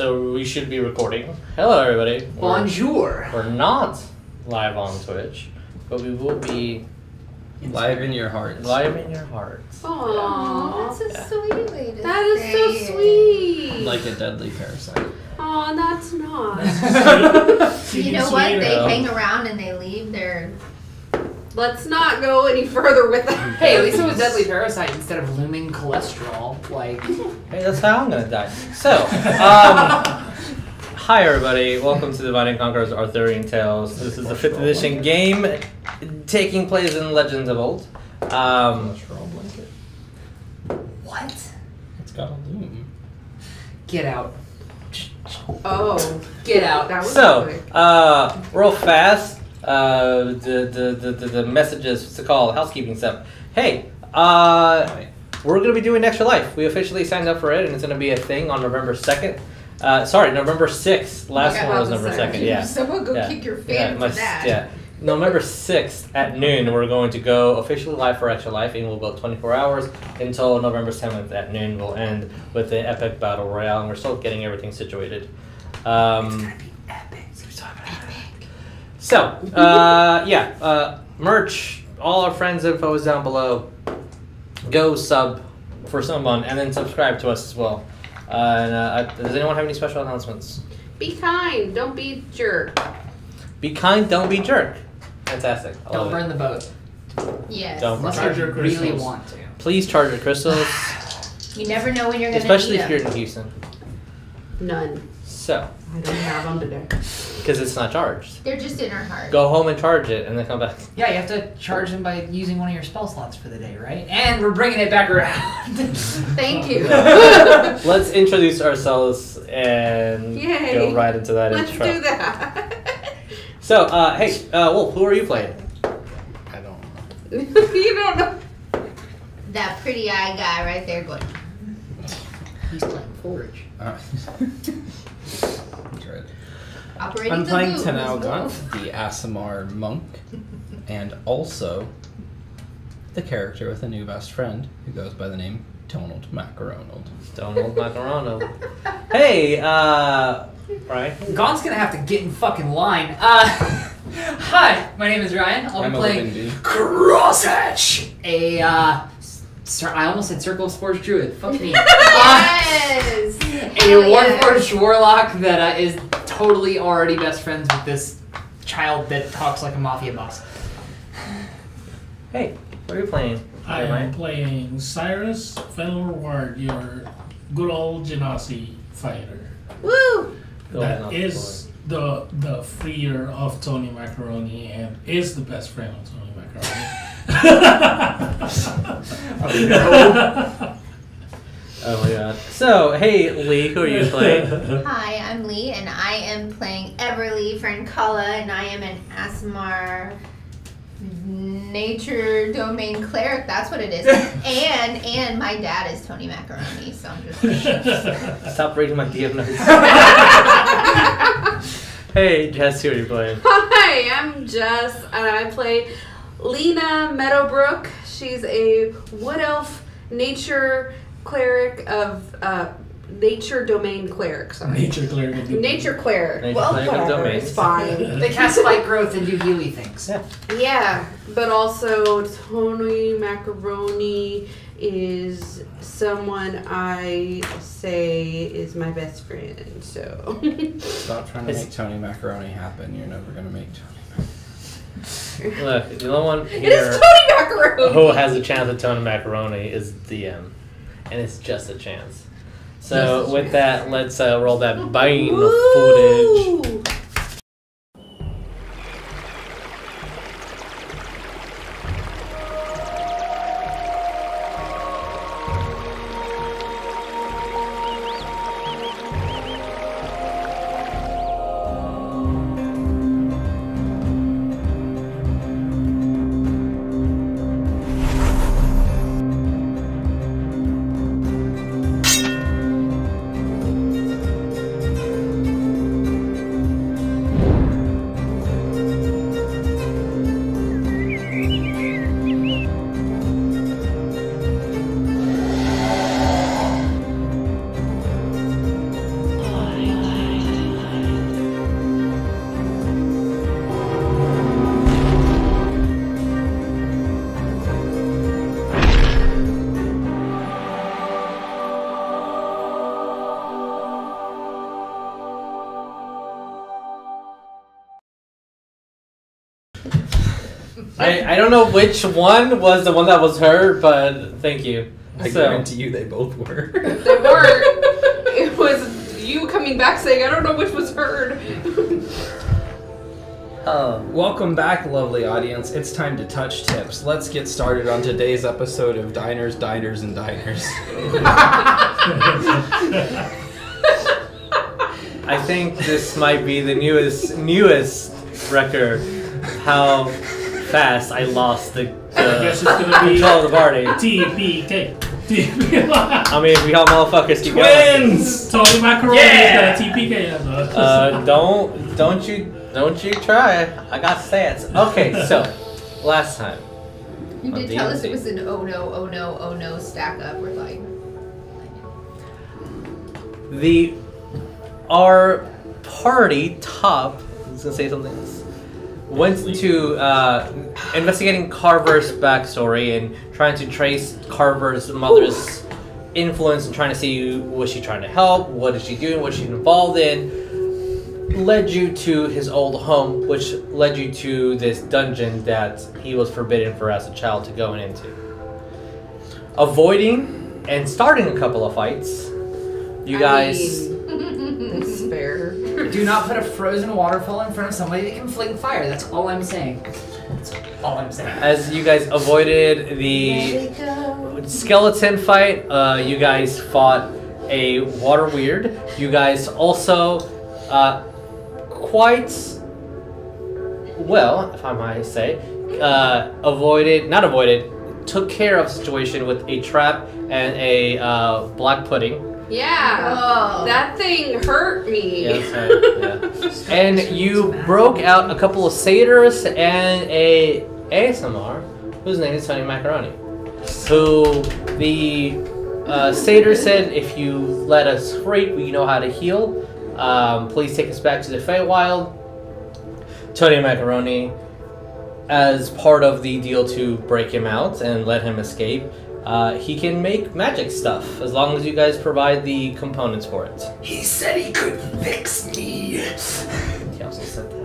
so we should be recording. Hello, everybody. Bonjour. We're not live on Twitch, but we will be live in your hearts. Live in your hearts. Aww, that's a sweet way to That is say so it. sweet. Like a deadly parasite. Aw, that's not. You know what? They hang around and they leave their... Let's not go any further with that. Hey, at least it was deadly parasite instead of looming cholesterol. Like, Hey, that's how I'm gonna die. So, hi everybody. Welcome to Divine and Conqueror's Arthurian Tales. This is the 5th edition game taking place in Legends of Old. Cholesterol blanket. what? It's got a loom. Get out. Oh, Get out. that was So, quick. real fast, the messages, what's it called, housekeeping stuff. Hey, we're going to be doing Extra Life. We officially signed up for it, and it's going to be a thing on November 2nd. Sorry, November 6th. Last one was November 2nd, yeah. Someone go kick your fan for that. Yeah. November 6th at noon, we're going to go officially live for Extra Life, and we'll go 24 hours until November 7th at noon. We'll end with the epic battle royale, and we're still getting everything situated. It's gonna be epic. So, merch, all our friends' info is down below. Go sub for someone, and then subscribe to us as well. Does anyone have any special announcements? Be kind. Don't be a jerk. Be kind, don't be jerk. Fantastic. I Don't love burn it. the boat. Yes. Don't Unless burn you your really crystals. want to. Please charge your crystals, You never know when you're going to especially need if you're them. in Houston. None. So, I don't have them today. because it's not charged. They're just in our heart. Go home and charge it, and then come back. Yeah, you have to charge them by using one of your spell slots for the day, right? And we're bringing it back around. Thank you. Let's introduce ourselves and Yay. go right into that Let's intro. do that. So, hey, Wolf, who are you playing? I don't know. You don't know. That pretty eye guy right there going... He's playing Forge. Good. Operating I'm the playing boom. Tanao Gunth, the Aasimar monk, and also the character with a new best friend who goes by the name Donald Macaronald. Donald Macarano. Hey, Brian. Gon's gonna have to get in fucking line. Hi, my name is Ryan. I'll I'm be a playing living dude. Crosshatch, I almost said Circle of Spores Druid. Fuck me. Yes! A Hell yeah. Warforged Warlock that is totally already best friends with this child that talks like a mafia boss. Hey, what are you playing? I Hey, am playing Cyrus Fenelward, your good old Genasi fighter. Woo! That is the freer of Tony Macaroni and is the best friend of Tony Macaroni. Oh my god. So, hey, Lee, who are you playing? Hi, I'm Lee, and I am playing Everly Francala, and I am an Aasimar nature domain cleric. That's what it is. and my dad is Tony Macaroni, so I'm just like... Stop reading my DM notes. Hey, Jess, who are you playing? Hi, I'm Jess, and I play Lena Meadowbrook. She's a wood elf nature cleric of nature domain cleric. Sorry, Nature cleric of the nature cleric. Nature Well, cleric of whatever, domains. it's fine. They cast light growth and do healy things. Yeah. Yeah, but also Tony Macaroni is someone I say is my best friend. So Stop trying to make Tony Macaroni happen. You're never going to make Tony Macaroni. Look, the only one it is here Tony Macaroni. who has a chance at Tony Macaroni is DM. And it's just a chance. So, with that, let's roll that Bane footage. Woo! I don't know which one was the one that was her, but thank you. I So- guarantee you they both were. They were. It was you coming back saying, I don't know which was heard. Welcome back, lovely audience. It's time to touch tips. Let's get started on today's episode of Diners, Diners, and Diners. I think this might be the newest record. How fast I lost the I guess it's gonna be control of the party. TPK. I mean, if y'all motherfuckers keep going. Twins! Tony Macaroni Yeah! is gonna TPK. Don't you try. I got stats. Okay, so last time. You On did tell us D&D. it was an oh no stack up. We're like, Our party top, I was gonna say something else, went to investigating Carver's backstory and trying to trace Carver's mother's influence and trying to see, was she trying to help, what is she doing, what is she involved in, led you to his old home, which led you to this dungeon that he was forbidden for as a child to go into. Avoiding and starting a couple of fights, you guys... That's fair. Do not put a frozen waterfall in front of somebody that can fling fire. That's all I'm saying. That's all I'm saying. As you guys avoided the skeleton fight, you guys fought a water weird. You guys also quite well, if I might say, took care of the situation with a trap and a black pudding. Yeah. whoa. That thing hurt me. Yeah, that's right. Yeah. And you broke out a couple of satyrs and a ASMR, whose name is Tony Macaroni. Who the satyr said, if you let us free, we know how to heal. Please take us back to the Feywild. Tony Macaroni, as part of the deal to break him out and let him escape, he can make magic stuff as long as you guys provide the components for it. He said he could fix me. He also said that.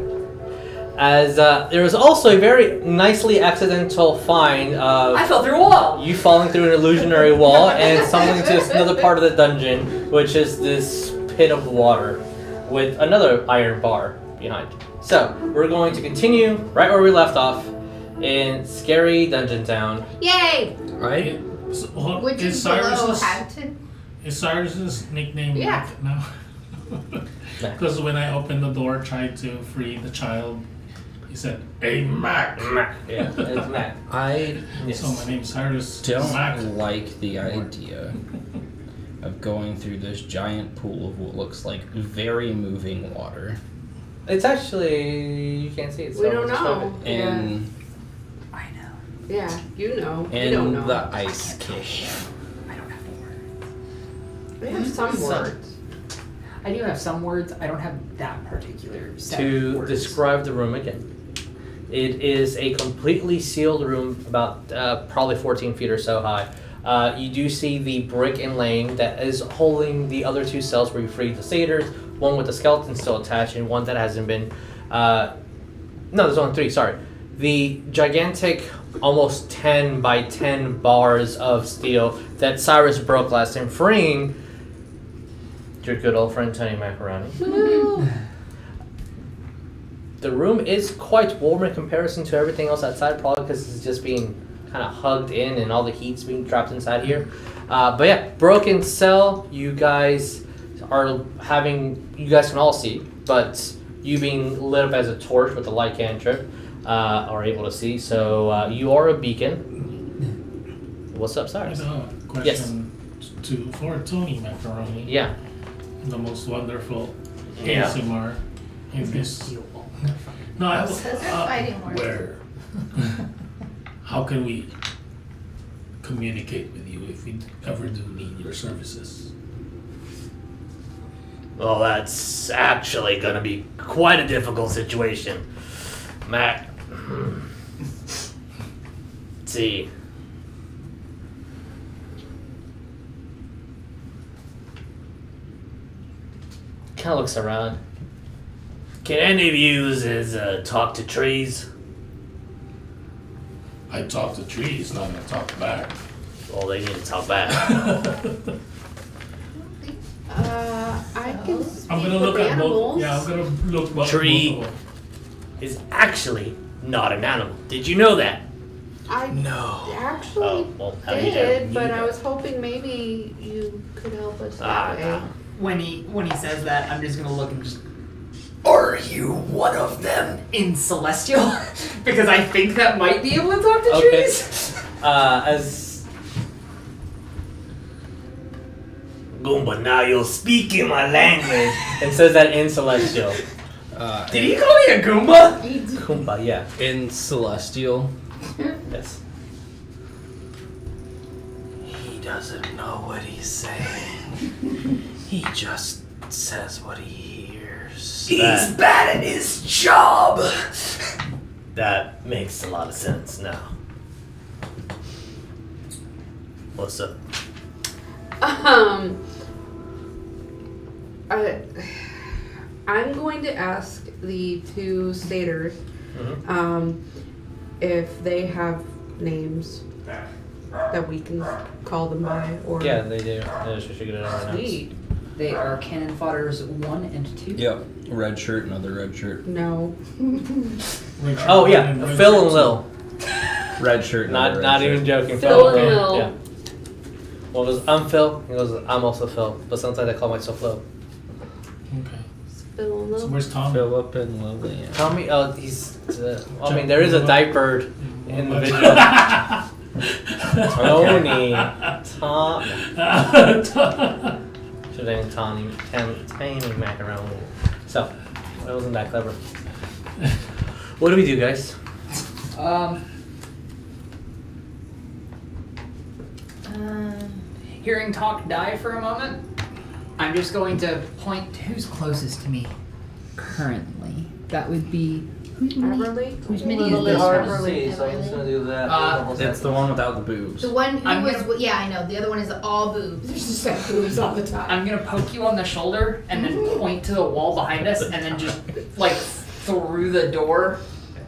As there was also a very nicely accidental find of I fell through a wall. you falling through an illusionary wall and stumbling to another part of the dungeon, which is this pit of water with another iron bar behind. So we're going to continue right where we left off in Scary Dungeon Town. Yay! Right? Which is below Hampton. Is Cyrus's nickname Yeah. Mac now? Because when I opened the door, tried to free the child, he said, "Hey Mac." Yeah, it's Matt. I Yes. So my name's Cyrus don't Mac. like the idea of going through this giant pool of what looks like very moving water. It's actually, you can't see it. So We don't just know. hope it- And I know. Yeah, you know. We in don't know. the ice cave. I don't have the word. We have some So- words. I do have some words. I don't have that particular set of To words. describe the room again. It is a completely sealed room, about probably 14 feet or so high. You do see the brick inlaying that is holding the other two cells where you freed the satyrs, one with the skeleton still attached and one that hasn't been... no, there's only three, sorry. The gigantic, almost 10 by 10 bars of steel that Cyrus broke last time, freeing your good old friend Tony Macaroni. The room is quite warm in comparison to everything else outside, probably because it's just being kind of hugged in and all the heat's being trapped inside here. But yeah, broken cell, you guys are having, you guys can all see, but you being lit up as a torch with the light cantrip are able to see. So you are a beacon. What's up, I Cyrus? have a question for Tony Macaroni. Yeah. The most wonderful Yeah. ASMR in this. No, I Those are fighting words. where? How can we communicate with you if we ever do need your services? Well, that's actually going to be quite a difficult situation. Matt. Let's see. Kind of looks around. Can any of you talk to trees? I talk to trees, not I talk back. Well, they need to talk back. I can speak I'm gonna with look at animals. both. Yeah, I'm gonna look both. Tree. both of them. Is actually not an animal. Did you know that? I No. actually Oh, well, how do you did, know? but You I know. was hoping maybe you could help us Ah, that way. no. When he says that, I'm just gonna look and just Are you one of them? in celestial because I think that might be able to talk to Okay. trees. As Goomba, now you're speaking my language. it says that in Celestial. Did he call me a Goomba? Kumba, yeah. In Celestial, Yes. he doesn't know what he's saying. He just says what he hears. He's bad at his job. That makes a lot of sense now. What's up? I'm going to ask the two staters Mhm. if they have names that we can call them by, or Yeah, they do. I just figured it out right now. Sweet. They are cannon fodders 1 and 2. Yep. Red shirt, another red shirt. No. Richard Oh yeah, and Red Phil and Shirts. Lil. Red shirt, another Not red not shirt. even joking. Phil and okay, Lil. Yeah. Well, goes, I'm Phil. He goes, I'm also Phil. But sometimes I call myself Lil. Okay. Phil and So Lil. where's Tom? Philip and Lillian. Tell me, oh, he's. I mean, there is a diapered individual. Tony. Tom. Should have named Tammy Macaroni. So, I wasn't that clever. What do we do, guys? Hearing talk die for a moment, I'm just going to point to who's closest to me currently. That would be Everly? Whose mini is Lil this one? Everly. so I'm just gonna do that. It's the one without the boobs. The one who I'm was, gonna- yeah, I know. The other one is all boobs. There's just like boobs all the time. I'm gonna poke you on the shoulder and then point to the wall behind us and then just like through the door,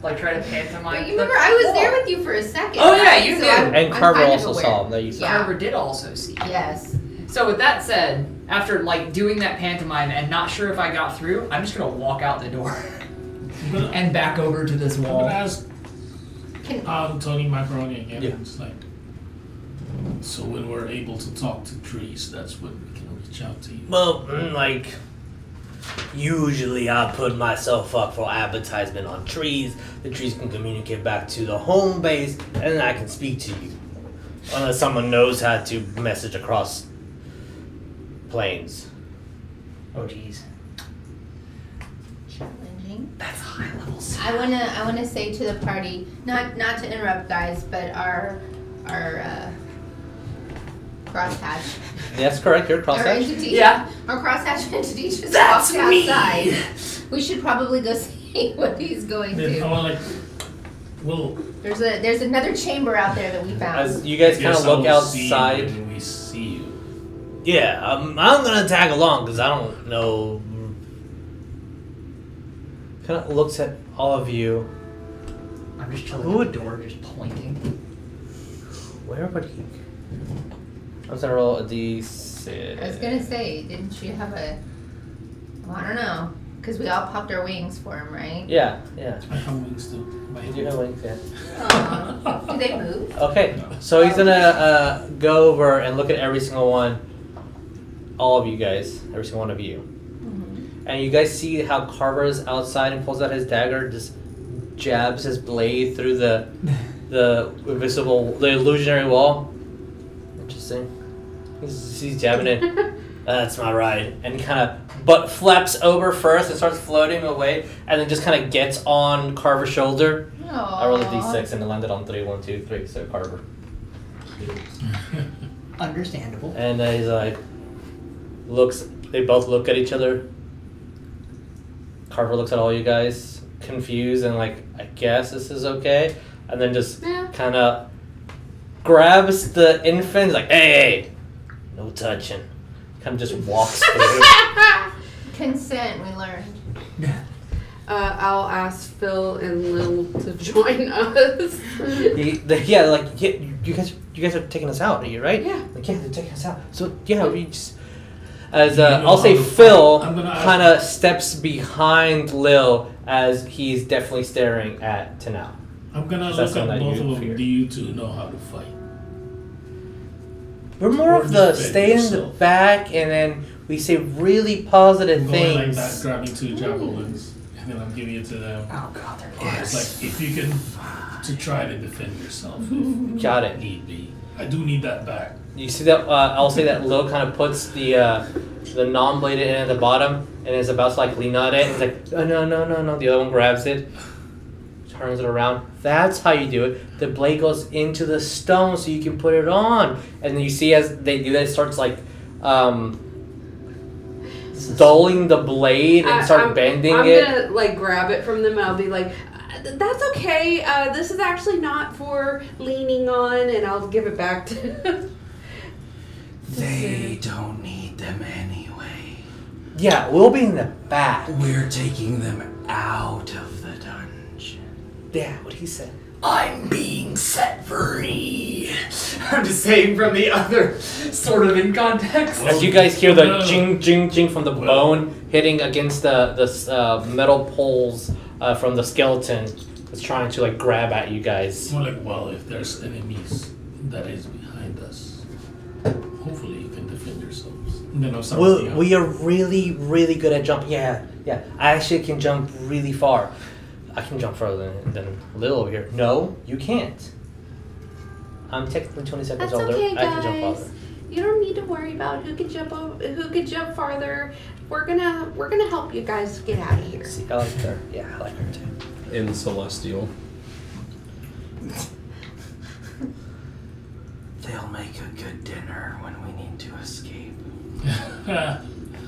like try to pantomime. But you the remember, I was wall. there with you for a second. Oh, yeah, right? you So knew. I'm And Carver kind of also aware. saw him. That you saw. Yeah. Carver did also see. Yes. So with that said, after like doing that pantomime and not sure if I got through, I'm just gonna walk out the door I'm gonna, and back over to this I'm wall. gonna ask Can, Tony Macaroni again. Yeah. It's like, so when we're able to talk to trees, that's when we can reach out to you. Well, like, usually I put myself up for advertisement on trees. The trees can communicate back to the home base, and then I can speak to you. Unless someone knows how to message across planes. Oh jeez. challenging. That's high level stuff. I wanna say to the party, not to interrupt, guys, but our crosshatch, That's correct. You're our cross-hatched. entity, Yeah. our crosshatch entity just That's walked me. outside. We should probably go see what he's going Then to. I want like, well, There's another chamber out there that we found. As you guys kind guess of look I'll see you outside. when we see you. Yeah, I'm gonna tag along because I don't know. Kind of looks at all of you. I'm just chilling Who at would- the door, just pointing. Where would he? I'm just gonna roll a d6. I was gonna say, didn't you have a? Well, I don't know, because we all popped our wings for him, right? Yeah, yeah. I have wings too. My You do have wings, yeah. Aw. Do they move? Okay, so he's gonna go over and look at every single one, all of you guys, every single one of you, and you guys see how Carver's outside and pulls out his dagger, just jabs his blade through the illusionary wall. Interesting. He's jabbing it. That's my ride. And kind of butt flaps over first and starts floating away, and then just kind of gets on Carver's shoulder. I rolled a d6 and it landed on 3. 1, 2, 3. So Carver. Understandable. And he's like, looks. They both look at each other. Carver looks at all you guys, confused and like, I guess this is okay. And then just Yeah. kind of grabs the infant, like, hey, No touching. kind of just walks through. Consent, we learned. I'll ask Phil and Lil to join us. You guys are taking us out, are you right? Yeah. Like, yeah, they're taking us out. So yeah, we just I'll say Phil kind of steps behind Lil as he's definitely staring at Tanao. I'm gonna That's look at something that both you of them. fear. Do you two know how to fight? We're more Or of the defend stay in the yourself. back and then we say really positive I'm going like things. that, grabbing 2 javelins, and then I'm giving it to them. Oh god, they're It's like if you can to try to defend yourself if Got it. need be. I do need that back. You see that? I'll say that Lil kind of puts the non-bladed end at the bottom and is about to like lean on it. It's like, oh, no. The other one grabs it, turns it around. That's how you do it. The blade goes into the stone so you can put it on. And then you see as they do that, it starts like dulling the blade and start bending it. I'm gonna like grab it from them and I'll be like, that's okay. This is actually not for leaning on, and I'll give it back to. They don't need them anyway. Yeah, we'll be in the back. We're taking them out of the dungeon. Yeah, what he said. I'm being set free. I'm just saying from the other sort of in context. As you guys hear the Well, jing, jing, jing from the bone hitting against the metal poles from the skeleton, it's trying to like grab at you guys. More like, well, if there's enemies that is behind us, hopefully you can defend yourselves. And then I'll start with you. We are really, really good at jumping. Yeah. I actually can jump really far. I can jump further than Lil over here. No, you can't. I'm technically 20 seconds That's older. okay, I can jump guys. farther. You don't need to worry about who can jump farther. We're gonna help you guys get out of here. See, I like her. Yeah, I like her too. In Celestial. They'll make a good dinner when we need to escape.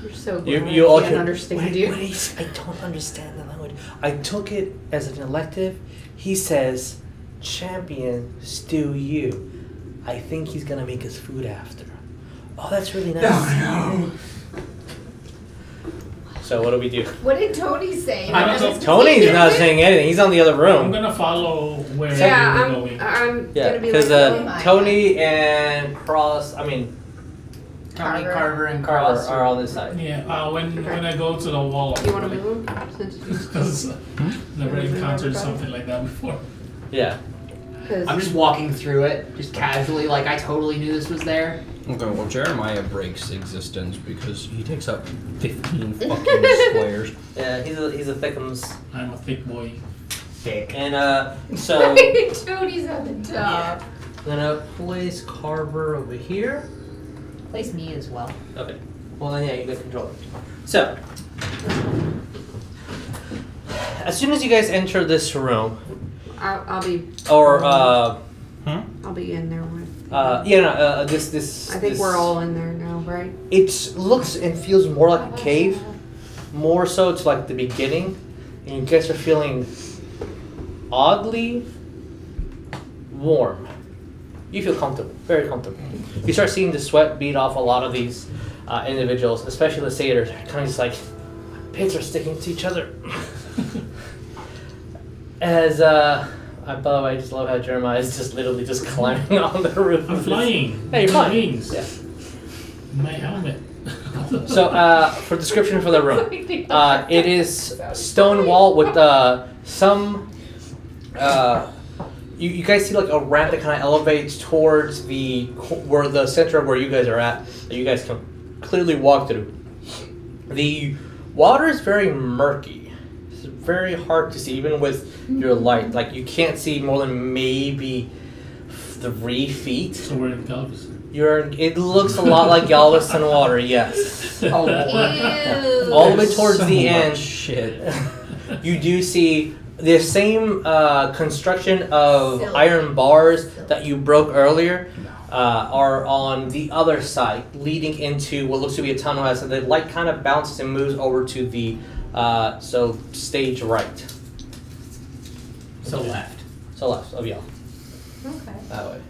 You're so You glad all I can't can understand you. I don't understand the language. I took it as an elective. He says, "Champion, stew you." I think he's gonna make us food after. Oh, that's really nice. No. So what do we do? What did Tony say? I don't know. Tony's not saying anything. He's on the other I'm room. gonna follow where Yeah, you're I'm going. Yeah, gonna be because like, Tony and Tony Tony, Carver. Carver, and Carver Carlos are on this side. Yeah, when I go to the wall, you want to move him? because never encountered something like that before. Yeah. I'm just walking through it, just casually, like I totally knew this was there. Okay, well, Jeremiah breaks existence because he takes up 15 fucking squares. Yeah, he's a thickums. I'm a thick boy. Thick. And so Tony's at the top. I'm gonna place Carver over here. Place me as well. Okay. Well then, yeah, you get control. So as soon as you guys enter this room, I'll be or I'll be in there with. this. I think we're all in there now, right? It looks and feels more like a cave, more so to like the beginning, and you guys are feeling oddly warm. You feel comfortable, very comfortable. You start seeing the sweat bead off a lot of these individuals, especially the satyrs. Kind of just like pits are sticking to each other. As by the way, I just love how Jeremiah is just literally just climbing on the roof. I'm flying. Hey, you're My flying. wings. Yeah. My helmet. So, for description for the room, it is stone wall with some. You guys see like a ramp that kind of elevates towards where the center of where you guys are at. That you guys can clearly walk through. The water is very murky. It's very hard to see, even with your light. Like you can't see more than maybe 3 feet. So we're in Galveston. It looks a lot like Galveston water, yes. Oh, Ew. All the way towards So the much end, shit. you do see the same construction of Silver. iron bars that you broke earlier are on the other side, leading into what looks to be a tunnel as the light kind of bounces and moves over to the stage right. so left. So left of y'all. Okay. That way.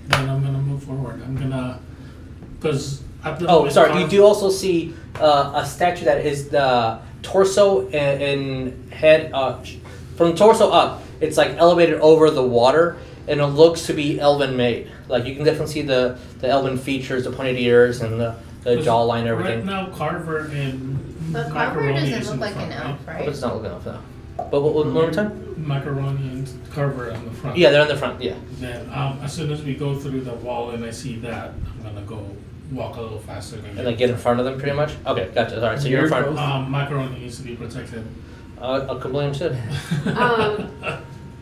Then I'm gonna move forward. I'm gonna, because Oh, sorry. You do also see a statue that is torso and head from torso up, it's like elevated over the water, and it looks to be elven made. Like you can definitely see the elven features, the pointed ears, and the jawline and everything. Right now, Carver and But Carver Macaroni doesn't is look in the like front, an elf, But right? it's not looking enough now. But one more time? Macaroni and Carver on the front. Yeah, they're in the front. Yeah. Then as soon as we go through the wall and I see that, I'm gonna go walk a little faster. And like get in front of them, pretty much. Okay, gotcha. All right, so you're in front. Macaroni needs to be protected. I'll completely understood.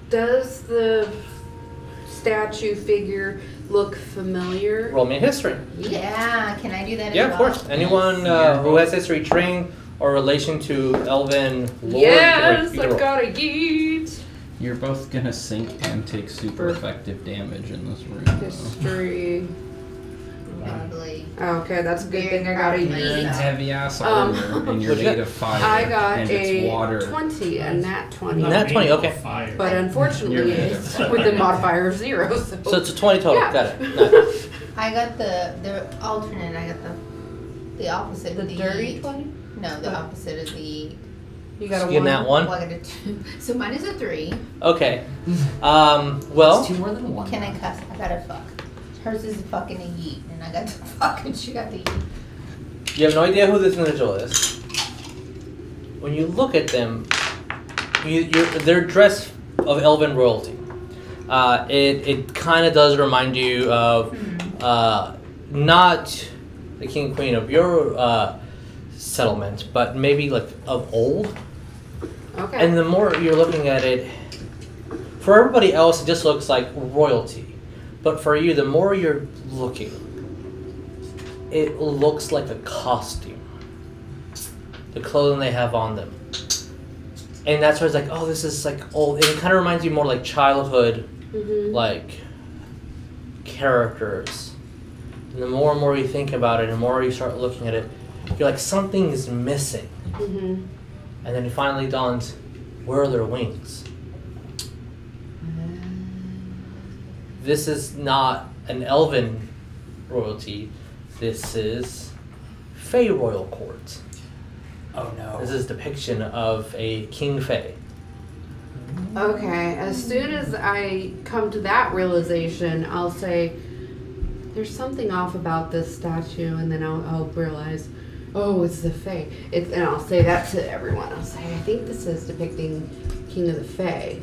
Does the statue figure look familiar? Roll me a history. Yeah, can I do that Yeah, as of well? course. Anyone who has history, training, or relation to Elven lore, Yes, you can I roll. got a yeet. You're both gonna sink and take super effective damage in this room. though. History. Probably. Okay, that's a good thing I got a Very You're in yeet. heavy ass Um, armor and you're what'd you made get? of fire. I got and a it's water. 20, a nat 20. Not Nat made 20, of okay. fire. But unfortunately, You're it's good. with the modifier of 0. So it's a 20 total. Yeah. Got it. Nice. I got the alternate. I got the opposite The of the dirty 20? No, the opposite of the. You got a Getting 1. that one? Well, I got a 2. So mine is a 3. Okay. It's Well, 2 more than 1. Can I cuss? I got a fuck. Hers is fucking a yeet, and I got the fuck, and she got the yeet. you have no idea who this individual is. When you look at them, they're dressed of Elven royalty. It kind of does remind you of not the king and queen of your settlement, but maybe like of old. Okay. And the more you're looking at it, for everybody else, it just looks like royalty. But for you, the more you're looking, it looks like a costume. The clothing they have on them. And that's where it's like, oh, this is like old. It kind of reminds you more like childhood, like characters. And the more and more you think about it, and the more you start looking at it, you're like, something is missing. Mm-hmm. And then it finally dawns, where are their wings? This is not an elven royalty. This is Fey royal court. Oh no. This is a depiction of a king Fey. Okay, as soon as I come to that realization, I'll say, there's something off about this statue, and then I'll realize, oh, it's the Fae. And I'll say that to everyone. I'll say, I think this is depicting King of the Fae.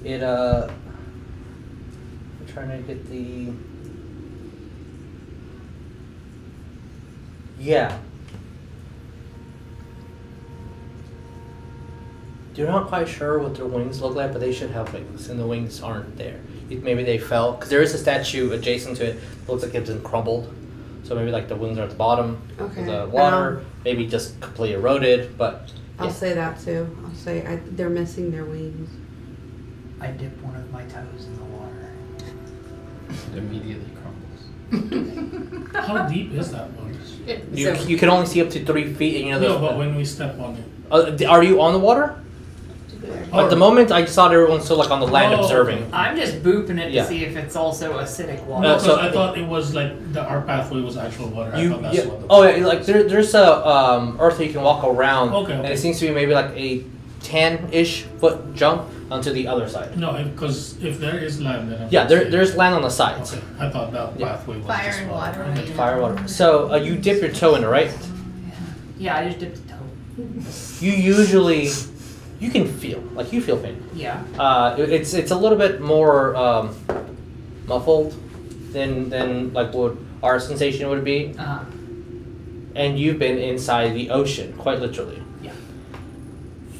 I'm trying to get the... Yeah. You're not quite sure what their wings look like, but they should have wings, and the wings aren't there. Maybe they fell, because there is a statue adjacent to it that looks like it's been crumbled. So maybe like the wings are at the bottom Okay. of the water, maybe just completely eroded, but I'll yeah. say that too. I'll say they're missing their wings. I dip one of my toes in the water. It immediately crumbles. How deep is that one? You can only see up to 3 feet, and you know No, there's- but when we step on it. are you on the water? At the moment, I just thought everyone's still like on the land Oh, observing. okay. I'm just booping it Yeah. to see if it's also acidic water. No, 'cause so- I thought it was like our pathway was actual water. I thought that's what the yeah, like there's a earth that you can walk around, Okay, and okay. it seems to be maybe like a 10-ish foot jump onto the other side. No, because if there is land, then Yeah, there's land on the sides. Okay, I thought that Yeah. pathway was Fire just and water. Okay. Fire, water. So you dip your toe in it, right? Yeah, I just dipped a toe. You usually, you can feel, like you feel pain. Yeah. It's a little bit more muffled than like what our sensation would be. And you've been inside the ocean, quite literally. Yeah.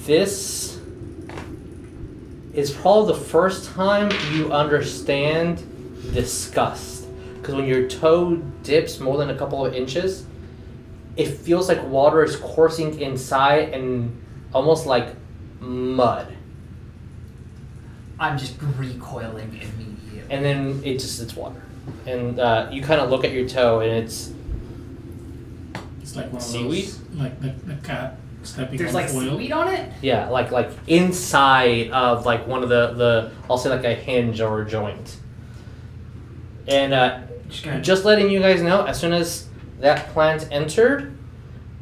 This is probably the first time you understand disgust. Because when your toe dips more than a couple of inches, it feels like water is coursing inside and almost like mud. I'm just recoiling immediately. And then it's water. And you kind of look at your toe and it's It's like one of Seaweed? those, like the cat stepping There's on like foil. seaweed on it? yeah, like inside of like one of the I'll say like a hinge or a joint. And Just gonna just letting you guys know, as soon as that plant entered,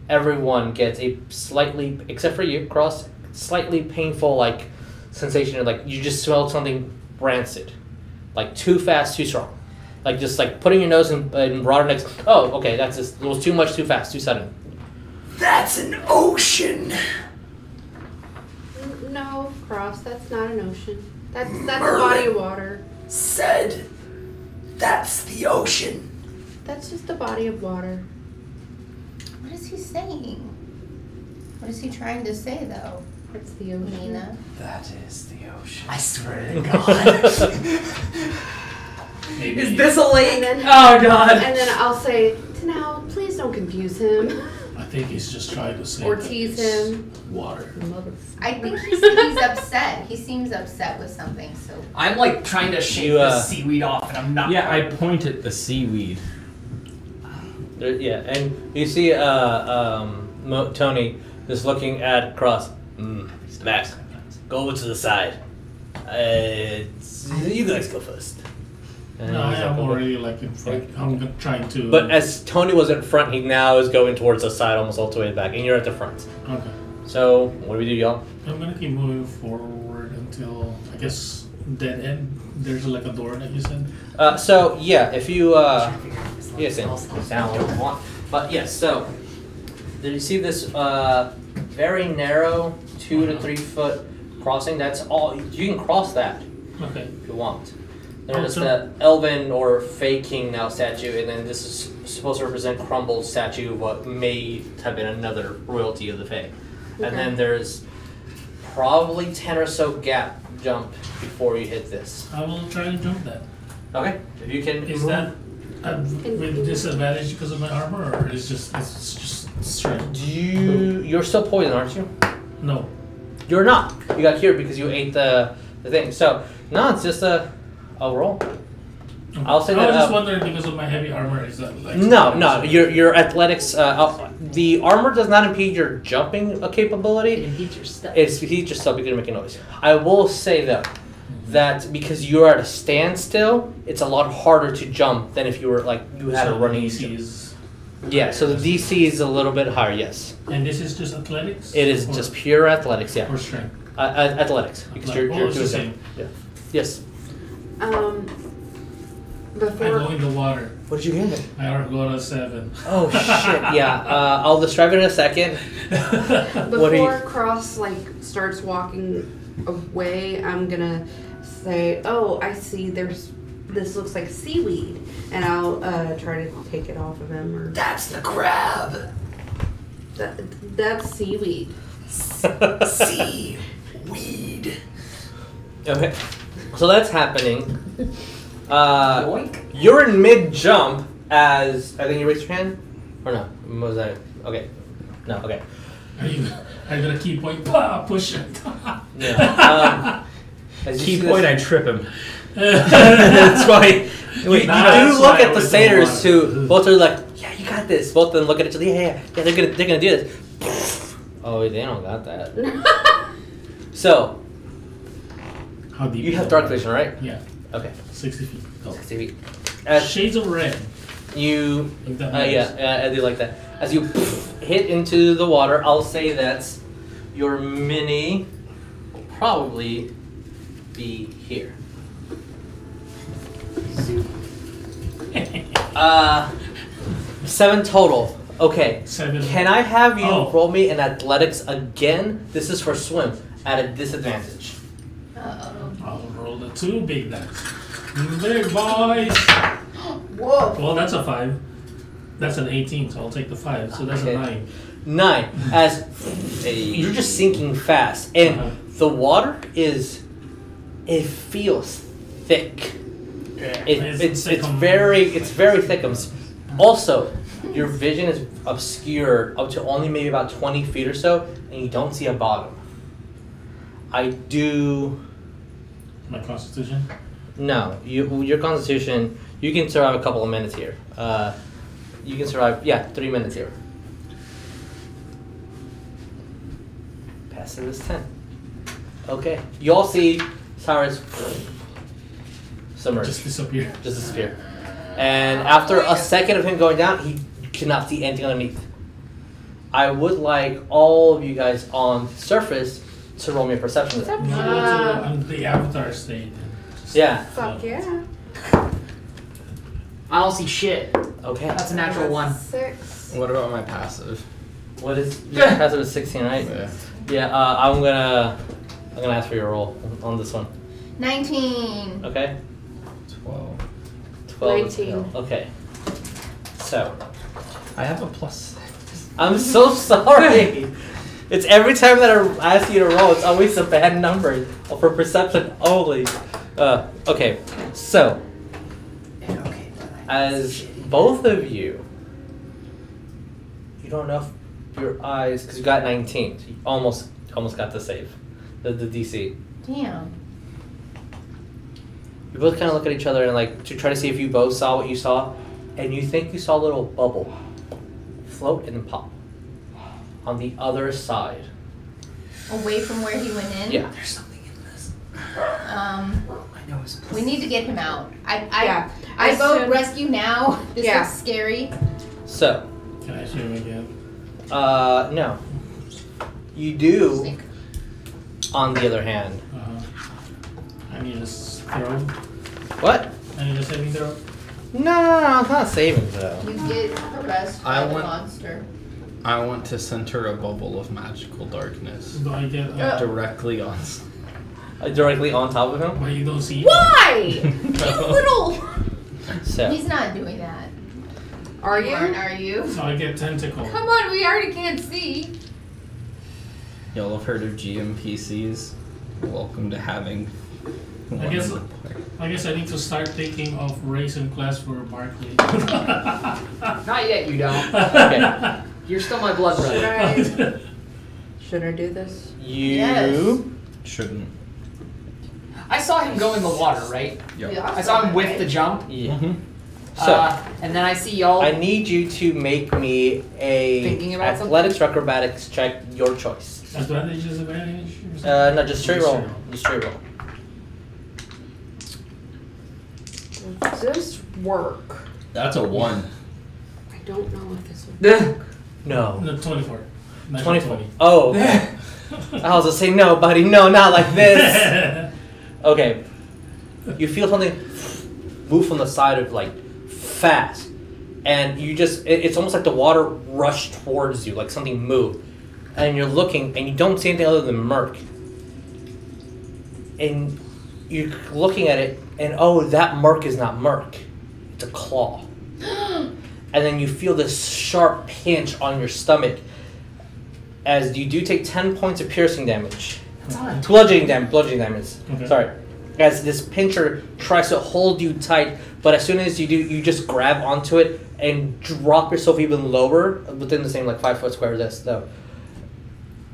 everyone gets a slightly, except for you, Cross, slightly painful like sensation of like you just smelled something rancid, like too fast, too strong, like just like putting your nose in broader necks. Oh, okay, that's just it was too much, too fast, too sudden. That's an ocean. No, Cross, that's not an ocean. That's a body of water. Said, that's the ocean. That's just a body of water. What is he saying? What is he trying to say, though? It's the ocean. Nina? That is the ocean. I swear to God. Maybe. Is this a lake? And then, Oh God. and then I'll say, now, please don't confuse him I think he's just trying to say or that tease it's him. water. I think he's upset. He seems upset with something, so. I'm like trying to shake You, the seaweed off, and I'm not. Yeah, I point at the seaweed. Yeah, and you see Tony just looking at Cross. Max, go over to the side. You guys go first. And No, he's I'm like, already like in front. I'm trying to. But as Tony was in front, he now is going towards the side, almost all the way back, and you're at the front. Okay. So what do we do, y'all? I'm gonna keep moving forward until I guess dead end. There's like a door that you said. So yeah, if you yes, sound what you want. But yes, so did you see this very narrow 2 to 3 foot crossing? That's all you can cross that Okay. if you want. There's so- the Elven or Fey King now statue, and then this is supposed to represent Crumble's statue of what may have been another royalty of the Fey. And Okay. then there's probably 10 or so gap jump before you hit this. I will try to jump that. Okay, if you can. Is that with disadvantage because of my armor, or it's just strength? You're still poisoned, aren't you? No. You're not. You got cured because you ate the thing. So no, it's just a roll. Okay. I'll say I that, was just wondering because of my heavy armor. Is that like No. Your athletics. The armor does not impede your jumping capability. Impeach your step. It's he just stop you gonna make a noise. I will say though that because you're at a standstill, it's a lot harder to jump than if you were like you had a running. DC is, Yeah, so the DC is a little bit higher. Yes, and this is just athletics. it is or, just pure athletics. Yeah, or strength. athletics because you're it's the doing same. Yeah. Yes. I Before go in the water. What did you get? I got a 7. Oh shit! Yeah, I'll describe it in a second. What are you- Before Cross like starts walking away, I'm gonna say, "Oh, I see. This looks like seaweed," and I'll try to take it off of him. Or That's the crab. that's seaweed. Seaweed. Okay, so that's happening. Yoink. You're in mid jump as I think you raised your hand, or no? What was that? Okay, no. Okay. Are you gonna keep point push it? Yeah. As you Key see point, this- I trip him. That's why. Wait, you That's do why look I at the was in satyrs water. too. Both are like, yeah, you got this. Both of them look at each other. Yeah, they're gonna do this. Oh, wait, they don't got that. So How deep? you is have the dark water? vision, right? Yeah, Okay. 60 feet. Go. 60 feet. As Shades of red. you, Like that I do like that. As you hit into the water, I'll say that your mini will probably be here. 7 total. Okay. 7. Can I have you Oh. roll me in athletics again? This is for swim at a disadvantage. Uh-oh. I'll roll the 2 big dice. Big boys. Whoa. Well, that's a 5. That's an 18, so I'll take the 5. So that's Okay. a 9. 9. As you're just sinking fast, and Uh-huh. the water it feels thick. It's very thick. Also, your vision is obscured up to only maybe about 20 feet or so, and you don't see a bottom. I do. My constitution. No, your constitution. You can survive a couple of minutes here. You can survive. Yeah, 3 minutes here. Passive is 10. Okay, you all see Cyrus submerge. Just disappear. Just disappear. And after a second of him going down, you cannot see anything underneath. I would like all of you guys on the surface to roll me a perception check. I'm gonna go to the avatar state. Yeah. Fuck yeah. I don't see shit. Okay. That's a natural one. 6. What about my passive? What is your passive is 16, right? Yeah. Yeah. I'm gonna ask for your roll on this one. 19. Okay. 12. 12. 19. Okay. So I have a +6. I'm so sorry. It's every time that I ask you to roll, it's always a bad number for perception only. Okay. So as both of you don't know if your eyes, because you got 19, so you almost got the save, the DC. Damn. You both kind of look at each other and like to try to see if you both saw what you saw, and you think you saw a little bubble float and pop on the other side. Away from where he went in? Yeah. There's something in this. My nose. We need to get him out. Yeah. I vote should- rescue now. This Yeah. looks scary. So, Can I shoot him again? no. You do, on the other hand. I need a throw. What? I need a saving throw. No, it's not saving though. You get arrested I by the want- monster. I want to center a bubble of magical darkness Do I get? directly on. Directly on top of him. Why you don't see? Why? You little. So, He's not doing that. Are you? Are you? So I get tentacle. Come on, we already can't see. Y'all have heard of GMPCs? Welcome to having. I guess I need to start thinking of race and class for Barkley. Not yet, you don't. okay. You're still my blood Should brother. I? Should I do this? You. Yes. Shouldn't. I saw him go in the water, right? Yep. I saw him with the jump. Yeah. Mm-hmm. So, And then I see y'all. I need you to make me a Thinking about athletics or acrobatics check, your choice. Advantage, disadvantage? Or something? No, just straight roll. Just straight roll. Does this work? That's a 1. I don't know if this will work. No. No, 24. 24. Oh, okay. I was gonna say no, buddy. No, not like this. Okay. You feel something move from the side of like fast, and you just it's almost like the water rushed towards you, like something moved, and you're looking and you don't see anything other than murk, and you're looking at it and oh, that murk is not murk, it's a claw. And then you feel this sharp pinch on your stomach as you do take 10 points of piercing damage. Bludgeoning damage. Okay. Sorry. As this pincher tries to hold you tight, but as soon as you do, you just grab onto it and drop yourself even lower within the same like 5 foot square this though.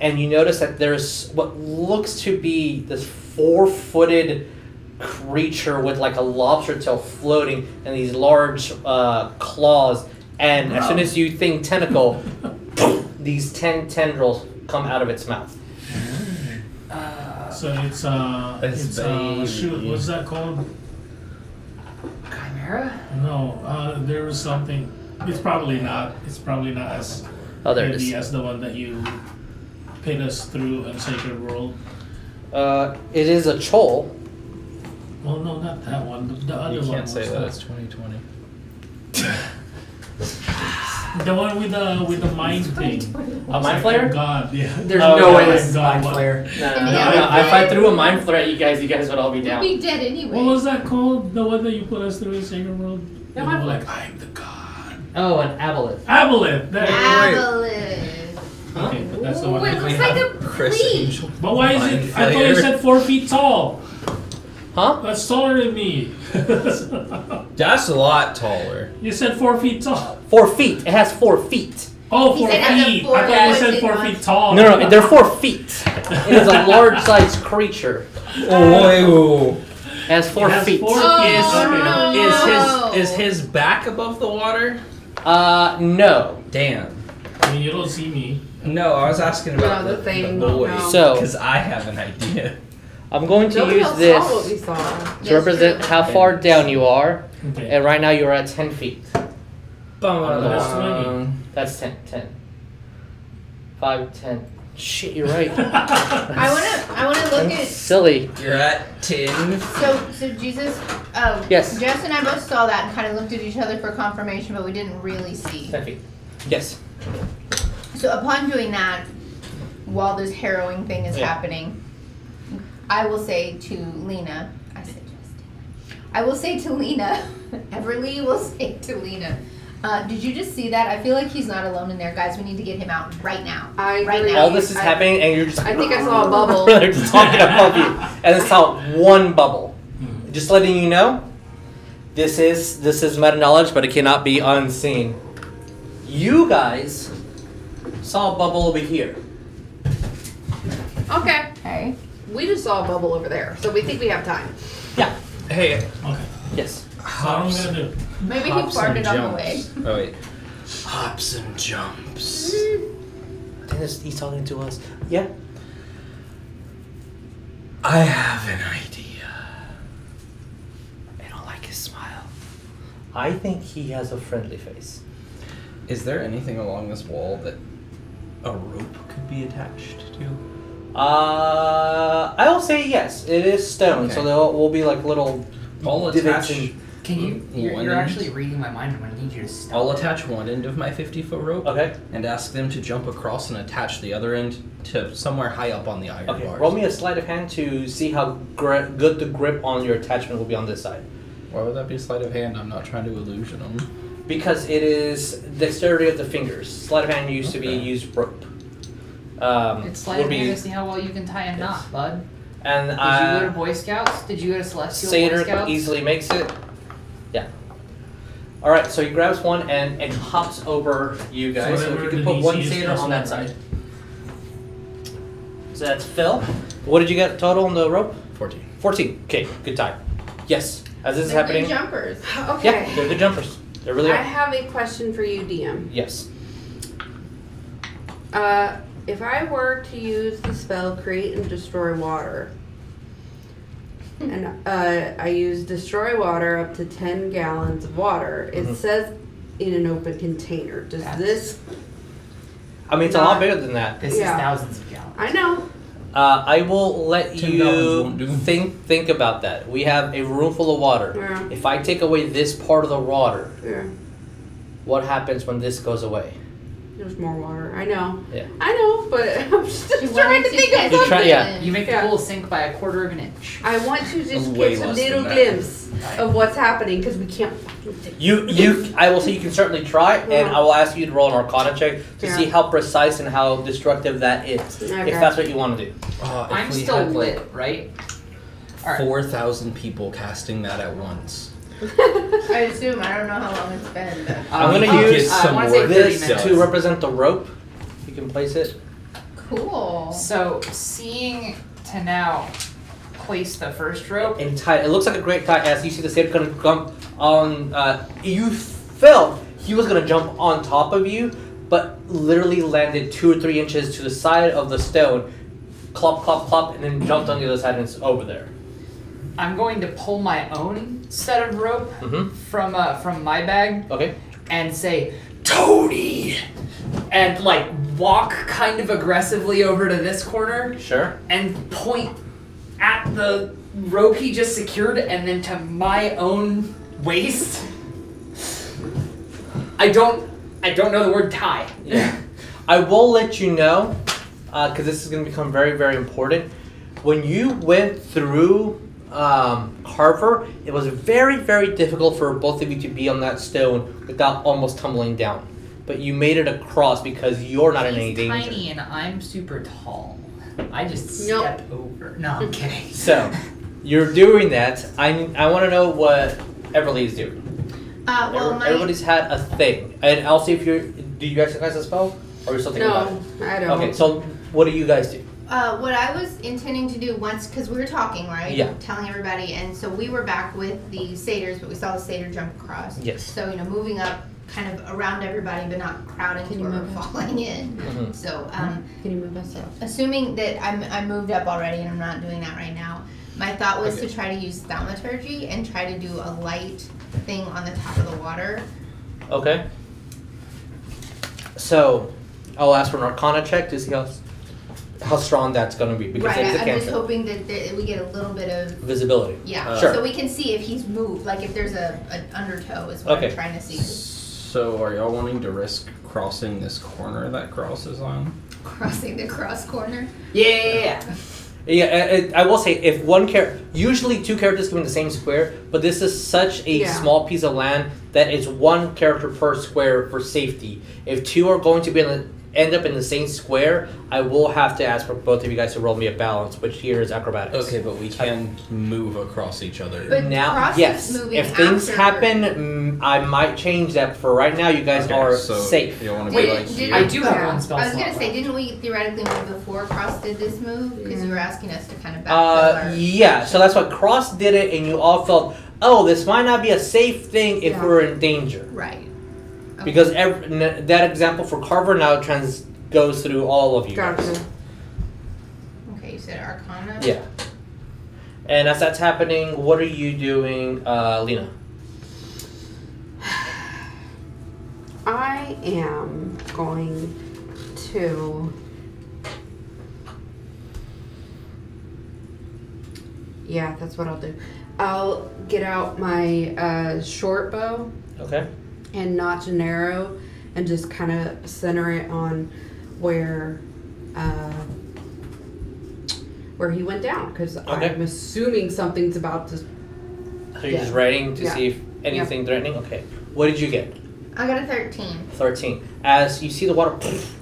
And you notice that there's what looks to be this 4-footed creature with like a lobster tail floating and these large claws. And as soon as you think tentacle, these 10 tendrils come out of its mouth. So it's baby. shoot, what's that called? Chimera? No, there was something. It's probably not as Oh, there it heavy is. as the one that you paid us through in Sacred World. It is a chol. Well, no, not that one. The other You one. can't say was that. It's 2020. The one with the mind thing. A mind flayer? God, yeah. There's Oh, no no, way my this is God, mind what- flare. No. Yeah. If I threw a mind flare at you guys would all be We'd down. be dead anyway. What was that called? The one that you put us through in Sacred World? Yeah, And my we're like, I'm the God. Oh, an aboleth. Aboleth. There. Aboleth. Okay, but that's the Ooh, one. it looks like a Chris plea. Angel. But why is Mind it? I thought you flayer. said 4 feet tall. Huh? That's taller than me. That's a lot taller. You said 4 feet tall. 4 feet. It has 4 feet. Oh, He 4 said it has a feet. I 4 thought you said foot 4 one. feet tall. No, they're 4 feet. It is a large sized creature. Oh, It has 4 It has feet. 4 Oh, feet. no. is his back above the water? No. Damn. I mean, you don't see me. No, I was asking about No, the thing, boy. no. So, Because I have an idea. I'm going to Nobody use else saw what we this saw. to Yes, represent true. how far down you are. Okay. And right now you're at 10 feet. That's 20. That's 10. 5, 10. Shit, you're right. I wanna look I'm at. silly. You're at 10. So Jesus. Yes. Jess and I both saw that and kind of looked at each other for confirmation, but we didn't really see. 10 feet. Yes. So upon doing that, while this harrowing thing is happening, I will say to Lena. I will say to Lena. Everly will say to Lena. Did you just see that? I feel like he's not alone in there, guys. We need to get him out right now. Right now. All this is happening, and you're just. I think I saw a bubble. They're just talking above you, and it's out one bubble. Just letting you know, this is meta knowledge, but it cannot be unseen. You guys saw a bubble over here. Okay. Okay. We just saw a bubble over there, so we think we have time. Yeah. Hey, Okay. Yes. So what I'm gonna do? Maybe he hops and farted on the way. jumps. Oh wait. Hops and jumps. I think he's talking to us. Yeah. I have an idea. I don't like his smile. I think he has a friendly face. Is there anything along this wall that a rope could be attached to? I will say yes. It is stone, so Okay. there will be like little I'll divots attach. and- Can you? You're One end. actually reading my mind. I'm gonna need you to stop. I'll attach one end of my 50-foot rope. Okay. And ask them to jump across and attach the other end to somewhere high up on the iron Okay. bars. Roll me a sleight of hand to see how good the grip on your attachment will be on this side. Why would that be sleight of hand? I'm not trying to illusion them. Because it is dexterity of the fingers. Sleight of hand used to be Okay. used rope. It's sleight would of be- hand to see how well you can tie a knot, bud. And Did you go to Boy Scouts? Did you go to Celestial Boy Satyr Scouts? easily makes it. Yeah. All right, so he grabs one and hops over you guys. So if you could put one Easiest satyr on that person, side. So that's Phil. What did you get total on the rope? 14. 14. Okay, good time. Yes, as this is They're happening. good jumpers. Okay. Yeah, they're good jumpers. They really I are. have a question for you, DM. Yes. If I were to use the spell Create and Destroy Water, and I use Destroy Water up to 10 gallons of water, it Mhm. says in an open container. Does this... I mean, it's a lot bigger than that. This Yeah. is thousands of gallons. I know. I will let 10 gallons you won't do. think about that. We have a room full of water. Yeah. If I take away this part of the water, Yeah. what happens when this goes away? There's more water. I know. Yeah. I know, but I'm just She trying to wanted think of get You try- something. yeah. You make Yeah. the pool sink by a quarter of an inch. I want to just Way get some less little than that. glimpse of what's happening because we can't fucking see. I will say you can certainly try, and Yeah. I will ask you to roll an Arcana check to Yeah. see how precise and how destructive that is. Okay. If that's what you want to do. If I'm we still had, lit, like, right? Alright. 4,000 people casting that at once. I assume. I don't know how long it's been. But. I'm gonna we could use get I wanna say 30 this minutes. to represent the rope. You can place it. Cool. So, seeing to now place the first rope, And tie. It looks like a great tie as you see the satyr gonna jump on. You felt he was gonna jump on top of you, but literally landed 2 or 3 inches to the side of the stone, clop, clop, clop, and then jumped on the other side and it's over there. I'm going to pull my own set of rope Mm-hmm. from my bag Okay. and say, Tony! And like walk kind of aggressively over to this corner Sure. and point at the rope he just secured and then to my own waist. I don't know the word tie. Yeah. I will let you know, because this is going to become very, very important. When you went through Carver, it was very, very difficult for both of you to be on that stone without almost tumbling down. But you made it across because you're not in any He's danger. tiny and I'm super tall. I just Nope. stepped over. No, I'm kidding. So, you're doing that. I want to know what Everly is doing. Well, Everybody's had a thing. And I'll see if you're... Do you exercise a spell? Or are you still thinking about it? No, I don't. Okay, so what do you guys do? what I was intending to do once, because we were talking, right? Yeah. Telling everybody, and so we were back with the satyrs, but we saw the satyr jump across. Yes. So, moving up kind of around everybody, but not crowding Can to you where we're move us? falling in. Mhm. So, Can you move us up? assuming that I moved up already and I'm not doing that right now, my thought was Okay. to try to use thaumaturgy and try to do a light thing on the top of the water. Okay. So, I'll ask for an Arcana check to see how strong that's going to be because Right, it's a I'm just cantrip. hoping that we get a little bit of Visibility. yeah, Sure. so we can see if he's moved, like if there's an undertow is what Okay. I'm trying to see. So, are y'all wanting to risk crossing this corner that Cross is on? Crossing the cross corner. Yeah. Yeah, I will say if one character, usually two characters come in the same square, but this is such a Yeah. small piece of land that it's one character per square for safety. If two are going to be end up in the same square, I will have to ask for both of you guys to roll me a balance, which here is acrobatics. Okay, but we can move across each other. But Now, Cross is yes, moving if things after- happen, I might change that. For right now, you guys Okay, are so safe. You want to Wait, be like did here? I do have Yeah. one spell I was slot gonna say, left. didn't we theoretically move before Cross did this move? Because you were asking us to kind of backfill our... Yeah, so that's why Cross did it, and you all felt, oh, this might not be a safe thing if Yeah. we're in danger. Right. Okay. Because that example for Carver now goes through all of you guys. Gotcha. Okay, you said Arcana? Yeah. And as that's happening, what are you doing, Lena? I am going to. Yeah, that's what I'll do. I'll get out my short bow Okay. and notch an arrow and just kind of center it on where he went down because Okay. I'm assuming something's about to. So you're Yeah. just writing to Yeah. see if anything threatening? Okay. What did you get? I got a 13. 13. As you see the water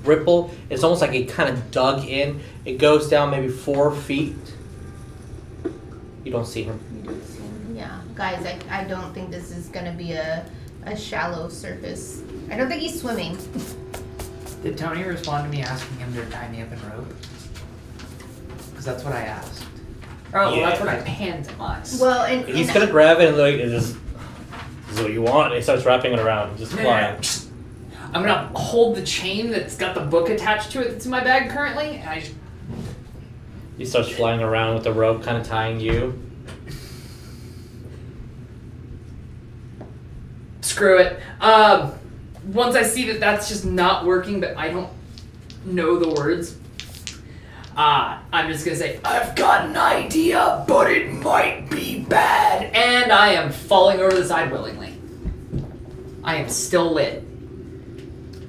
ripple, it's almost like it kind of dug in. It goes down maybe 4 feet. You don't see him. You don't see him. Yeah. Guys, I don't think this is going to be a shallow surface. I don't think he's swimming. Did Tony respond to me asking him to tie me up in rope? Because that's what I asked. Oh, Yeah. that's what I panned him on. Well, and He's gonna grab it and like, it just, this is what you want. And he starts wrapping it around, just flying. I'm gonna hold the chain that's got the book attached to it that's in my bag currently, and I just He starts flying around with the rope, kind of tying you. screw it. Once I see that that's just not working, but I don't know the words, I'm just gonna say, I've got an idea, but it might be bad. And I am falling over the side willingly. I am still lit.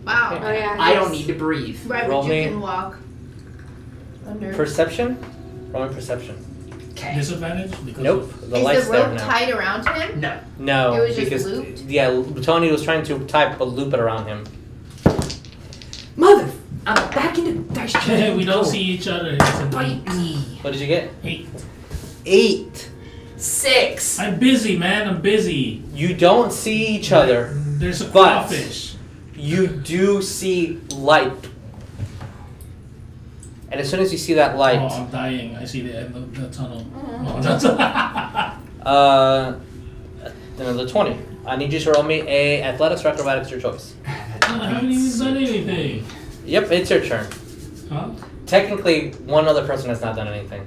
wow. Oh yeah. I don't need to breathe. Right, Roll but you me. can walk under. Perception? Roll me perception. Okay. Disadvantage? Because Nope. of- The Is light's the there rope now. tied around him? No. No, It was just because looped? yeah, Tony was trying to type a loop it around him. Mother! I'm back into dice chain. we don't see each other. It's an Bite me. What did you get? 8. 8. 6. I'm busy, man. I'm busy. You don't see each other. There's a But- crawfish. You do see light. And as soon as you see that light, Oh, I'm dying. I see the end of the tunnel. Mm-hmm. Oh, that's another 20. I need you to roll me a athletics or acrobatics, your choice. I haven't even done anything. Yep, it's your turn. Huh? Technically, one other person has not done anything.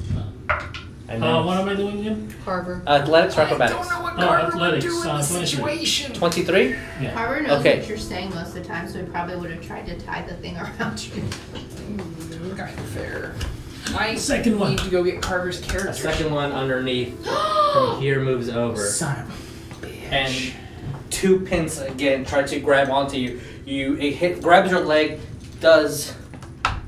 And then What am I doing again? Carver. athletics or I don't acrobatics. know what Oh, Carver would athletics, do in the 23. situation. 23? Yeah. Carver knows Okay. what you're saying most of the time, so he probably would have tried to tie the thing around you. Kind of fair. I Second one. need to go get Carver's A character. second one underneath from here moves over. Son of a bitch. And 2 pins again try to grab onto you. It grabs your leg, does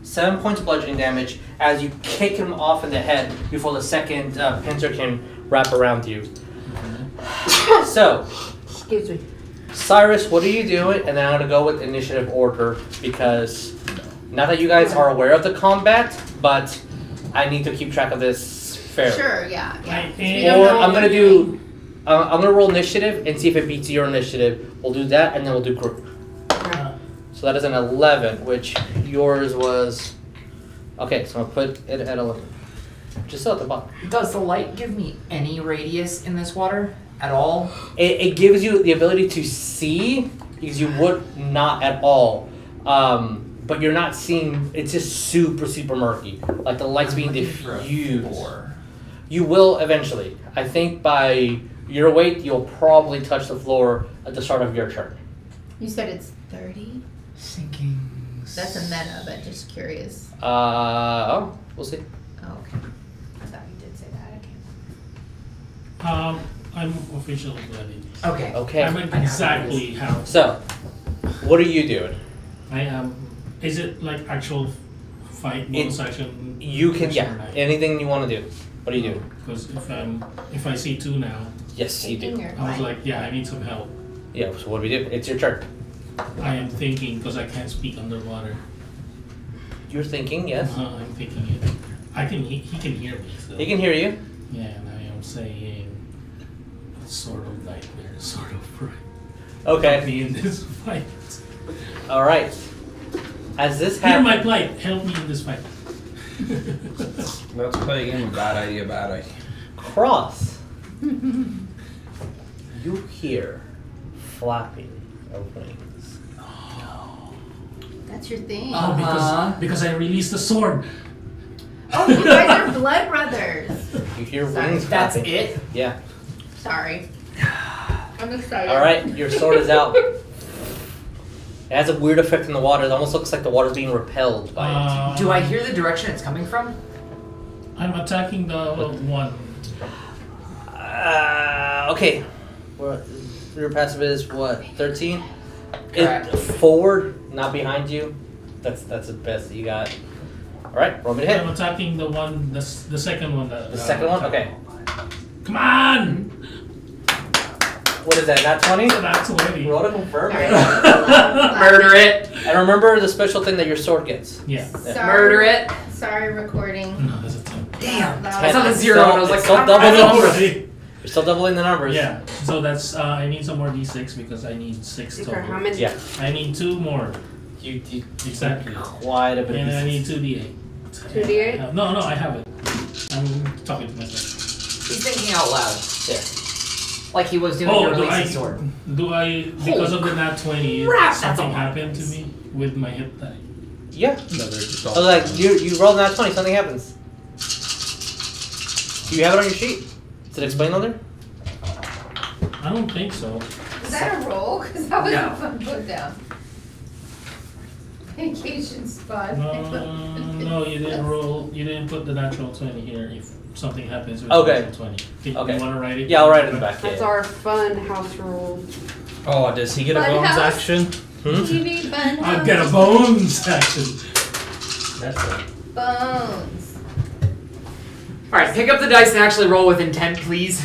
7 points of bludgeoning damage as you kick him off in the head before the second pincer can wrap around you. So, Excuse me. Cyrus, what are you doing? And then I'm gonna go with initiative order because not that you guys are aware of the combat, but I need to keep track of this fairly. Sure, yeah. I We am- don't Or know I'm what gonna you're doing. do. I'm gonna roll initiative and see if it beats your initiative. We'll do that, and then we'll do group. So that is an 11, which yours was. Okay, so I'm gonna put it at 11. Just at the bottom. Does the light give me any radius in this water at all? It gives you the ability to see because you would not at all. But you're not seeing. It's just super, super murky. Like the light's being diffused. You will eventually. I think by your weight, you'll probably touch the floor at the start of your turn. You said it's 30? Sinking wings. That's a meta, but just curious. We'll see. Oh, okay. I thought you did say that. I can't. I'm officially ready. Okay. Okay. I'm exactly how So, what are you doing? I am. Is it like actual fight bonus action? You can, action, yeah. right? Anything you want to do. What do you do? Because if I see 2 now, Yes, you Taking do. your I was life. like, yeah, I need some help. Yeah. So what do we do? It's your turn. I am thinking because I can't speak underwater. You're thinking, yes. I'm thinking it. He can hear me. So. He can hear you. Yeah, and I am saying sort of nightmare, sort of fright. Okay. Help me in this fight. All right. As this Hear my happens, plight. Help me in this fight. Let's play a game of bad idea, bad idea. Cross. You hear flapping of wings. That's your thing. Oh, because I released the sword. Oh, you guys are blood brothers. You hear Sorry, wings That's flapping. it? Yeah. Sorry. I'm excited. All right. Your sword is out. It has a weird effect in the water. It almost looks like the water's being repelled by Do I hear the direction it's coming from? I'm attacking the one. it. Okay. Your passive is what? 13. Correct. Forward, not behind you. That's the best that you got. All right. Roll me to hit. I'm attacking the one, the second one. The second one. Okay. Come on! What is that? Not 20. That's 20. Roll to confirm. Sorry. Murder it. And remember the special thing that your sword gets. Yeah. Sorry. Murder it. Sorry, recording. No, that's a 10. Damn. That I was- saw the 0 and I was like, It's still "Ah." double I the know numbers. already. You're still doubling the numbers. Yeah, so that's, I need some more d6 because I need 6 Okay, total. how many? Yeah. I need 2 more. You Exactly. quite a bit. And I of need 2d8. 2d8? No, I have it. I'm talking to myself. He's thinking out loud. Yeah. Like he was doing Oh, to do release I, his sword. because of the nat 20, crap, that's something a lot. happened to me with my hit die? Yeah. No, they're just all So like you roll that 20, something happens. Do you have it on your sheet? Does it explain on there? I don't think so. Is that a roll? Because that was No. a fun put down. Vacation spot. No, you didn't roll, you didn't put the natural 20 here if something happens with Okay. the natural 20. You Okay. want to write it? Yeah, I'll write it in the back. That's Yeah. our fun house rule. Oh, does he get a Fun bonus house. action? You need fun. I'll get a bones action. That's it. Bones. Alright, pick up the dice and actually roll with intent, please.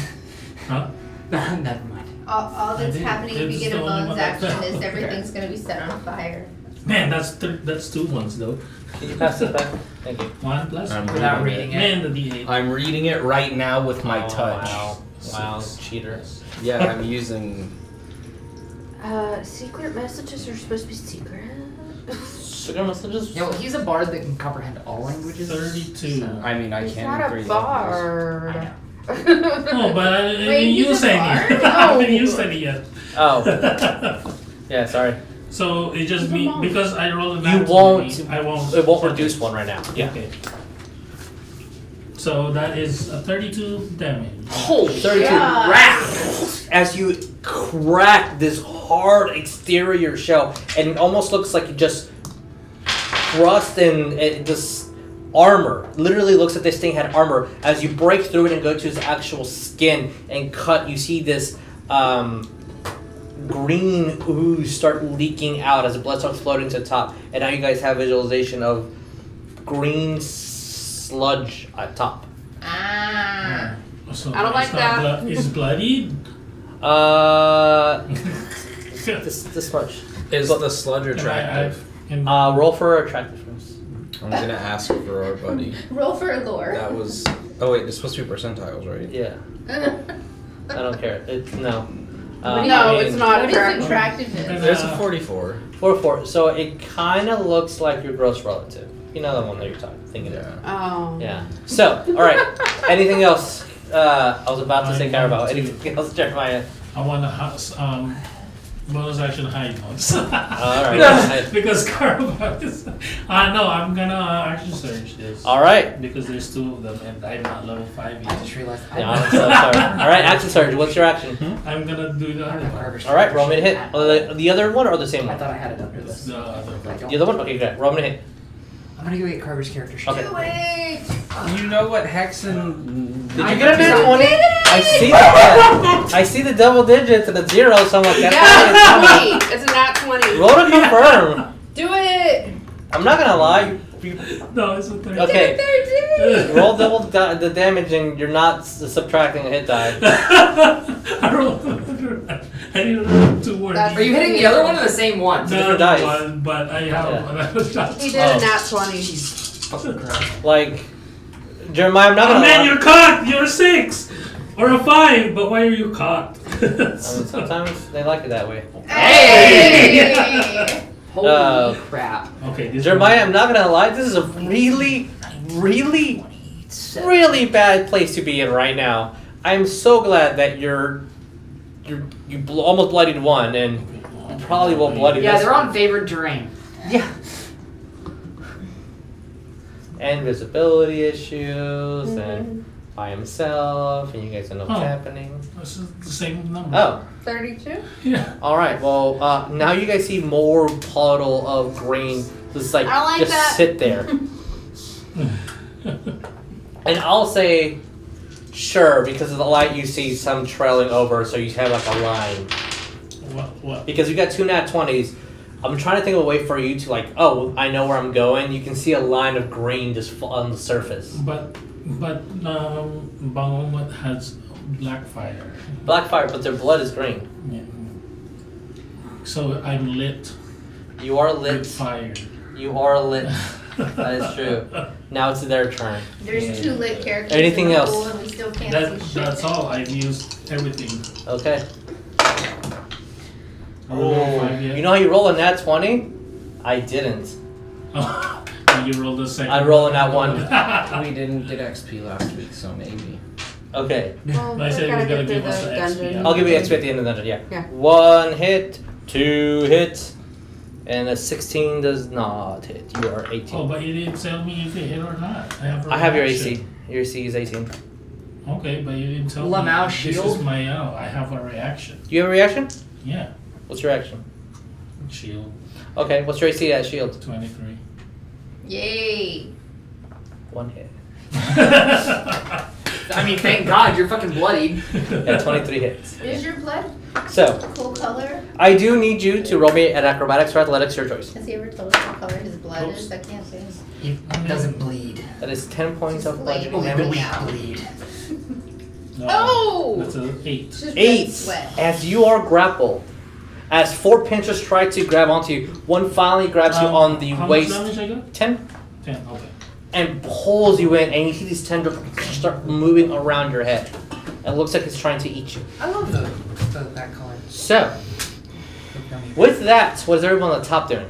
Huh? Never mind. All that's did. happening if you It's get a the only bones one that action fell. is everything's gonna be set on fire. Man, that's 2 ones though. Can you pass it back? Thank you. 1 plus. I'm Without reading reading it. Man, the d8. I'm reading it right now with my Oh, touch. Wow. Wow. 6. Cheater. Yeah, I'm using. Secret messages are supposed to be secret. Sugar messages? Yeah, well, he's a bard that can comprehend all languages. 32. so- I mean, I He's can not read a languages. bard. I know. Oh, but I Wait, haven't he's used a any. bard? I haven't No. used any yet. Oh. Yeah. Sorry. So it just He's a me monk. because I rolled a You nat won't. 20, I won't. It won't reduce one right now. Yeah. Okay. So that is a 32 damage. Holy 32. Yeah. crap! As you crack this hard exterior shell, and it almost looks like you just crust and this armor. Literally looks like this thing had armor. As you break through it and go to its actual skin and cut, you see this green ooze start leaking out as the blood starts floating to the top. And now you guys have visualization of green sludge at top. Ah. So I don't like it's not that. It's bloodied. This much. Is the sludge attractive? Roll for attractiveness. I'm gonna ask for our buddy. Roll for a lore. That was. Oh wait, it's supposed to be percentiles, right? Yeah. I don't care. No. No, it's not What is attractive. attractiveness? There's a 44. 4. So it kind of looks like your gross relative. You know the one that you're thinking of. Yeah. Oh. Yeah. So, all right. Anything else? I was about to say Carabao. Anything else, Jeremiah? I want to Bonus action hide notes. Alright. Because Carabao is. No, I'm gonna action surge this. Alright. Because there's 2 of them and I'm not level 5 I yet. just realized. Yeah, I'm so sorry. Alright, action surge. What's your action? I'm gonna do the other part. Alright, roll me to hit. The other one or the same I one? thought I had it under this. The other I part. don't. The other one? Okay, good. Roll me to hit. I'm gonna go get Carver's character sheet. Okay. Do it! You know what Hexen? Did you get a nat 20? I see that. I see the double digits and the 0, so I'm like, that's Yeah, it's a nat 20. roll to confirm. Do it! I'm not gonna lie. You, No, it's a 30. okay, 13! roll double the damage and you're not subtracting a hit die. I rolled. I need to roll 2 more. That's- Are you hitting the other one or the same one? The different other dice. one, but I have Yeah. another shot. He did a nat 20. Fucking Christ. Like, Jeremiah, I'm not Oh gonna man, lie. you're caught! You're a 6! Or a 5, but why are you caught? I mean, sometimes they like it that way. Hey! Holy crap. Okay, this Jeremiah, I'm not gonna lie. This is a really, really, really bad place to be in right now. I'm so glad that you almost bloodied one, and you probably will bloody Yeah, this they're one. on favored terrain. Yeah. And visibility issues, and by himself, and you guys don't know what's Oh. happening. This is the same number. Oh, 32? Yeah. all right. Well, now you guys see more puddle of green just like I like just that. sit there. And I'll say, sure, because of the light, you see some trailing over, so you have like a line. What? Because you got 2 nat 20s. I'm trying to think of a way for you to like, oh, I know where I'm going. You can see a line of green just on the surface. But Bangomat has black fire. Black fire, but their blood is green. Yeah. So I'm lit You are with lit. fire. You are lit. That is true. Now it's their turn. There's 2 lit characters. Anything in the else? pool and we still can't see shit. That's all. I've used everything. Okay. I don't know if I've yet. You know how you roll a nat 20? I didn't. You rolled the second. I roll a nat 1. We didn't get XP last week, so maybe. Okay. Well, I we said he gotta was gonna get to give us the the XP. dungeon. I'll give you XP at the end of the dungeon, yeah. Yeah. 1 hit, 2 hits, and a 16 does not hit. You are 18. Oh, but you didn't tell me if it hit or not. I have your reaction. AC. Your AC is 18. Okay, but you didn't tell Lamau me. shield? This is my I have a reaction. Do you have a reaction? Yeah, What's your action? shield Okay, what's your AC at shield? 23. Yay! 1 hit. I mean, thank God you're fucking bloodied. Yeah, 23 hits. Is your blood So, full color? I do need you to roll me at acrobatics or athletics, your choice. Has he ever told us what color his blood is? I can't say. He doesn't bleed. That is 10 points of Just bludgeoning like- damage. Now. bleed. No, Oh! that's an 8. Just red 8. sweat. As you are grappled, as 4 pinchers try to grab onto you, one finally grabs you on the how waist. much damage I got? 10. 10, okay. And pulls you in, and you see these tendrils start moving around your head. It looks like it's trying to eat you. I love that color. So, with that, what is everyone on the top doing?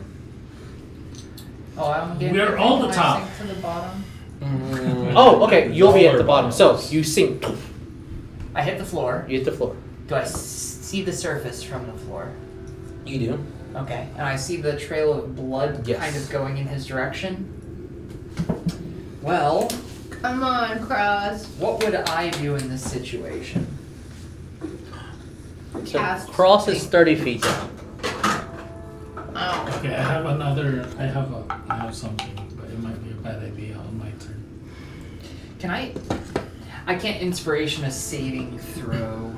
Oh, I'm getting. We're all the top. To the bottom. Oh, okay, you'll be at the Lower bottom. So, you sink. I hit the floor. You hit the floor. Do I see the surface from the floor? You do. Okay. And I see the trail of blood Yes. kind of going in his direction. Well, Come on, Cross. what would I do in this situation? So, Cast cross is 30 feet down. Oh. Okay, I have something, but it might be a bad idea on my turn. Can I can't inspiration a saving throw.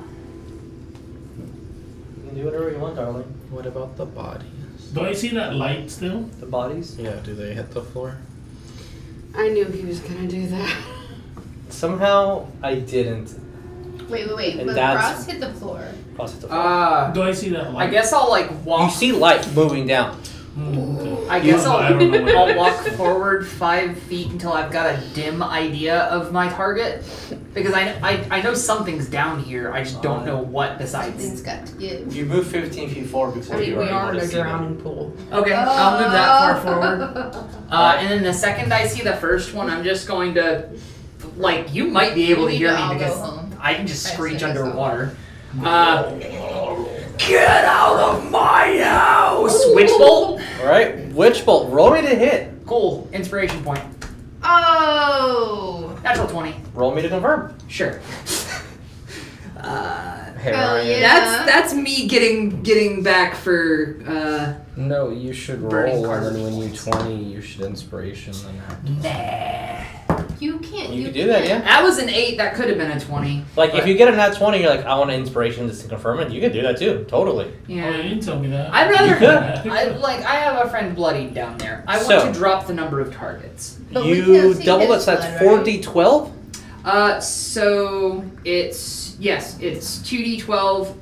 You can do whatever you want, darling. What about the bodies? Do I see that light still? The bodies? Yeah, do they hit the floor? I knew he was gonna do that. Somehow, I didn't. Wait. And But that's- Cross hit the floor. Cross hit the floor. Do I see that I light? guess I'll like You walk. see light moving down. Okay. I guess I don't know what I'll it walk is. forward 5 feet until I've got a dim idea of my target, because I know something's down here. I just don't know what Something's besides. got to give. You move 15 feet forward before I mean, you we are are able in to a see them. drowning pool. Okay, I'll move that far forward. And then the second I see the first one, I'm just going to, like, you might be able to hear I'll me go because home. I can just I screech see this underwater. Oh. Get out of my Witch bolt. All right, Witch Bolt. Roll me to hit. Cool. Inspiration point. Oh. Natural 20. Roll me to confirm. Sure. Hell yeah. That's me getting back for No, you should Burning roll, and then when cartridges. you 20, you should inspiration, then have to. nah. You can't. You could do that, yeah. That was an 8. That could have been a 20. Like if but- you get a nat 20, you're like, I want an inspiration just to confirm it. You could do that too. Totally. Oh, you Yeah. didn't tell me that. I'd You could. rather. I have a friend bloodied down there. I So- want to drop the number of targets. But we You can't see double it, his so that's blood, right? 4d12. So it's 2d12.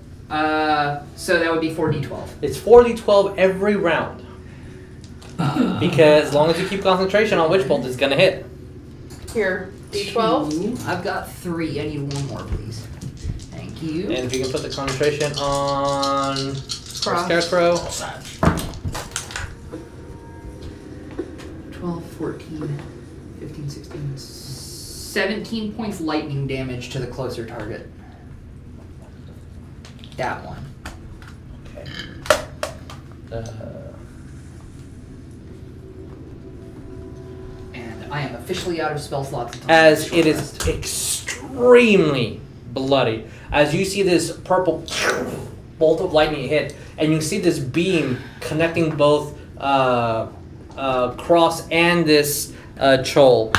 So that would be 4d12. It's 4d12 every round. Because as long as you keep concentration on Witch Bolt, it's gonna hit. Here, D12. 2. I've got 3. I need one more, please. Thank you. And if you can put the concentration on Cross. Scarecrow. 12, 14, 15, 16, 17 points lightning damage to the closer target. That one. Okay. And I am officially out of spell slots. Until As next it short is rest. extremely bloody, as you see this purple bolt of lightning hit, and you see this beam connecting both Cross and this Chol.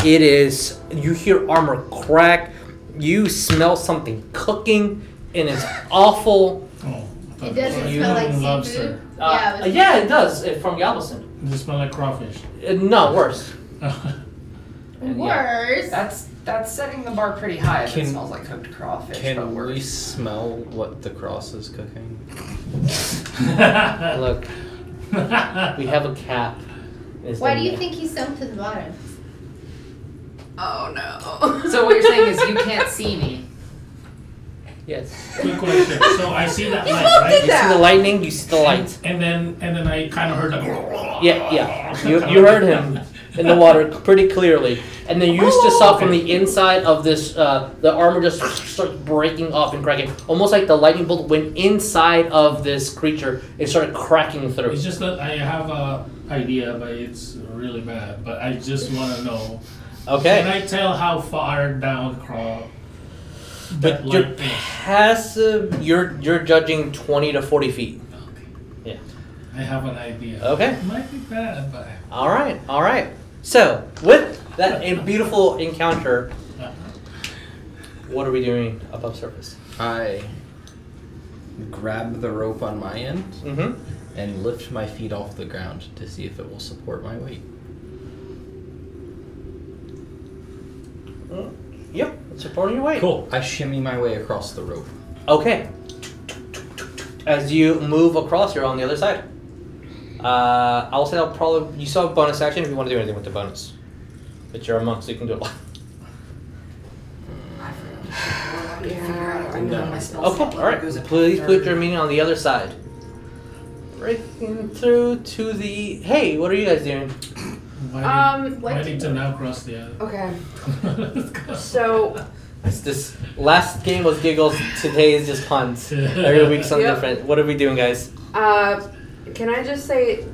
It is, you hear armor crack, you smell something cooking, and it's awful. Oh, I It thought doesn't you smell like were seafood. lobster. Yeah, it was- Yeah, it does, from Galveston. Does it smell like crawfish? No, worse. Worse. That's setting the bar pretty high if it Can- smells like cooked crawfish. but Can worse. we smell what the cross is cooking? Look, we have a cap. It's Why the- do you think he sunk to the bottom? Oh no. So what you're saying is you can't see me. Yes. Quick question. So I see that light, both right? did You see the lightning, you see the light. And then I kind of heard the. Yeah. You heard him in the water pretty clearly. And then you just saw from the inside of this, the armor just starts breaking off and cracking. Almost like the lightning bolt went inside of this creature and started cracking through. It's just that I have a idea, but it's really bad. But I just want to know. Can Okay. I tell how far down crawl that But you're light is? passive, you're judging 20 to 40 feet. Okay. I have an idea. Okay. It might be bad, but. Alright. So, with that a beautiful encounter, what are we doing above surface? I grab the rope on my end Mm-hmm. and lift my feet off the ground to see if it will support my weight. Yep, it's supporting your weight. Cool. I shimmy my way across the rope. Okay. As you move across, you're on the other side. I'll say I'll probably. You still have a bonus action if you want to do anything with the bonus. But you're a monk, so you can do it. Yeah, I know know. my spell Okay, slot alright. goes up Please to put 30. your meaning on the other side. Breaking through to the. Hey, what are you guys doing? Why need to now cross the other? Okay. Let's go. So This last game was giggles. Today is just puns. Every week something Yep. different. What are we doing, guys? can I just say,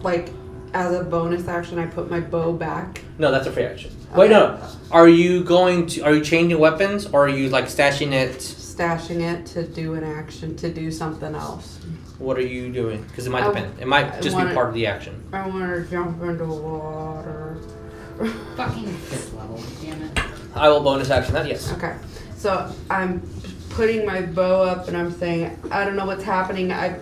like, as a bonus action, I put my bow back. No, that's a free action. Wait, no. Are you going to? Are you changing weapons, or are you like stashing it? Stashing it to do an action, to do something else. What are you doing? Because it might I- depend. It might I just be wanna- part of the action. I want to jump into water. Fucking 5th level, damn it. I will bonus action that. Yes. Okay. So I'm putting my bow up and I'm saying, I don't know what's happening. I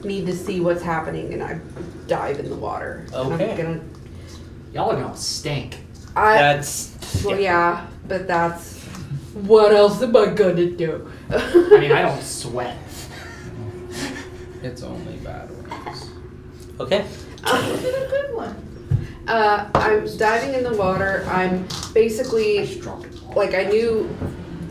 need to see what's happening, and I dive in the water. And Okay. I'm gonna. Y'all are gonna stink. That's. Well, yeah, but that's. What else am I gonna do? I mean, I don't sweat. It's only bad ones. Okay. This is a good one. I'm diving in the water. I'm basically like, I knew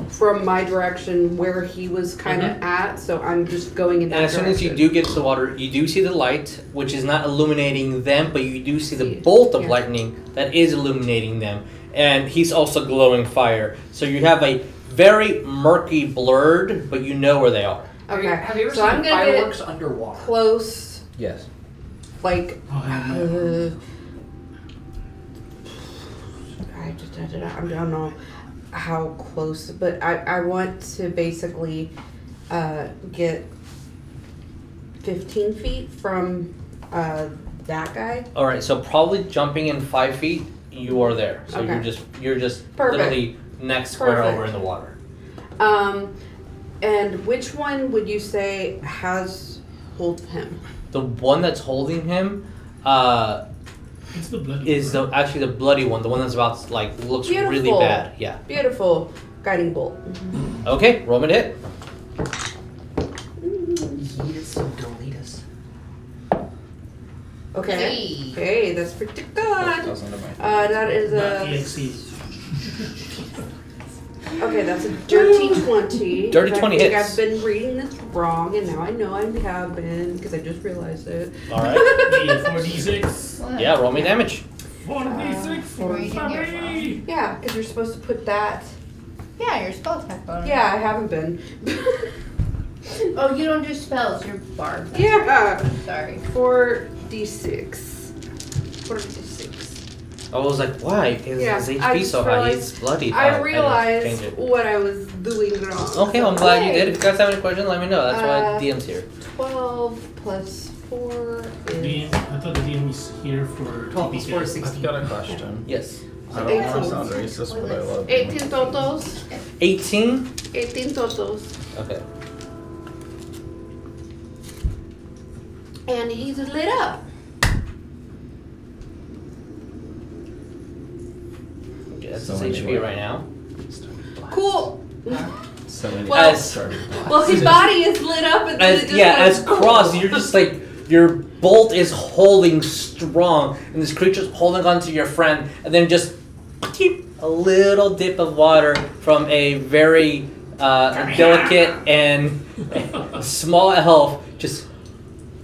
from my direction where he was kind of at, so I'm just going in that And as soon as you direction. do get to the water, you do see the light, which is not illuminating them, but you do see the See it, bolt of yeah. lightning that is illuminating them. And he's also glowing fire. So you have a very murky blurred, but you know where they are. Okay. Have you ever So I'm seen gonna get fireworks underwater? close, Yes. like. Oh, hell I don't know how close, but I want to basically get 15 feet from that guy. All right, so probably jumping in 5 feet, you are there. So Okay. you're just Perfect. literally next square Perfect. over in the water. And which one would you say has hold him? The one that's holding him It's the bloody is actually the bloody one, the one that's about to, like looks really Beautiful. bad. Yeah. Beautiful guiding bolt. Okay, roll me to hit. Yes, delete us. Okay. Hey. Hey, that's pretty good. Doesn't matter. That is Not a EXE. okay. That's a dirty 20. Dirty 'cause 20 I think hits. I've been reading this wrong, and now I know I have been because I just realized it. All right. 4d6. What? Yeah, roll me damage. 4d6 for Where you didn't get family. Yeah, because you're supposed to put that. Yeah, your spell attack bonus. Yeah, I haven't been. Oh, you don't do spells. You're bard. Yeah. Sorry. 4d6. 4d6. I was like, why? His Yeah, HP I just so high. realized- He's bloody. I Oh, realized change it. what I was doing wrong. Okay, well, I'm glad you did. If you guys have any questions, let me know. That's why DM's here. 12 plus 4 is. I thought the DM was here for 12 plus 4 is TPK. 16. I've got a question. Yes. I don't want to 18. sound racist, but I love you. 18 totos. 18. 18 totos. Okay. And he's lit up. Okay, that's So his anyway. HP right now. Cool. So anyway, Well- I started Well, his body is lit up and then it As just yeah, went as Cross, you're just like your bolt is holding strong, and this creature's holding onto your friend, and then just keep a little dip of water from a very delicate and small elf just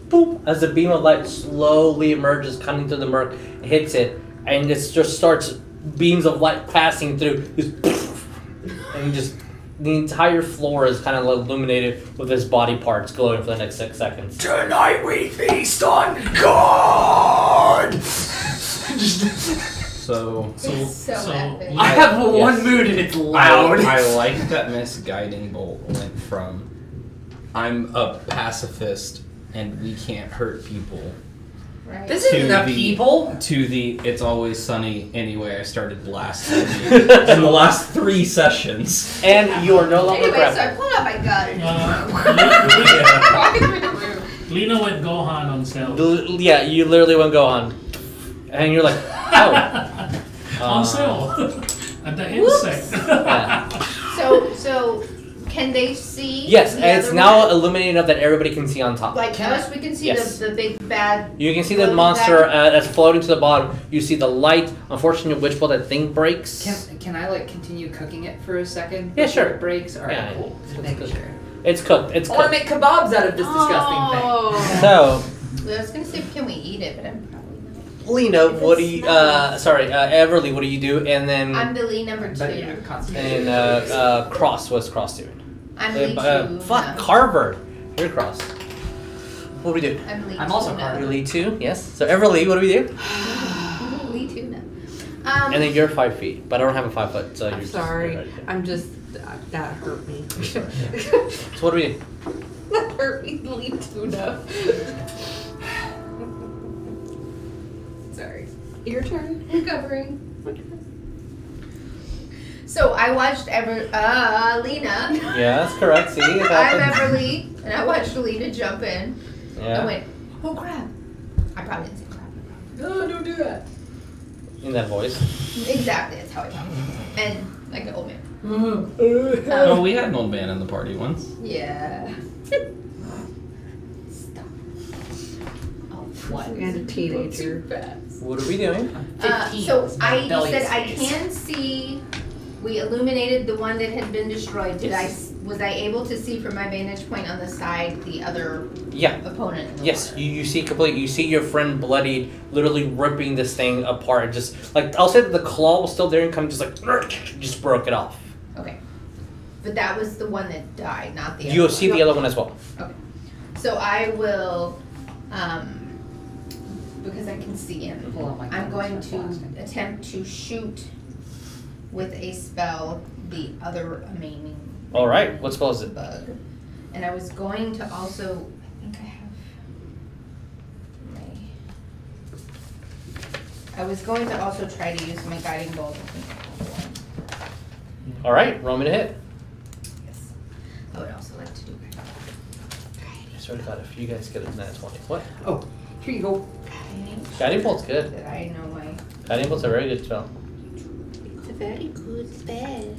boop as the beam of light slowly emerges, cutting through the murk, hits it, and it just starts beams of light passing through, just poof, and just the entire floor is kind of illuminated with his body parts glowing for the next 6 seconds. Tonight we feast on God! So It's so epic. I have one Yes. mood and it's loud. I like that Misguiding Bolt went from I'm a pacifist and we can't hurt people Right. This isn't To a the- people. to the it's always sunny anyway. I started blasting you in the last 3 sessions. And you are no longer Anyway, so I grappled. pulled out my gun and walking through the room. Lena went Gohan on stealth. Yeah, you literally went Gohan. And you're like, oh. On sale. At the insect. Yeah. So can they see? Yes, the and it's other now one? illuminated enough that everybody can see on top. Like us, we can see Yes. the big bad. You can see the floating monster bag? that's floating to the bottom. You see the light. Unfortunately, Witch Bolt, that thing breaks. Can I like continue cooking it for a second? Yeah, before sure. It breaks. All right, Yeah, cool. it's Just making good. sure. It's cooked. It's I want to cooked. make kebabs out of this disgusting thing. Oh. So, I was gonna say, can we eat it? But I'm probably Lena, If what do it's you? not- Everly, what do you do? And then not. I'm the lead number 2. But yeah, concentration. and Cross. What's Cross doing? I'm lead 2. Fuck, no. Carver. You're Cross. What do we do? I'm lead I'm 2 also now. Carver. You're lead 2. Yes. So Everly, what do we do? Lead 2 now. And then you're 5 feet, but I don't have a 5 foot, so I'm you're sorry. Just, I'm just. That hurt me. so what do we do? That hurt me. Lead tuna. Sorry. Your turn. Recovering. So I watched Lena. Yeah, that's correct. See, it I'm happened. Everly, and I watched Lena jump in. I Yeah. went, oh crap. I probably didn't say crap. No, don't do that. In that voice. Exactly, that's how I talk. And like an old man. Oh, we had an old man in the party once. Yeah. Stop. Oh, what? And a teenager. What are we doing? 15. So is my I belly said I space. can see. We illuminated the one that had been destroyed. Was I able to see from my vantage point on the side the other Yeah. opponent? In the Yes, water? you see completely. You see your friend bloodied, literally ripping this thing apart. Just like I'll say that the claw was still there and kind of just like just broke it off. Okay. but that was the one that died, not the other You one. see the other one as well. Okay. So I will, because I can see him, Pull out my I'm going guns and to blast attempt to shoot with a spell the other remaining All right. What spell is it? bug. And I was going to also, I think I was going to also try to use my guiding bolt. All right. Roll me to hit. Yes. I would also like to do I swear to God, if you guys get a nat 20. What? Oh, here you go. guiding. Guiding bolt's good. That I know my. Guiding bolt's a very good spell. It's a very good spell.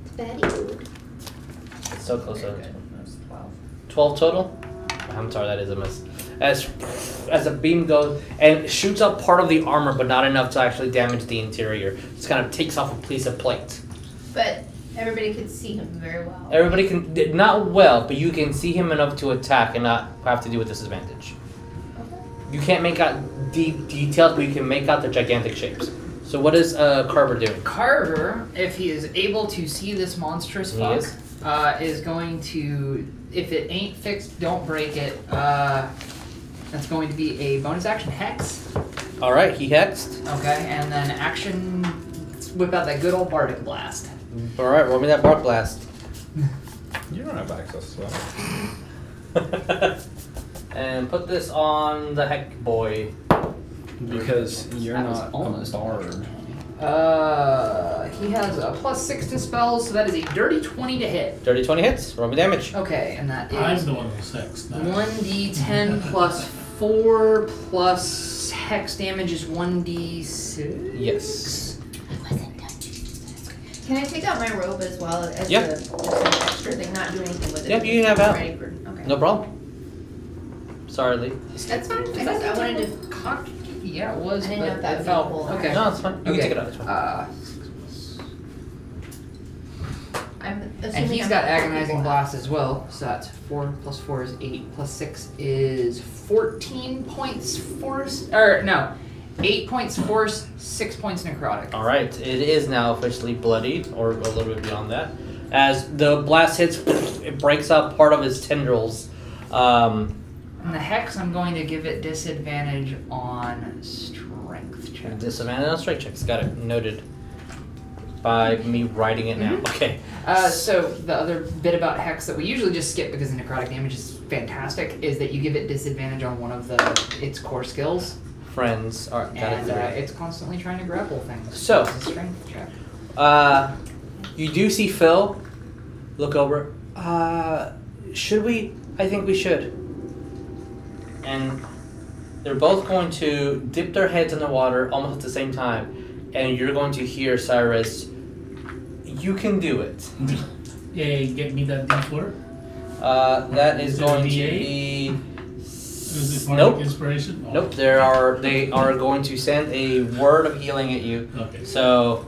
It's very good. It's so close to Very it. good. That was 12. 12 total? I'm sorry, that is a miss. As a beam goes and shoots up part of the armor, but not enough to actually damage the interior. Just kind of takes off a piece of plate. But everybody could see him very well. Everybody can, not well, but you can see him enough to attack and not have to deal with disadvantage. Okay. You can't make out deep details, but you can make out the gigantic shapes. So what is Carver doing? Carver, if he is able to see this monstrous He fuck, is. is going to, if it ain't fixed, don't break it. That's going to be a bonus action hex. All right, he hexed. Okay, and then action, whip out that good old bardic blast. All right, roll me that bark blast. You don't have access to that. And put this on the heck boy. Because you're That was not almost a bard. He has a +6 to spells, so that is a dirty 20 to hit. Dirty 20 hits. Roll me damage. Okay, and that I'm is the one who's hexed. not- 1d10 plus 4 plus hex damage is 1d6. Yes. Can I take out my robe as well as Yeah. just an extra thing, not do anything with it? Yeah, you can have out. Ready for, okay. No problem. Sorry, Lee. That's fine. I guess I wanted to. Cock. Yeah, it was. I didn't know but if that it would be felt- cool. Okay. No, it's fine. You can Okay. take it out. It's fine. I'm assuming And he's I'm got not agonizing capable. blast as well. So that's 4 plus 4 is 8 plus 6 is 14 points force. Or no, 8 points force, 6 points necrotic. All right, it is now officially bloodied, or a little bit beyond that. As the blast hits, it breaks up part of his tendrils. And the hex, I'm going to give it disadvantage on strength check. Disadvantage on strength checks. Got it. Noted. By me writing it now. Okay. So the other bit about hex that we usually just skip because the necrotic damage is fantastic is that you give it disadvantage on one of its core skills, Friends. All right. Got and it. it's constantly trying to grapple things. So- It's a strength check. You do see Phil look over. Should we? I think we should. And they're both going to dip their heads in the water almost at the same time. And you're going to hear Cyrus, you can do it. Yay, get me that D4. That is Is it a going to D8? be. Is it Nope. inspiration? Oh. Nope. They are going to send a word of healing at you. Okay. So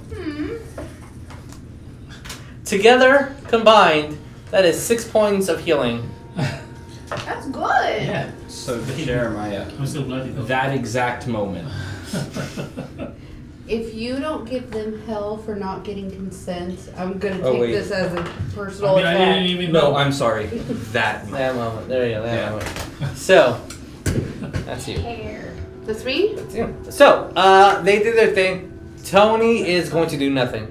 together combined, that is 6 points of healing. That's good. Yeah. So, Jeremiah, I'm still bloody though. that exact moment, If you don't give them hell for not getting consent, I'm gonna Oh, take wait. this as a I personal mean, I attack. didn't even no, know. I'm sorry, that moment. That moment. There you go. That Yeah. moment. So, that's you. Hair. That's me? That's you. So, they did their thing. Tony is going to do nothing.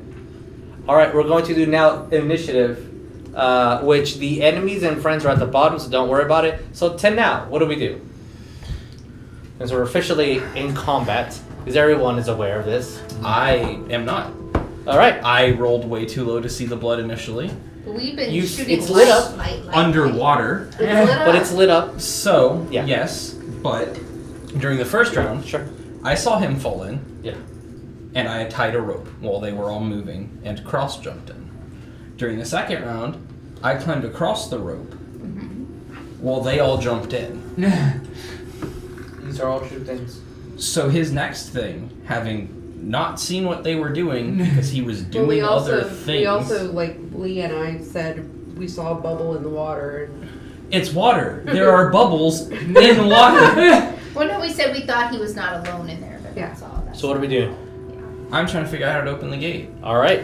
Alright, we're going to do now initiative, which the enemies and friends are at the bottom, so don't worry about it. So, 10 now. What do we do? Because we're officially in combat, because everyone is aware of this. I am not. Alright. I rolled way too low to see the blood initially. We've been You- shooting it's lit light, up light. Underwater. It's lit up. But it's lit up. So, Yeah. yes, but during the first round, Sure. I saw him fall in. Yeah. And I tied a rope while they were all moving and cross jumped in. During the second round, I climbed across the rope while they all jumped in. These are all true things. So his next thing, having not seen what they were doing because he was doing other things. we also, like Lee and I said, we saw a bubble in the water. And It's water. There are bubbles in water. Well, no, we said we thought he was not alone in there, but Yeah. that's all. That's So, what do we do? I'm trying to figure out how to open the gate. Alright.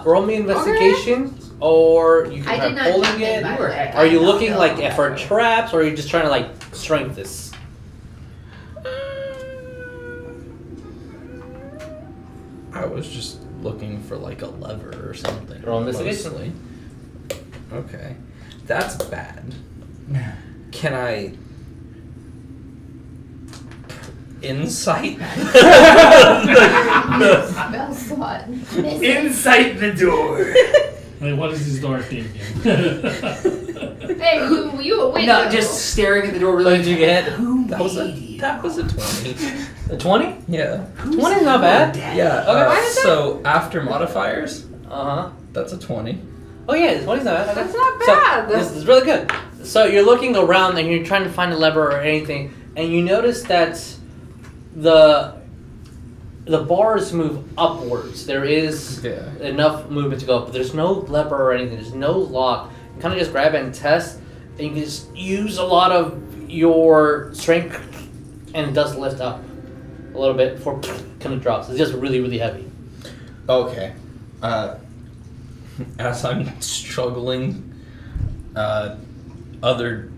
Roll me investigation. or you I can did try not pulling jump in, it. by the way. Are you I don't looking know. like for traps, or are you just trying to like strength this? I was just looking for like a lever or something. Roll investigation. mostly. Okay. That's bad. Can I insight? Spell slot. Inside the door. Like, what is this door thinking? Hey, you awake? No, just staring at the door What really. did you get? That was a 20. A 20? Yeah. 20's not bad. Yeah. Okay, why is that? So after modifiers, Uh huh. that's a 20. Oh yeah, 20's not bad. Okay. That's not So, bad. this is really good. So you're looking around and you're trying to find a lever or anything, and you notice that the bars move upwards. There is Yeah. enough movement to go up, but there's no lever or anything. There's no lock. You kind of just grab it and test, and you can just use a lot of your strength, and it does lift up a little bit before it kind of drops. It's just really, really heavy. Okay. As I'm struggling, other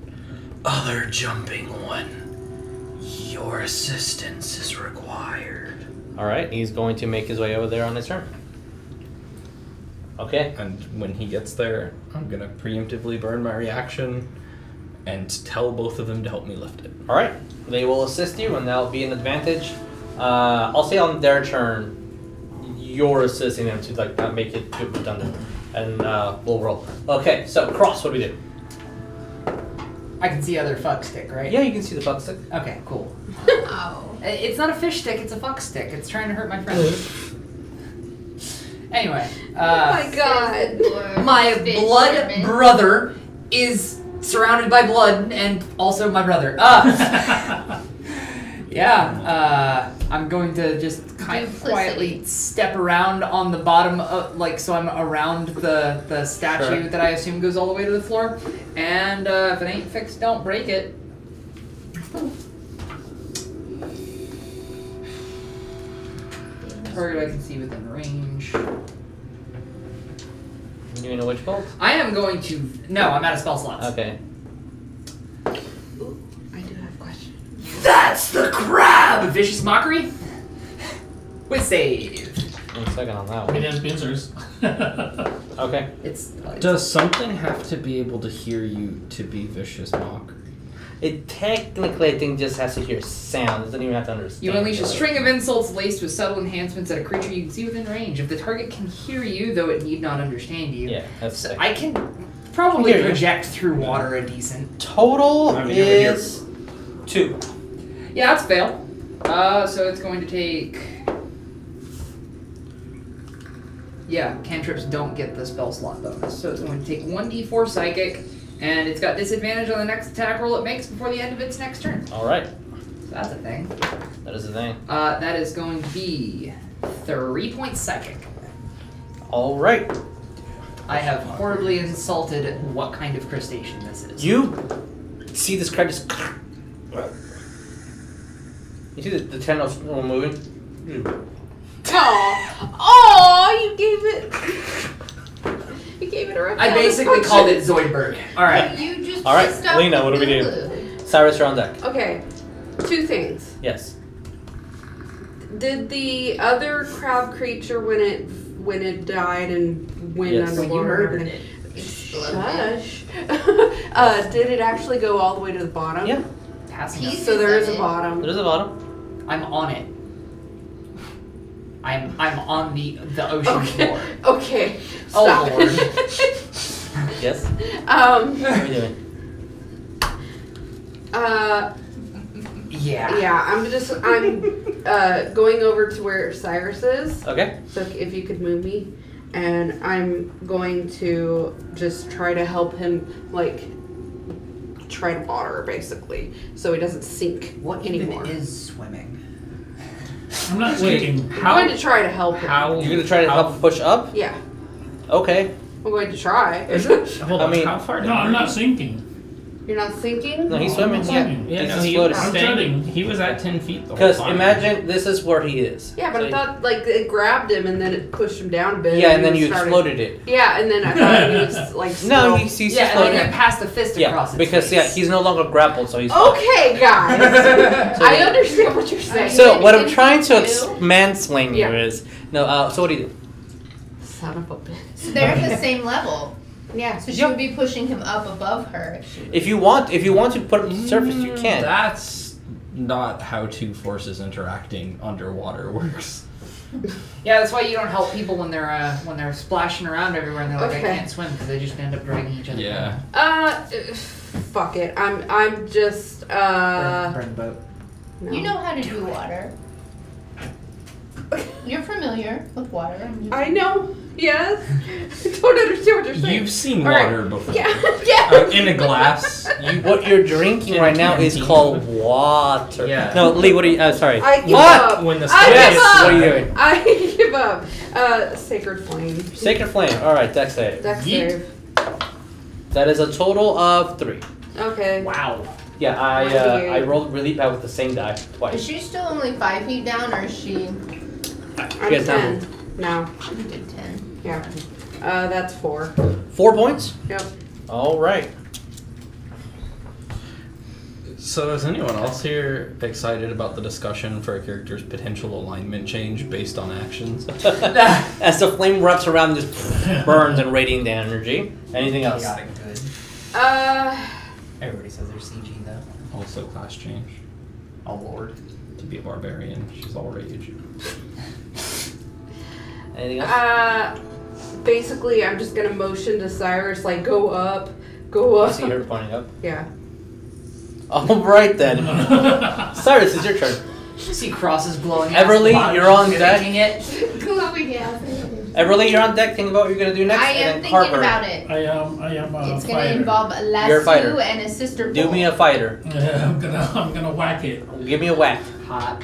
jumping one, your assistance is required. All right, he's going to make his way over there on his turn. Okay. And when he gets there, I'm gonna preemptively burn my reaction and tell both of them to help me lift it. All right, they will assist you, and that'll be an advantage. I'll say on their turn, you're assisting them to like not make it too redundant, and we'll roll. Okay, so Cross, what do we do? I can see other fuck stick, right? Yeah, you can see the fuck stick. Okay, cool. Oh. It's not a fish stick, it's a fuck stick. It's trying to hurt my friend. Anyway, Oh my god. my Fish blood sermon. brother is surrounded by blood and also my brother. I'm going to just kind of Duplicity. quietly step around on the bottom, like so I'm around the statue Sure. that I assume goes all the way to the floor. And if it ain't fixed, don't break it. Target I can see within range. You doing a witch bolt? I am going to. No, I'm out of spell slots. Okay. Ooh, I do have a question. That's the crab! Vicious mockery? With save. 1 second on that We one. didn't pincers. Okay. It's. Does something have to be able to hear you to be vicious mockery? It technically, I think, just has to hear sound. It doesn't even have to understand. You unleash a it. string of insults laced with subtle enhancements at a creature you can see within range. If the target can hear you, though it need not understand you. Yeah, that's So sick. I can probably Hear you. project through water a decent. Total I mean, you're is 2. Yeah, that's fail. So it's going to take. Yeah, cantrips don't get the spell slot bonus. So it's going to take 1d4 psychic, and it's got disadvantage on the next attack roll it makes before the end of its next turn. All right, So that's a thing. that is the thing. That is going to be 3 points psychic. All right, I have horribly insulted what kind of crustacean this is. you see this crab just. You see the tentacles moving. Oh, you gave it. You gave it a rough I basically called it Zoidberg. All right. You just All right, pissed off Lena, the what do we do? Lulu. Cyrus, you're on deck. Okay, 2 things. Yes. Did the other crab creature when it died and went Yes. When you underwater? murdered it. Shush. Did it actually go all the way to the bottom? Yeah, Passing up. So there is a It. bottom. there's a bottom. I'm on it. I'm on the ocean Okay. floor. Okay. Oh, Stop. Lord. Yes. What are we doing? Yeah. Yeah, I'm going over to where Cyrus is. Okay. So if you could move me, and I'm going to just try to help him, like, try to water basically, so he doesn't sink What anymore. even is swimming? I'm not Wait, thinking. I'm going to try to help him. How? You're gonna try to help him push up. Yeah, Okay. I'm going to try. Hold I on. mean- how far? No, I'm not sinking. You're not sinking? No, he's swimming. Yeah, Yeah, he's no, just he floating. was, floating. he was at 10 feet the whole Because time. imagine this is where he is. Yeah, but So I thought like it grabbed him and then it pushed him down a bit. yeah, and then he you started- exploded it. Yeah, and then I thought he was like. No, still- he's Yeah, just and floating. then you passed the fist Yeah, across its because face. he's no longer grappled, so he's. Okay, guys. I understand what you're saying. So what I'm Did trying to you do? mansplain you Yeah. is no. So what do you do? Son of a bitch. So they're at the same level. Yeah. So she Yep. would be pushing him up above her. If she was. If you want to put him to the surface, you can. That's not how two forces interacting underwater works. Yeah, that's why you don't help people when they're splashing around everywhere and they're like, Okay. I can't swim because they just end up dragging each other. Yeah. Fuck it. I'm just Burn the boat. no. You know how to do water. You're familiar with water. I know. Yes. I don't understand what you're saying. You've seen All right. water before. Yeah. Yeah. In a glass. What you're drinking In a right now is canteen. called water. Yeah. No, Lee. What are you? Sorry. I give What? up. When the I give Yes. up. What are you doing? I give up. Sacred flame. Sacred flame. All right, dex save. Dex Yeet. save. That is a total of 3. Okay. Wow. Yeah, I rolled really bad with the same die Is twice. she still only 5 feet down, or is she? I'm Yes, 10 now. She did 10. Yeah. That's 4. 4 points. Yep. All right. So is anyone else here excited about the discussion for a character's potential alignment change based on actions? As the flame wraps around, and just burns and radiant energy. Anything else? Got it good. Everybody says they're CG though. Also class change. Oh lord. To be a barbarian, she's all rage. Anything else? Basically, I'm just gonna motion to Cyrus, like, go up, go I up. see her pointing up. Yeah. All right then. Cyrus, it's your turn. You see crosses glowing. Everly, out. you're on You're deck. thinking it. Glowing gas. Everly, you're on deck. Think about what you're gonna do next. I and am then thinking Carver, about it. I am a It's going fighter. to involve a You're a fighter. lasso and a sister do pole. me a fighter. I'm gonna whack it. Give me a whack. Hot.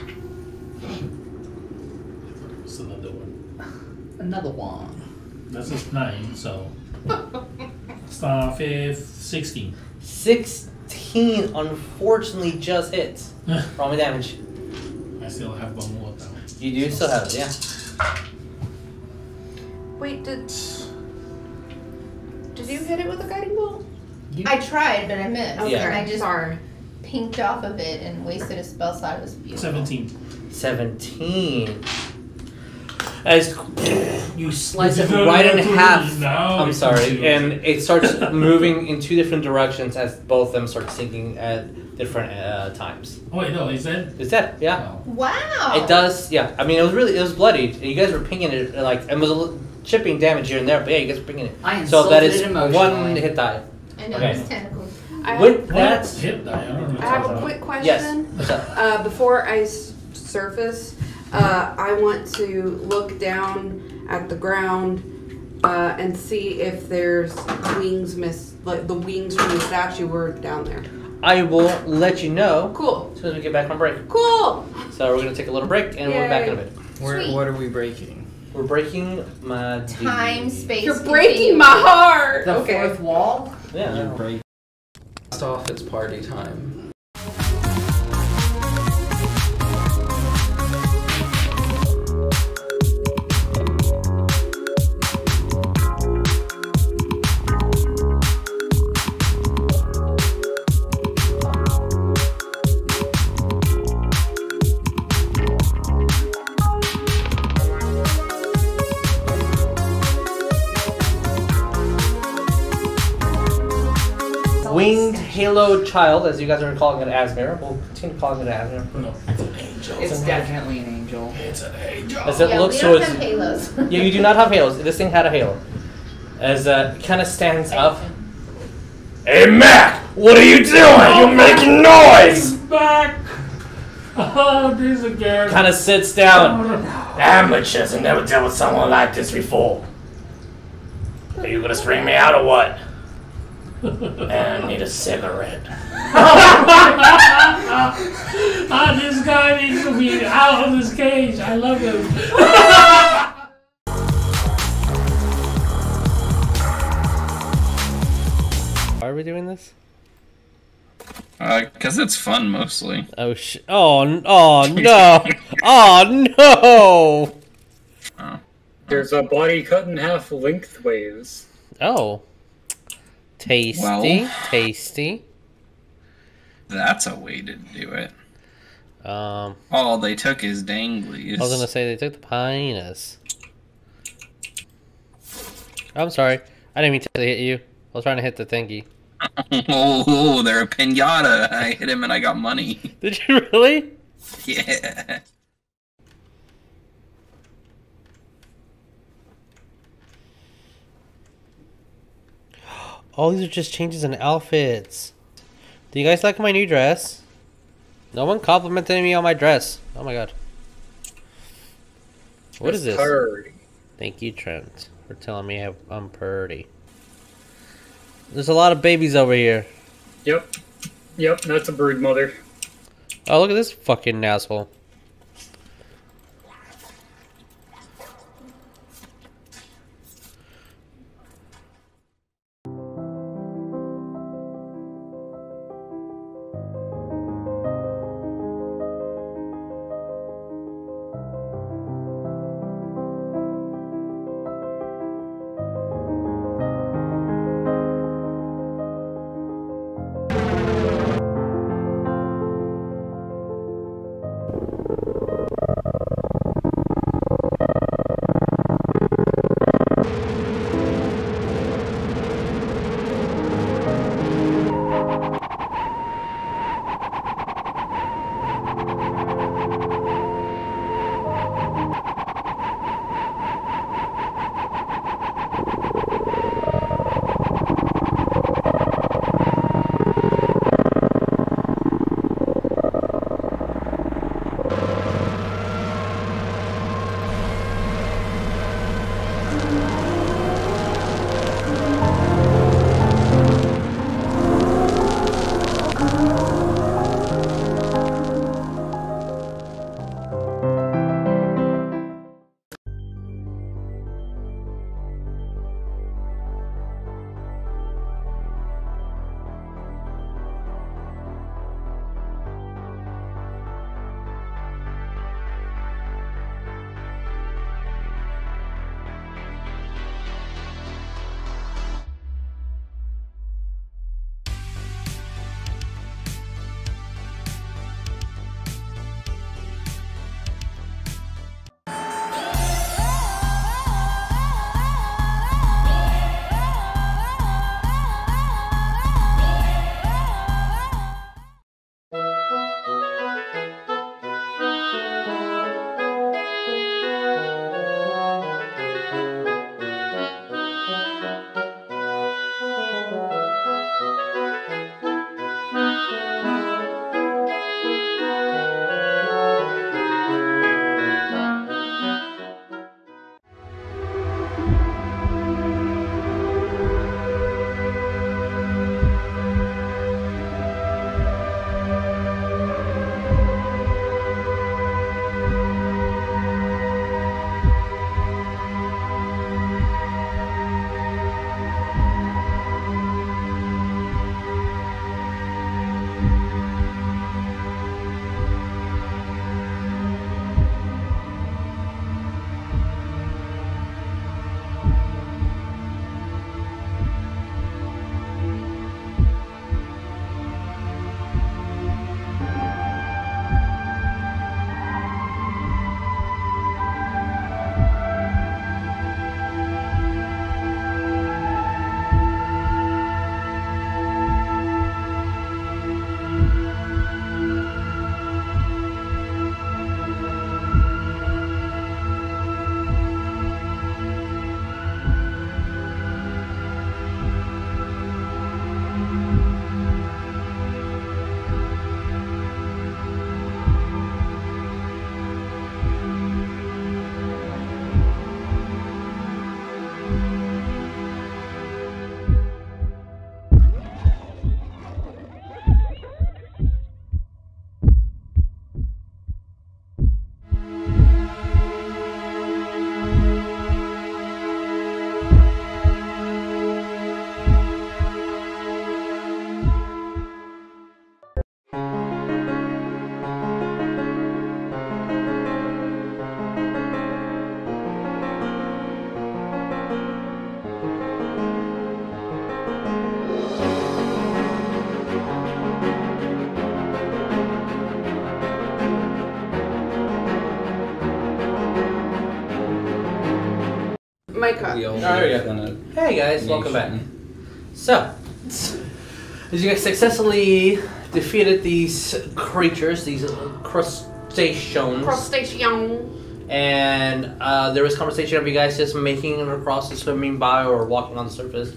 It's another one. Another one. This is 9, so it's 16. 16, unfortunately, just hits. Roll me damage. I still have one more though. You do still have it, yeah. Wait, did you hit it with a guiding bolt? I tried, but I missed. Okay. Yeah. And I just Sorry. pinked off of it and wasted a spell slot. It was beautiful. 17. 17. As you slice it No, right in no, half. no, I'm it's sorry, too and it starts moving in 2 different directions as both of them start sinking at different times. Oh wait, no, is that? It's dead, yeah. Oh. Wow. It does, yeah. I mean, it was bloodied, and you guys were pinging it like, and was a little chipping damage here and there, but yeah, you guys were pinging it. I So that insulted is it emotionally. 1 hit die. I know Okay. it's tentacles. I With What? that, Hit die. I don't know. what I you're have talking a about. quick question. yes. What's up? Before I surface, I want to look down at the ground and see if there's wings like the wings from the statue were down there. I will let you know Cool. as soon as we get back from break. Cool. So we're gonna take a little break, and we're back in a bit. Sweet. What are we breaking? We're breaking my Time, space. You're breaking my heart. The Okay. fourth wall. Yeah. You break. Last off, it's party time. Winged Halo Child, as you guys are calling it, Asmir. We'll continue calling it Asmir. No, it's an angel. It's definitely an angel. It's an angel. As it Yeah, looks we so don't it's have halos. yeah, you do not have halos. This thing had a halo. As kind of stands up. Hey, Mac! What are you doing? You're making noise! He's back. Oh, this again. Kind of sits down. Amateurs have never dealt with someone like this before. Are you gonna string me out or what? And I need a cigarette. Ah, this guy needs to be out of this cage. I love him. Why are we doing this? Because it's fun mostly. Oh oh no! Oh no! There's a body cut in half lengthways. Oh, tasty, Well. tasty. That's a way to do it. Um, All they took is danglies. I was gonna say they took the penis. I'm sorry, I didn't mean to hit you. I was trying to hit the thingy. Oh, they're a pinata. I hit him and I got money. Did you really? Yeah. Oh, these are just changes in outfits. Do you guys like my new dress? No one complimented me on my dress. Oh my god. What is this? Purdy. Thank you, Trent, for telling me I'm pretty. There's a lot of babies over here. Yep. Yep, that's a brood mother. Oh, look at this fucking asshole. mic up. We all there you live go. in a Hey guys, welcome back. nation. So, as you guys successfully defeated these creatures, these crustaceans, Crustacean. and there was conversation of you guys just making it across and swimming by or walking on the surface.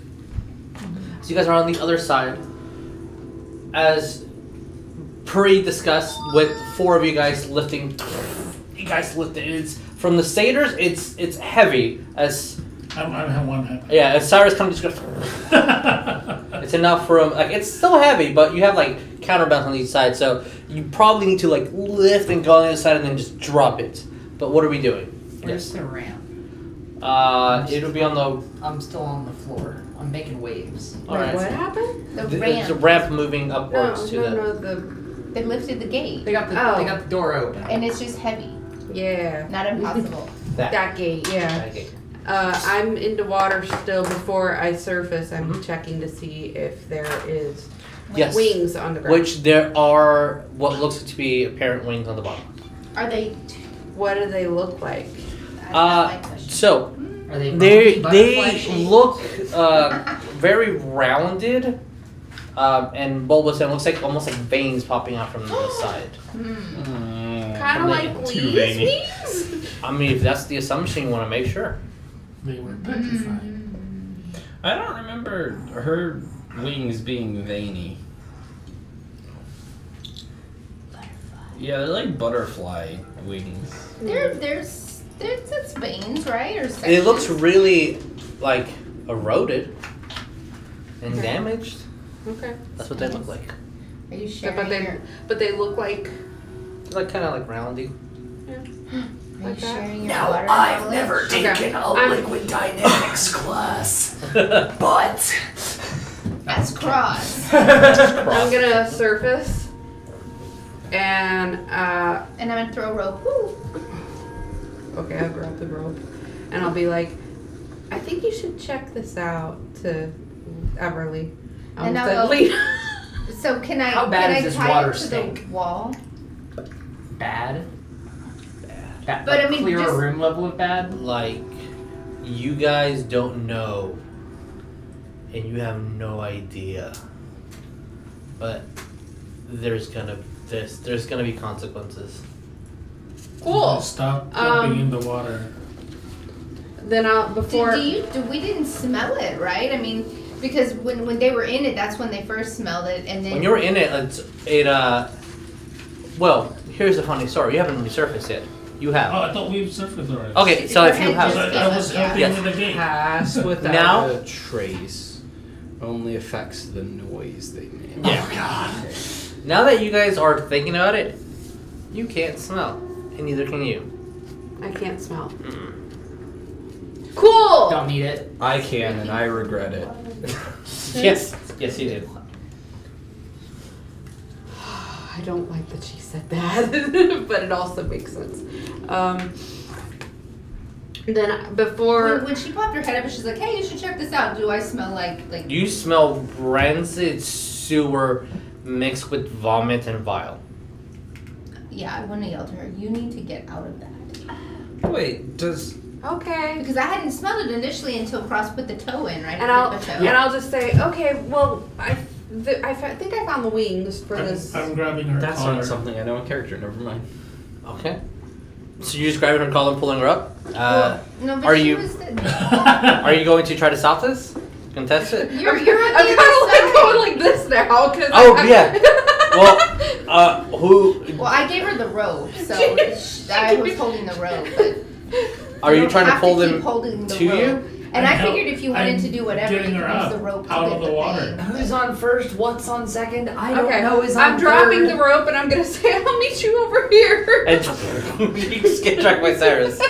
So you guys are on the other side. As pre-discussed with 4 of you guys lifting, it's from the satyrs. It's heavy as I have one hand. yeah. As Cyrus comes, just it's enough for him. Like it's still heavy, but you have like counterbalance on each side, so you probably need to like lift and go on the other side and then just drop it. But what are we doing? Where's the ramp? It'll be on the. I'm still on the floor. I'm making waves. All right. What happened? The It's a ramp. ramp moving upwards to the. The They lifted the gate, They got the door open. and it's just heavy, yeah. not impossible. That gate, yeah. Okay. I'm into water still. Before I surface, I'm checking to see if there is Yes. wings on the ground. Which there are what looks to be apparent wings on the bottom. Are they? What do they look like? That's my question. So Are they they butterfly shaped? look very rounded, and bulbous, and it looks like almost like veins popping out from the side. Kind of like Too leaves. veiny. Wings? I mean, if that's the assumption, you want to make sure. They were petrified. I don't remember her wings being veiny. Yeah, they're like butterfly wings. There's it's veins, right? Or It looks sections? really like eroded and Okay. damaged. Okay. That's what they look like. Are you Yeah, sharing but they look like. Like kind of like roundy. Are you like that? sharing your Now, water I've knowledge? never Okay. taken a I'm- liquid dynamics class, but That's cross. I'm gonna surface, and And I'm gonna throw a rope. Woo. okay, I'll grab the rope, and I'll be like, I think you should check this out to Everly. And Almost I'll said go- Lena. So can I? How bad can is I this tie water it to stink? the wall? Bad. Bad. But like I mean, clear just- room level of bad. Like, you guys don't know, and you have no idea. But there's gonna be consequences. Cool. Stop jumping Um, in the water. Then I'll before. We didn't smell it, right? I mean, because when they were in it, that's when they first smelled it, and then When you were in it, well, here's the funny story. You haven't resurfaced yet. You Oh, have. I thought we surfaced already. Okay, so if you Your head have. just- I was Yeah. helping Yes. with the gate. Pass without Now- a trace only affects the noise they make. Yeah. Oh God. Now that you guys are thinking about it, you can't smell, and neither can you. I can't smell. Cool. Don't need it. I can, and I regret it. Yes, yes, you did. I don't like that she said that, but it also makes sense. Then before. when she popped her head up, and she's like, "Hey, you should check this out." Do I smell like? You smell rancid sewer mixed with vomit and bile. Yeah, I want to yell to her. You need to get out of that. Wait, does Okay. Because I hadn't smelled it initially until Cross put the toe in, right? And I'll just say, okay, well, I think I found the wings for this. I'm grabbing her that's collar. not something I know in character? Never mind. Okay. So you're just grabbing her collar and pulling her up. no, but are she you- was the, Are you going to try to stop this? Contest it? you're on I'm the kind other of like side. going like this now, cause Oh, yeah. Well, who Well, I gave her the rope, so I was holding the rope. But are you don't trying to have pull keep them holding the to rope. you? And I I'm figured if you wanted I'm to do whatever, you could getting use her the rope to out get of the the water. thing. Who's on first? What's on second? I don't Okay, know. Is on I'm dropping third. the rope and I'm gonna say, I'll meet you over here. And you just get tracked by Cyrus.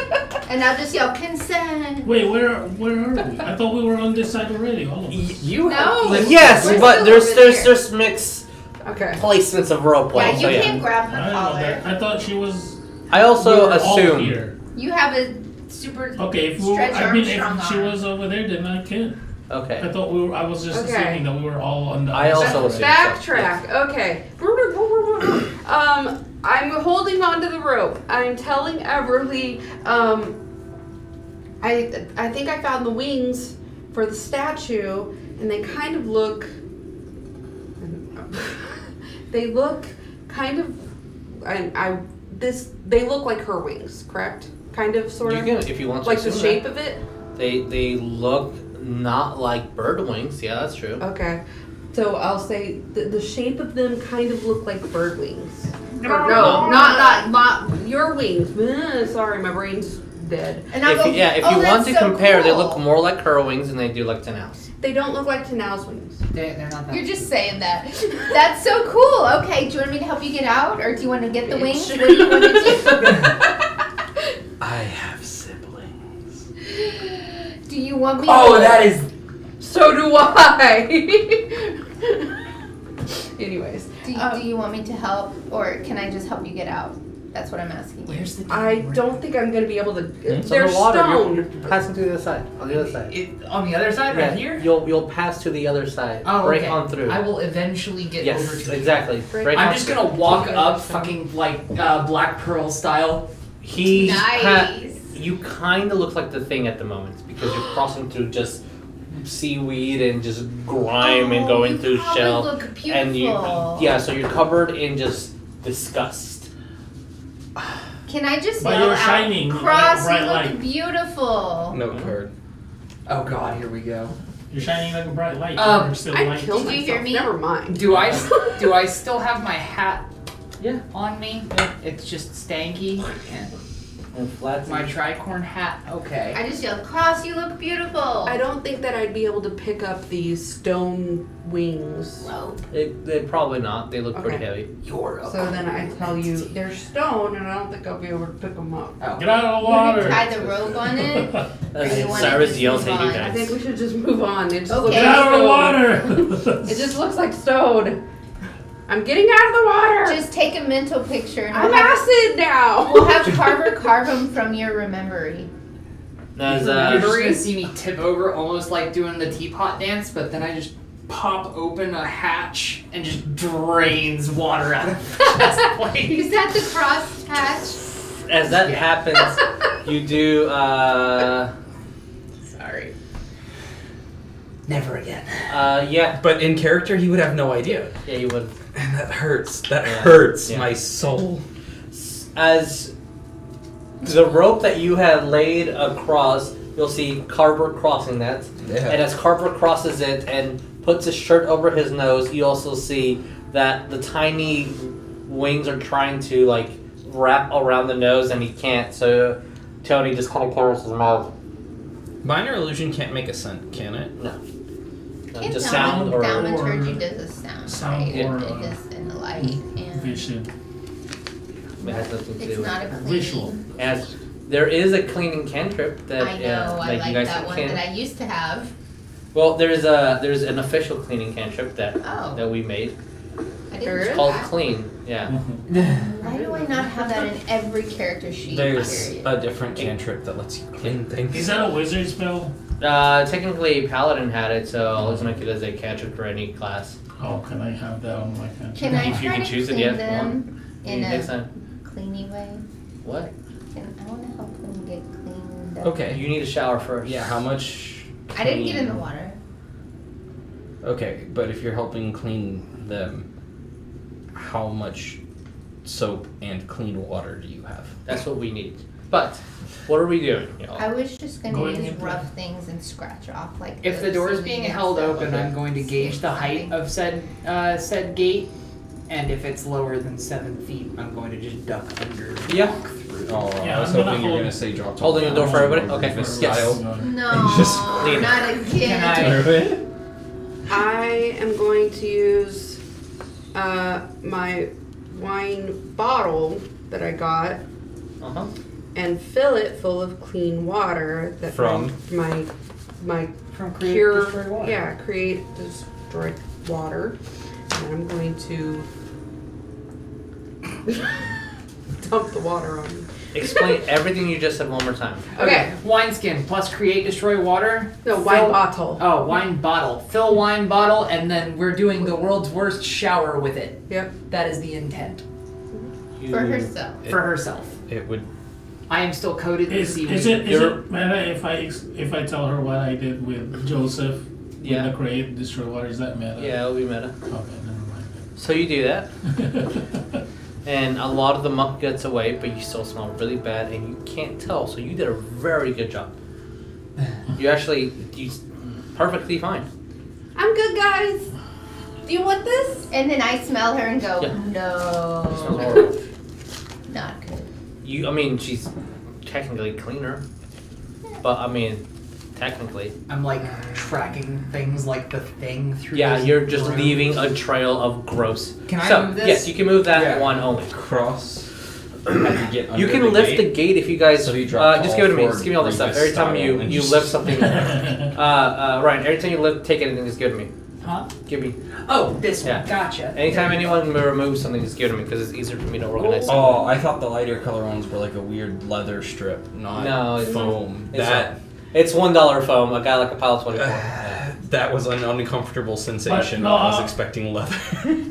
And I'll just yell, "Consent!" Wait, where are we? I thought we were on this side already, all of us. You No. Yes, We're but still there's over there's there. there's mixed Okay. placements of rope Yeah, play. you So yeah. can't grab I her don't know collar. that. I thought she was. I also we were all assume. here. You have a super. Okay, if Stretch I mean, Armstrong if she arm. was over there, then I can't. Okay. I thought I was just Okay. assuming that we were all on the. I other also side. assumed. Backtrack. Okay. I'm holding onto the rope. I'm telling Everly, I I think I found the wings for the statue, and they kind of look. They look kind of. They look like her wings, correct? Kind of, sort You of. can, if you want to. Like the assume shape that. of it. They look not like bird wings. Yeah, that's true. Okay. So I'll say the shape of them kind of look like bird wings. Or, No. no, not your wings. Sorry, my brain's dead. And I'll go, If oh, you want that's to so compare, they cool. look more like her wings than they do like Tanao's. They don't look like Tanao's wings. They're not that. You're just saying that. That's so cool. Okay, do you want me to help you get out, or do you want to get the wings? What do you want to do? I have siblings. Do you want me? Oh, that is. So do I. Anyways, Do you want me to help, or can I just help you get out? That's what I'm asking. Where's the? I don't think I'm gonna be able to. It's They're underwater. stone. You're passing to the other side. On the other side. On the other side, right here. You'll pass to the other side. Oh, Break okay. on through. I will eventually get over Yes, to it. exactly. Break I'm on just through. gonna walk up, fucking like Black Pearl style. He's Nice. you kind of look like the Thing at the moment because you're crossing through just seaweed and just grime and going you through probably shell. look beautiful. And so you're covered in just disgust. Can I just But yell you're out, shining like Cross, bright you look light." beautiful. Note card. Oh God, here we go. You're shining like a bright light. Um, You're still I light. killed Did you myself. hear me? Never mind. Do I still have my hat Yeah. on me? It's just stanky. And flat. My tricorn hat. Okay. I just yelled, Cross, you look beautiful. I don't think that I'd be able to pick up these stone wings. Rope. They probably not. They look pretty Okay. heavy. You're a So then I tell you, they're stone, and I don't think I'll be able to pick them up. Oh. Get out of the You want me water. to tie the rope on it? Or you want Cyrus to yells move at you on? I think guys. we should just move on. It just Okay. looks Get like out of stone. the water. It just looks like stone. I'm getting out of the water. Just take a mental picture and I'm we'll have, acid now. we'll have Carver carve them from your rememory. There's You're just gonna see me tip over, almost like doing the teapot dance, but then I just pop open a hatch and just drains water out of the chest plate. Is that the cross hatch? as that happens, you do. Sorry. Never again. Yeah, But in character, he would have no idea. yeah, you would. And that hurts. That Yeah. hurts Yeah. my soul. As the rope that you had laid across, you'll see Carver crossing that. Yeah. And as Carver crosses it and puts his shirt over his nose, you also see that the tiny wings are trying to like wrap around the nose, and he can't. So Tony just kind of covers his mouth. Minor illusion can't make a scent, can it? No, Can't just tell sound me or thaumaturgy does a sound, Sound right? or, It is in the light, and Vision. it has nothing to it's do with not it. a Visual. clean. As there is a cleaning cantrip that I know, I you like guys that one can. that I used to have. Well, there's an official cleaning cantrip that Oh. we made. I There didn't is? Called that. Clean. Yeah. Why do I not have that in every character sheet? There's period? a different cantrip that lets you clean things. Is that a wizard spell? Technically, Paladin had it, so I'll just make it as a cantrip for any class. Oh, can I have that on my cantrip? Can I If you try can to choose it, clean yeah, if you them in Next a time. cleany way? What? I want to help them get cleaned up. Okay. You need a shower first. Yeah, how much? I didn't get in the clean- water. Okay, but if you're helping clean them, how much soap and clean water do you have? That's what we need. But what are we doing, y'all? I was just gonna Going use into- rough things and scratch off like. If the door is being held open, I'm going to gauge the height of said gate, and if it's lower than 7 feet, I'm going to just duck under. and Yeah. walk through. Oh, Yeah, I was I'm gonna hoping you were hold- gonna say drop top. Holding the door for everybody? Okay. Rufus Yes. style. No, Just clean it. not again. Can I- I am going to use my wine bottle that I got Uh-huh. and fill it full of clean water that From? my From Create pure Destroy Water. yeah create destroy water, and I'm going to dump the water on you. Explain everything you just said one more time. Okay, Wineskin plus Create Destroy Water. no wine Fill- bottle. Oh, wine bottle. Fill wine bottle, and then we're doing the world's worst shower with it. Yep. That is the intent You, For herself. for herself. It would I am still coated in Is seaweed. it meta if I tell her what I did with Joseph Yeah. in the crate, destroy water? Is that meta? Yeah, it'll be meta. Okay, never mind. So you do that, and a lot of the muck gets away, but you still smell really bad, and you can't tell. So you did a very good job. You perfectly fine. I'm good, guys. Do you want this? And then I smell her and go, Yeah. Smells no. horrible. Not good. I mean, she's technically cleaner, but I mean, technically. I'm like tracking things like the thing through. Yeah, this you're just room. leaving a trail of gross. Can I so, move this? Yes, you can move that Yeah. one only. Cross. Have to get under You can the lift gate. the gate if you guys. So you drop just all give it to me. forward Just give me all this stuff. Rebus Every time style and you just- lift something. Ryan, every time you lift, take anything, just give it to me. Huh? Give me. Oh, this Yeah. one. Gotcha. Anytime anyone removes something, just give it to me because it's easier for me to organize. Oh, I thought the lighter color ones were like a weird leather strip, not No, it's- foam. it's That It's $1 foam. A guy like a pile 24. that was an uncomfortable sensation. But, no, I was expecting leather.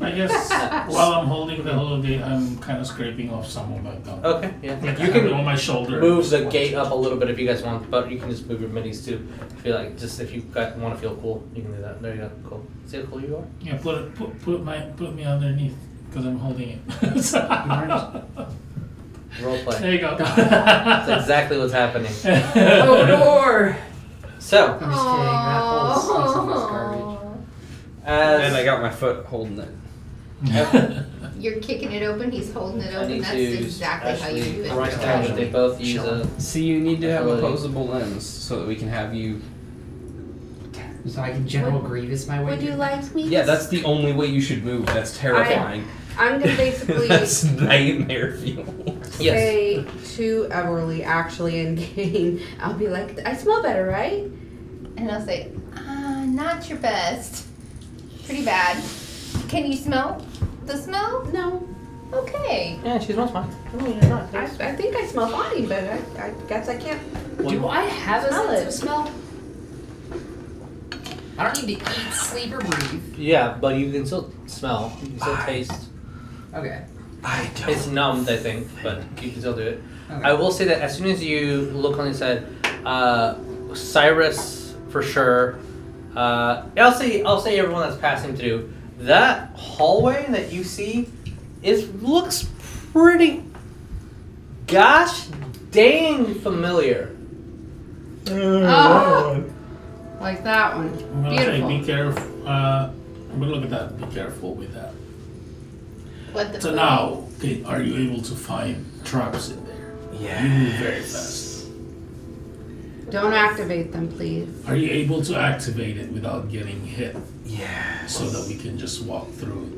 I guess while I'm holding the holoday, I'm kind of scraping off some of my gum. Okay, yeah. Like You I have it can on my shoulder. move the gate up a little bit if you guys want, but you can just move your minis too. Feel like just if you want to feel cool, you can do that. There you go. Cool. See how cool you are. Yeah, put me underneath because I'm holding it. Role play. There you go. That's exactly what's happening. Oh, door. So, I'm just kidding. That whole season was garbage. and I as got my foot holding it. You're kicking it open, he's holding it I open. need That's to exactly how you do it. write down that they both use a. See, you need to have Ability. opposable limbs so that we can have you. So I can General Grievous my way. Would you through. like me? Yeah, to that's the only way you should move. That's terrifying. I'm gonna basically That's nightmare fuel. Yes. say to Everly actually in game. I'll be like, I smell better, right? And I'll say, not your best. Pretty bad. Can you smell the smell? No. Okay. Yeah, she smells fine. I think I smell fine, but I guess I can't. Do I have a Smell sense it. of smell? I don't need to eat, sleep, or breathe. Yeah, but you can still smell. You can still taste. Okay. I don't. It's numbed, I think, but you can still do it. Okay. I will say that as soon as you look on the side, Cyrus for sure. I'll say everyone that's passing through that hallway that you see looks pretty gosh dang familiar. Oh, like that one. I'm gonna say Beautiful. be careful. I'm gonna look at that. Be careful with that. What the So fuck? now, okay, are you able to find traps in there? You move very fast. Don't activate them, please. Are you able to activate it without getting hit, Yeah. so that we can just walk through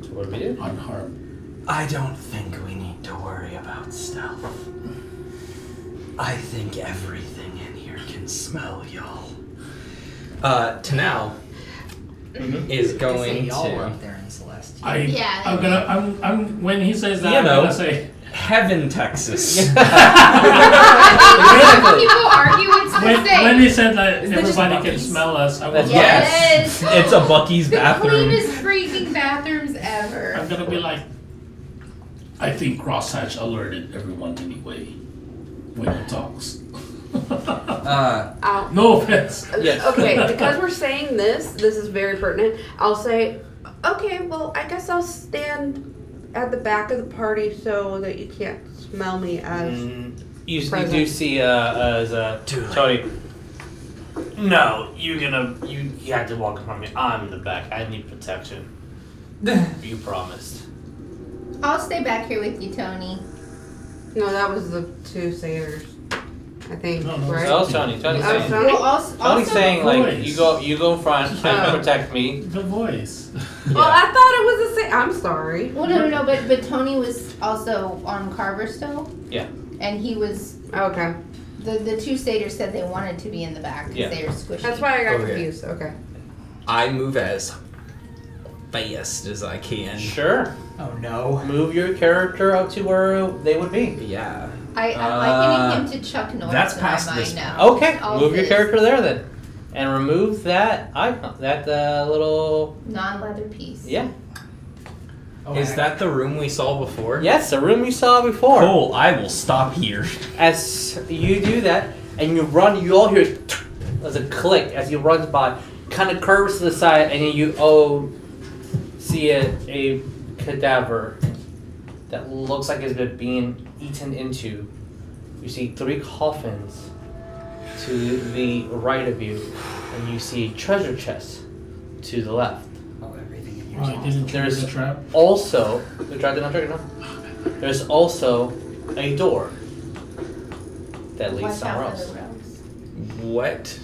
So what do we do? it unharmed? I don't think we need to worry about stealth. I think everything in here can smell y'all. Tanal is going y'all were to up there in Celeste. I'm when he says that, You I'm know. gonna say Heaven, Texas. People argue it's the when same. he said that Isn't it just everybody can Buc-ee's? smell us, I was Yes. Yes. It's a Bucky's The bathroom. cleanest freaking bathrooms ever. I'm gonna be like, I think Crosshatch alerted everyone anyway when he talks. I'll, No offense. Yes. Okay, because we're saying this is very pertinent. I'll say, okay, well, I guess I'll stand at the back of the party so that you can't smell me as. You do Present. see Tony. No, you have to walk from me. I'm in the back. I need protection. You promised. I'll stay back here with you, Tony. No, that was the two satyrs, I think, No, right? That was Tony. Tony's Oh, saying. Tony? Well, also, Tony's saying like Voice. you go in front and Oh. protect me. The voice. Well, I thought it was the same. I'm sorry. Well, no, but Tony was also on Carver still. Yeah. And he was Okay, the two satyrs said they wanted to be in the back because Yeah. they were squishy. that's why I got Okay. confused. Okay. I move as fast as I can. Sure. Oh no. Move your character up to where they would be. Yeah. I'm likening him to Chuck Norris that's in past my mind this- now. Okay. All Move your this character there then, and remove that icon, that little non-leather piece. yeah. Is that the room we saw before? Yes, the room you saw before. Cool. I will stop here. As you do that, and you run, you all hear as a click as he runs by, kind of curves to the side, and then you see a cadaver that looks like it's been being eaten into. You see 3 coffins to the right of you, and you see a treasure chest to the left. Oh, everything in Oh, I didn't trigger There's the trap. also the trap did not trigger, no. There's also a door that leads Watch somewhere out for else. the rogues. What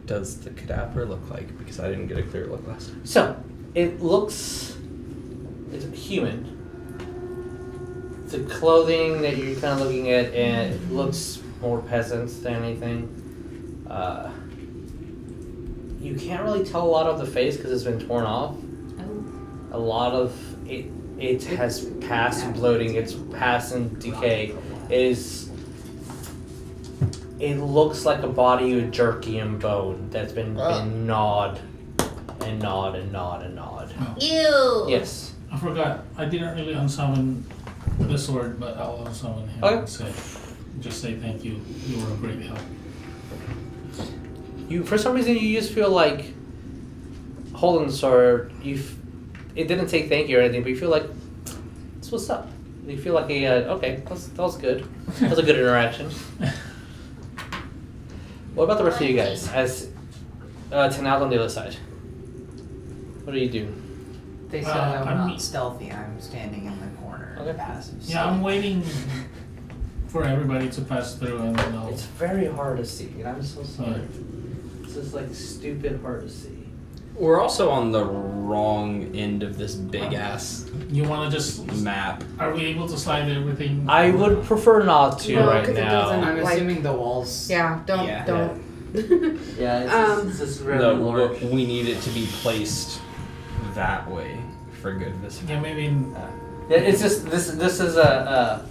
does the cadaver look like? Because I didn't get a clear look last time. So it's human. The clothing that you're kind of looking at, and it looks more peasants than anything. You can't really tell a lot of the face because it's been torn off. Oh. A lot of it has passed bloating. It's passed in decay. It looks like a body with jerky and bone that's been gnawed and gnawed and gnawed and gnawed. Ew. Yes. I forgot. I didn't really unsummon the sword, but I'll unsummon him Okay. and just say thank you. You were a great help. You, for some reason, you just feel like holding the sword. It didn't say thank you or anything, but you feel like that's what's up. You feel like okay, that was good. That was a good interaction. What about the rest of you guys? As Tanal on the other side, what do you do? They said I'm I'm- not stealthy. I'm standing in the corner. Okay. Passive. Yeah, I'm waiting for everybody to pass through and then I'll... It's very hard to see, and I'm so sorry. Yeah. It's just like stupid hard to see. We're also on the wrong end of this big ass You want to just... map. Are we able to slide everything? I would prefer not to No, right 'cause it now. doesn't- I'm Like- assuming the walls. Yeah, don't. Yeah, it's just really No, we need it to be placed that way for good visibility. Yeah, maybe It's just this is a.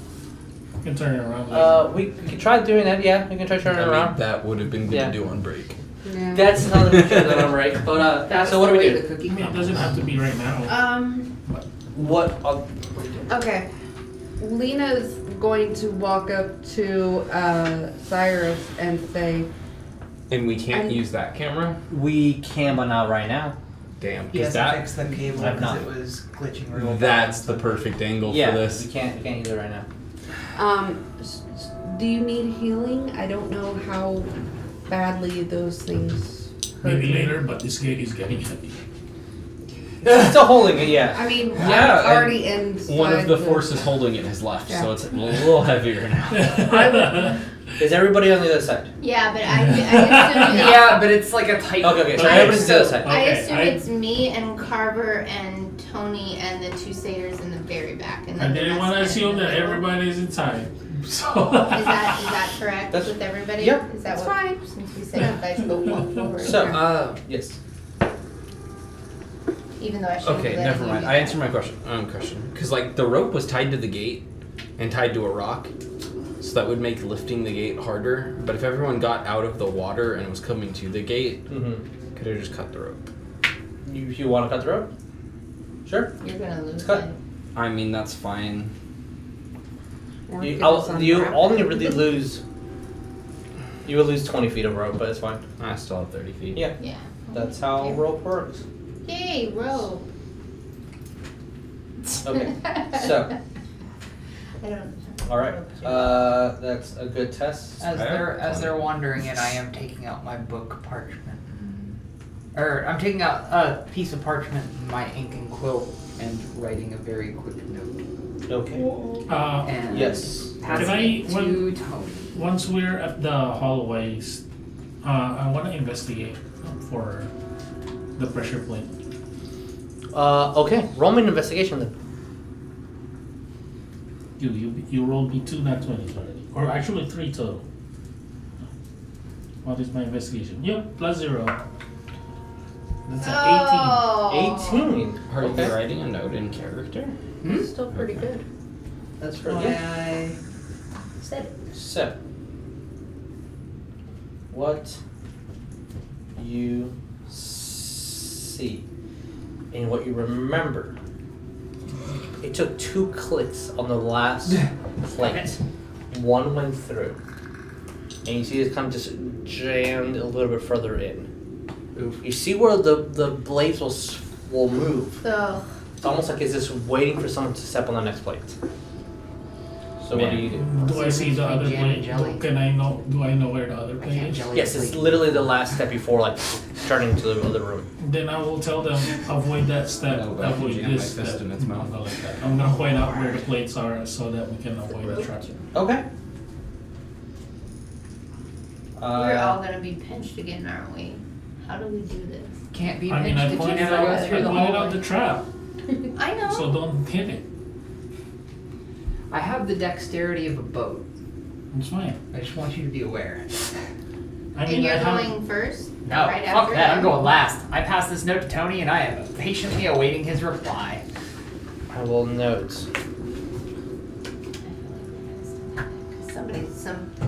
you can turn it around. We can try doing that. Yeah, we can try turning I it mean, around. that would have been good Yeah. to do on break. Yeah. That's another picture that I'm right. But That's so what the do we way do? The cookie I mean, it crumbles. doesn't have to be right now. What? Okay. Lena's going to walk up to Cyrus and say, And we can't And- use that camera? We can, but not right now. Damn. He Because hasn't that, fixed the cable I've because not. it was glitching real bad. that's the perfect angle Yeah, for this. we can't use it right now. do you need healing? I don't know how badly those things hurt Maybe you. later, but this gate is getting heavy. Still holding it, yeah. I mean, Yeah, I'm already in. One of the forces holding it has left, Yeah. so it's a little heavier now. Is everybody on the other side? Yeah, but I assume Yeah, but it's like a tight. Okay, so Okay, everybody's to the other side. I Okay, assume I- it's me and Carver and Tony and the 2 satyrs in the very back. And I then the didn't rest want to in the assume that middle. everybody's inside. So Is that correct That's- with everybody? Yep. Is that That's what? fine. Since we said you guys go walk forward. So, yes. Even though I should. Okay, never mind. I answered my question. Because, like, the rope was tied to the gate and tied to a rock, so that would make lifting the gate harder. But if everyone got out of the water and was coming to the gate, Mm-hmm. could have just cut the rope. You want to cut the rope? Sure. You're gonna lose cut. it. I mean, that's fine. You only really lose. You will lose 20 feet of rope, but it's fine. I still have 30 feet. Yeah, Yeah. that's how rope works. Yay, rope. Okay, so I don't. all right, that's a good test. As they're wandering in, I am taking out my book parchment, or I'm taking out a piece of parchment, my ink and quill, and writing a very quick note. Okay. And Yes. passing Can I- it to when- Tony. once we're at the hallways, I want to investigate for the pressure plate. Okay. Roll me an investigation then. You rolled me 2 nat 20s already, or actually 3 total. What is my investigation? Yep, +0. That's an Oh. 18. Are Okay. you writing a note in character? Still pretty good. That's pretty good. I Said it. So, what you see and what you remember It took 2 clicks on the last plate. One went through. And you see it kind of just jammed a little bit further in. Oof. You see where the blades will move. So, It's almost like it's just waiting for someone to step on the next plate. So what do you do? Do I see the other Jam and plate? jelly. Can I know? Do I know where the other plate is? Yes, it's literally the last step before like turning to the other room. Then I will tell them avoid that step, No, but I can avoid jam this my fist step. in its mouth. Not like that. I'm gonna point out where the plates are so that we can avoid the trap. Okay. we're all gonna be pinched again, aren't we? How do we do this? Can't be I mean, I pinched if you pointed never out, go I through the pointed out hallway. the trap, I know. so don't hit it. I have the dexterity of a boat. It's fine. I just want you to be aware. I and mean, you're I have. going first? No, Right fuck after that. I'm him? going last. I passed this note to Tony, and I am patiently awaiting his reply. I will note.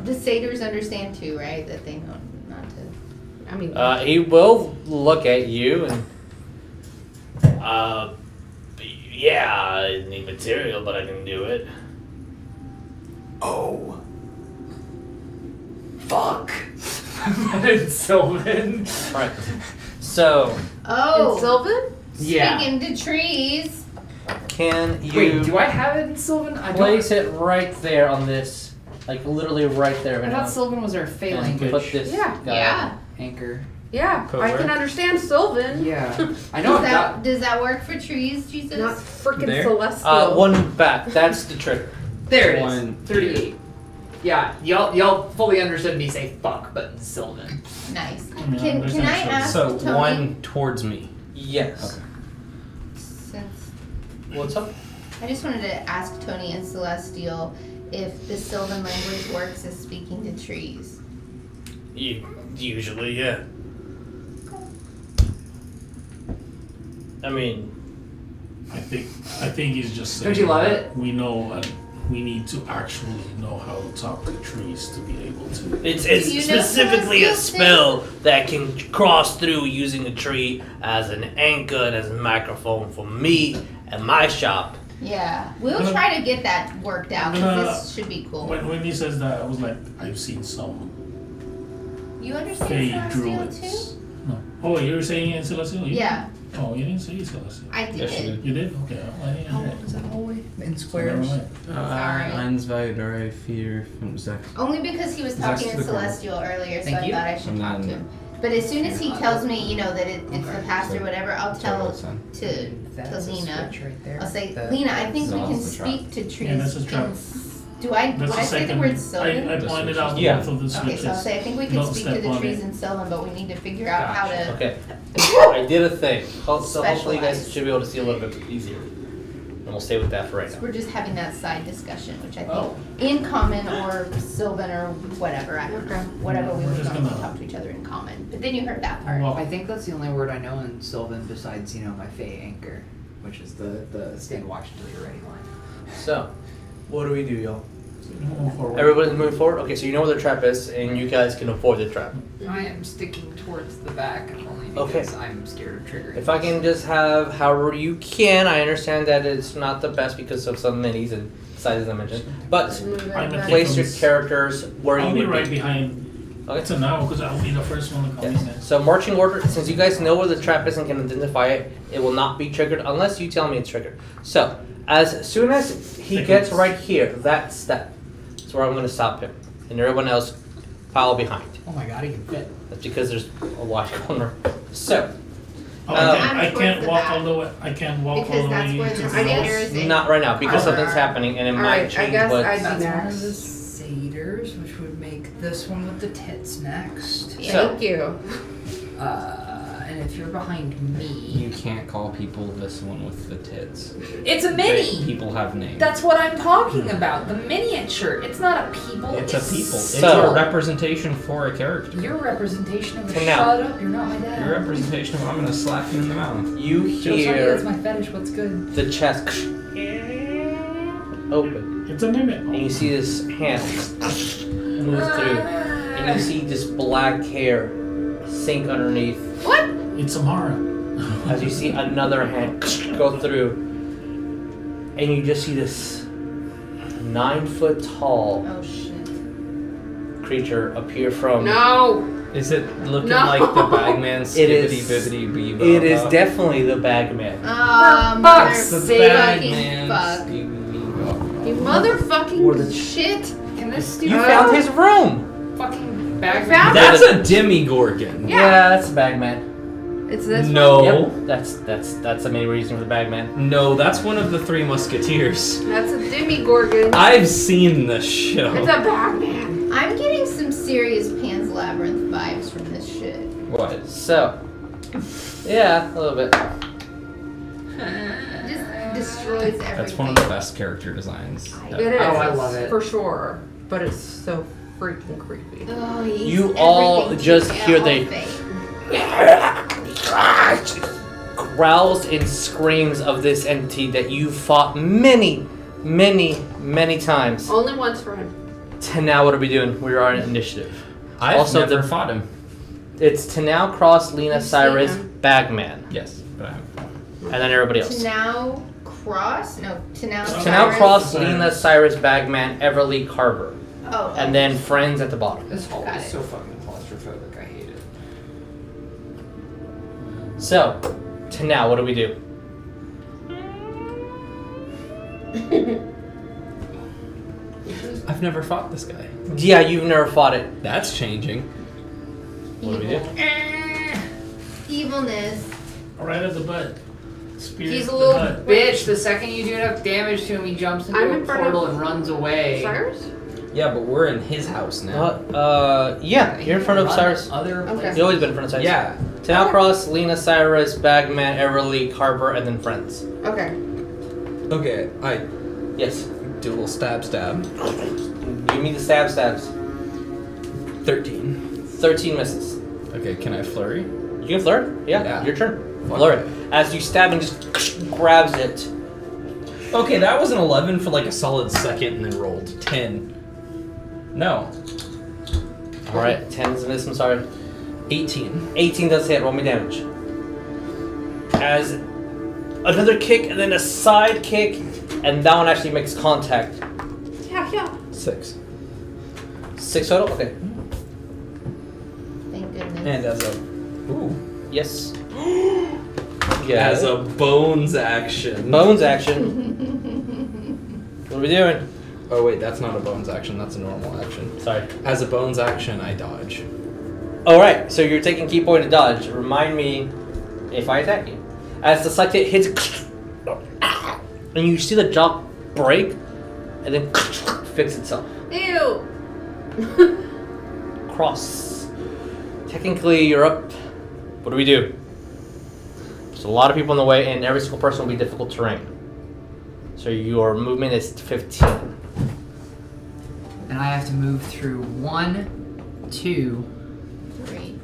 The satyrs understand too, right? That they know not to. I mean, He will look at you and Yeah, I need material, but I can do it. Oh. Fuck. It's Sylvan. right. So Oh, and Sylvan? Yeah. speaking to trees. can you Wait, do I have it in Sylvan? I don't. place it right there on this, like literally right there? I right thought now, Sylvan was our Fey and language. put this Yeah. guy Yeah. Anchor. Yeah, Put I where? can understand Sylvan. Yeah. I know that. Does that work for trees, Jesus? Not freaking There? celestial. One back. That's the trigger. There it is. 1, 38. Yeah, y'all fully understood me say fuck, but in Sylvan. Nice. Yeah, Can there's I actually- ask So Tony? 1 towards me. Yes. Okay. Since What's up? I just wanted to ask Tony and Celestial if the Sylvan language works as speaking to trees. Usually, yeah. I mean, I think he's just saying. Don't you love that it? We know. We need to actually know how to talk to trees to be able to. it's Do you know specifically a Celestial spell that can cross through using a tree as an anchor and as a microphone for me and my shop. Yeah, we'll Gonna- try to get that worked out. 'Cause Gonna- this should be cool. When he says that, I was like, I've seen some You understand Fey Celestial druids. too? No. Oh, you were saying in Celestial? You Yeah, didn't? Oh, you didn't say Celestial. I did. Yes, you did. You did? Okay. Well, I didn't hear it. is that hallway? In So never mind. Sorry. Answeidere 4, 5, 6. Only because he was That's talking to the corner. Celestial earlier, so Thank I you. thought I should And talk to then- him. But as soon as he tells me, you know, that it's the Okay. past or whatever, I'll tell Son. to That's a Lena. switch right there. I'll say, That- Lena, I think we No, can that's a trap. speak to trees. Yeah, that's a trap. Do I? That's Would the I say the second. word Sylvan? I pointed out Yeah. both of the Okay, switches. so I'll say I think we can Don't speak to step the on trees it. in Sylvan, but we need to figure out how to. Okay. I did a thing. So hopefully you guys Specialized. should be able to see a little bit easier. And we'll stay with that for right now. We're just having that side discussion, which I think Oh. in common or Sylvan or whatever, I don't know, whatever we We're were just going to gonna- talk to each other in common. But then you heard that part. Well, I think that's the only word I know in Sylvan besides, my Fey anchor, which is the stand watch until you're ready line. So, what do we do, y'all? move forward. Everybody's moving forward? Okay, so you know where the trap is, and you guys can avoid the trap. I am sticking towards the back only Okay. because I'm scared of triggering. If I can just have however you can, I understand that it's not the best because of some minis and sizes I mentioned, but I'm gonna place take your those- characters where I'll you be would right be. behind Okay. to now because I'll be the first one to come in. Yes. Then. So marching order, since you guys know where the trap is and can identify it, it will not be triggered unless you tell me it's triggered. So, as soon as he Take gets notes. right here, that step, is where I'm going to stop him. And everyone else follow behind. Oh my god, he can fit. That's because there's a wide corner. So, Oh, Um, I towards can't the walk back. all the way. I can't walk all Because the that's way where to the the satyrs house. not right now because something's Alright. happening and it might Alright, I change guess what. I'd be That's one of next. the satyrs, which would make this one with the tits next. So- Thank you. And if you're behind me, You can't call people this one with the tits. it's a They- mini. people have names. That's what I'm talking about. The miniature. It's not a people. it's a people. It's So- a representation for a character. Your representation of a And now- shut up. You're not my dad. Your representation of I'm gonna slap you in the mouth. You Joe Sonny, hear that's my fetish. What's good? the chest open, It's a mimic. and you see this hand move through, and you see this black hair sink underneath It's Amara. as you see another hand go through, and you just see this 9-foot tall Oh shit. creature appear from. No. Is it looking No. like the Bagman It is- skibbity bibbity bee? It is definitely the Bagman. Mother the fucking Bagman fuck. You motherfucking Or the- shit. Can this You stupid found his room. fucking bag found That's a demigorgon. Yeah. that's the Bagman. It's this No. Yep, that's the main reason for the Bagman. No, that's one of the Three Musketeers. one. That's a Demigorgon. I've seen this show. It's a Batman. I'm getting some serious Pan's Labyrinth vibes from this shit. What? So, yeah, a little bit. It just destroys everything. That's one of the best character designs. It is. Oh, I love it. For sure. But it's so freaking creepy. Oh, he eats You all everything just to hear the- elevate. Growls and screams of this entity that you fought many, many, many times. Only once for him. To now, what are we doing? We are on initiative. I've Also, never the- fought him. It's Tanao, Cross, Lena, You've seen Cyrus, him. Bagman, Yes, but I haven't. and then everybody else. Tanao Cross? No, Tanao Tanao, Cyrus. Cross, Lena, Cyrus, Bagman, Everly, Carver, Oh, and then friends at the bottom. This hall Got is it. so fucking claustrophobic. I hate it. So, to now, what do we do? I've never fought this guy. Yeah, you've never fought it. That's changing. What do we do? Evilness. Right at the butt. Spear He's at a the little butt. bitch. The second you do enough damage to him, he jumps into I'm a in front portal of- and runs away. Cyrus? Yeah, but we're in his house now. Yeah, you're in front of Run Cyrus. Other Okay. places. You've always been in front of Cyrus. Yeah. Tanao, Cross, Lena, Cyrus, Bagman, Everly, Carver, and then friends. Okay. Okay, I Yes. do a little stab. Give me the stabs. 13. 13 misses. Okay, can I flurry? You can flirt? Yeah, Yeah. your turn. Fuck Flirt. it. As you stab and just grabs it. Okay, that was an 11 for like a solid second and then rolled 10. No, Alright, 10 is a miss, I'm sorry. 18. 18 does hit, roll me damage. As another kick and then a side kick, and that one actually makes contact. Yeah. 6. 6 total? Okay. Thank goodness. And as a Yes. as a bones action. Bones action. What are we doing? Oh wait, that's not a bones action. That's a normal action. Sorry. As a bones action, I dodge. Alright, so you're taking key point to dodge. Remind me if I attack you. As the side hit hits, and you see the jaw break, and then fix itself. Ew. Cross. Technically, you're up. What do we do? There's a lot of people in the way, and every single person will be difficult terrain. So your movement is 15. And I have to move through 1, 2, 3.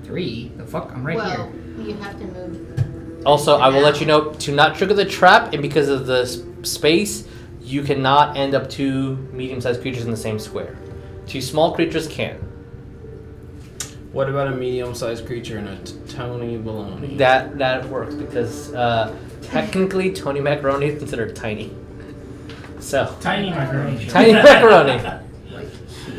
3. The fuck? I'm right Well, here. you have to move. Also, I will let you know to not trigger the trap, and because of the space, you cannot end up 2 medium-sized creatures in the same square. 2 small creatures can. What about a medium-sized creature and a Tony Baloney? That works because technically Tony Macaroni is considered tiny. So Tiny macaroni. tiny macaroni.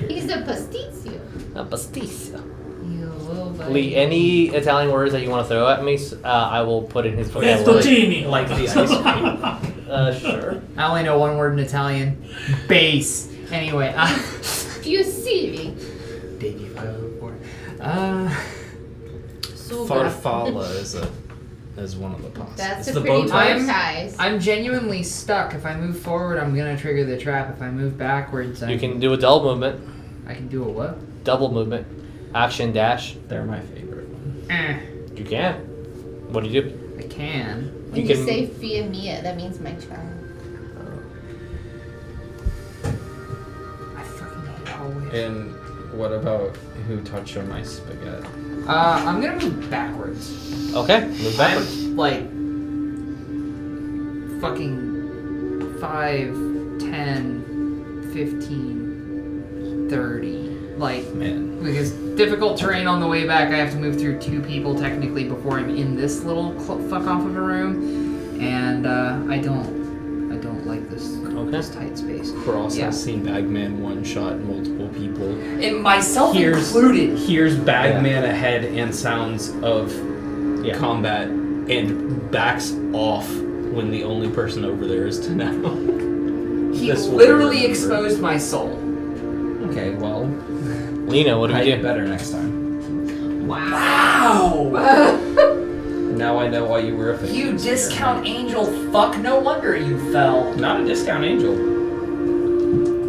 He's a pasticcio. A pasticcio. You little buddy. Lee, any Italian words that you want to throw at me, I will put in his vocabulary. Fettuccine. Like the ice cream. Sure. I only know one word in Italian. Base. Anyway, Fusilli. Farfalla is one of the pots. That's it's a the pretty bow bow tie. ties. I'm genuinely stuck. If I move forward, I'm gonna trigger the trap. If I move backwards, You can do a double movement. I can do a what? Double movement. Action dash. They're my favorite. You can. What do you do? I can. When you you can- say Fia Mia, that means my child. I fucking hate hallways. And what about who touched on my spaghetti? I'm gonna move backwards. Okay, move backwards. I'm like fucking 5, 10, 15, 30. Like, Man. because difficult terrain on the way back, I have to move through 2 people technically before I'm in this little fuck off of a room, and I don't Just tight space. Cross Yeah. has seen Bagman one-shot multiple people. And myself Hears included. hears Bagman ahead and sounds of combat and backs off when the only person over there is Tanao. He This will literally remember. exposed my soul. Okay, well, Lena, what do I you get do? better next time. Wow! Now I know why you were a fan. You discount angel fuck, no wonder you fell. Not a discount angel.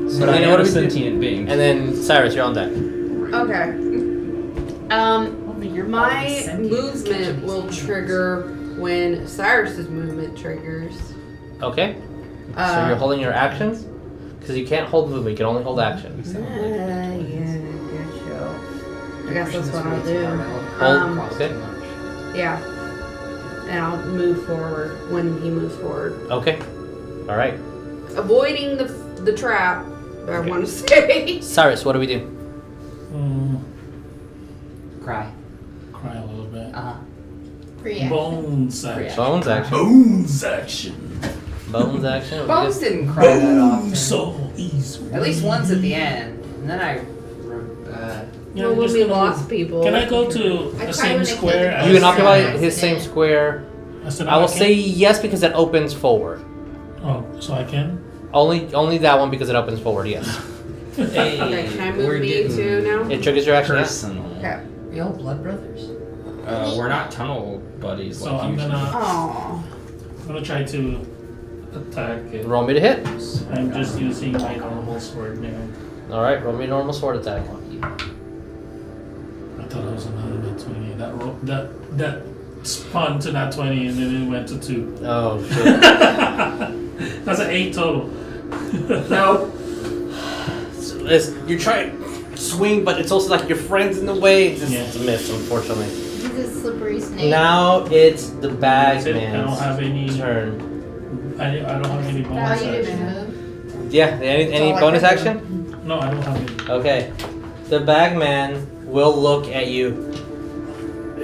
So But I Lena, am what a do we do? sentient being. And then Cyrus, you're on deck. Okay. My movement will trigger when Cyrus's movement triggers. Okay. So you're holding your actions? Because you can't hold movement, you can only hold actions. Yeah, good show. I guess that's what I'll do. Hold, okay. Yeah. And I'll move forward when he moves forward. Okay. Alright. Avoiding the trap, I want to say. Cyrus, what do we do? Cry. Cry a little bit. Reaction. Bones action. Bones action. Bones action. Bones action. Bones didn't cry that often. So easy. At least once at the end. And then I. Yeah, Well, I'm when just we gonna- lost people. Can I go to I the tried same when I square? came You can occupy Yeah. his same square. said I will can? say yes because it opens forward. Oh, so I can? Only that one because it opens forward, yes. Hey, Okay, can I move we're me getting too now? It triggers your action. Yeah. personal. Okay. We all blood brothers? We're not tunnel buddies So like I'm usually. Aww. try to attack it. Roll me to hit. I'm just using my normal sword now. Alright, roll me a normal sword attack. I thought it was another nat 20. That spun to nat 20 and then it went to 2. Oh shit. That's an 8 total. No. You're trying to swing, but it's also like your friend's in the way. It's Yeah. a miss, unfortunately. He's a slippery snake. Now it's the bag That's it. I don't man's have any. turn. I don't have any bonus How you action. didn't move. Yeah, any all I bonus can do. action? No, I don't have any. Okay. The bagman will look at you.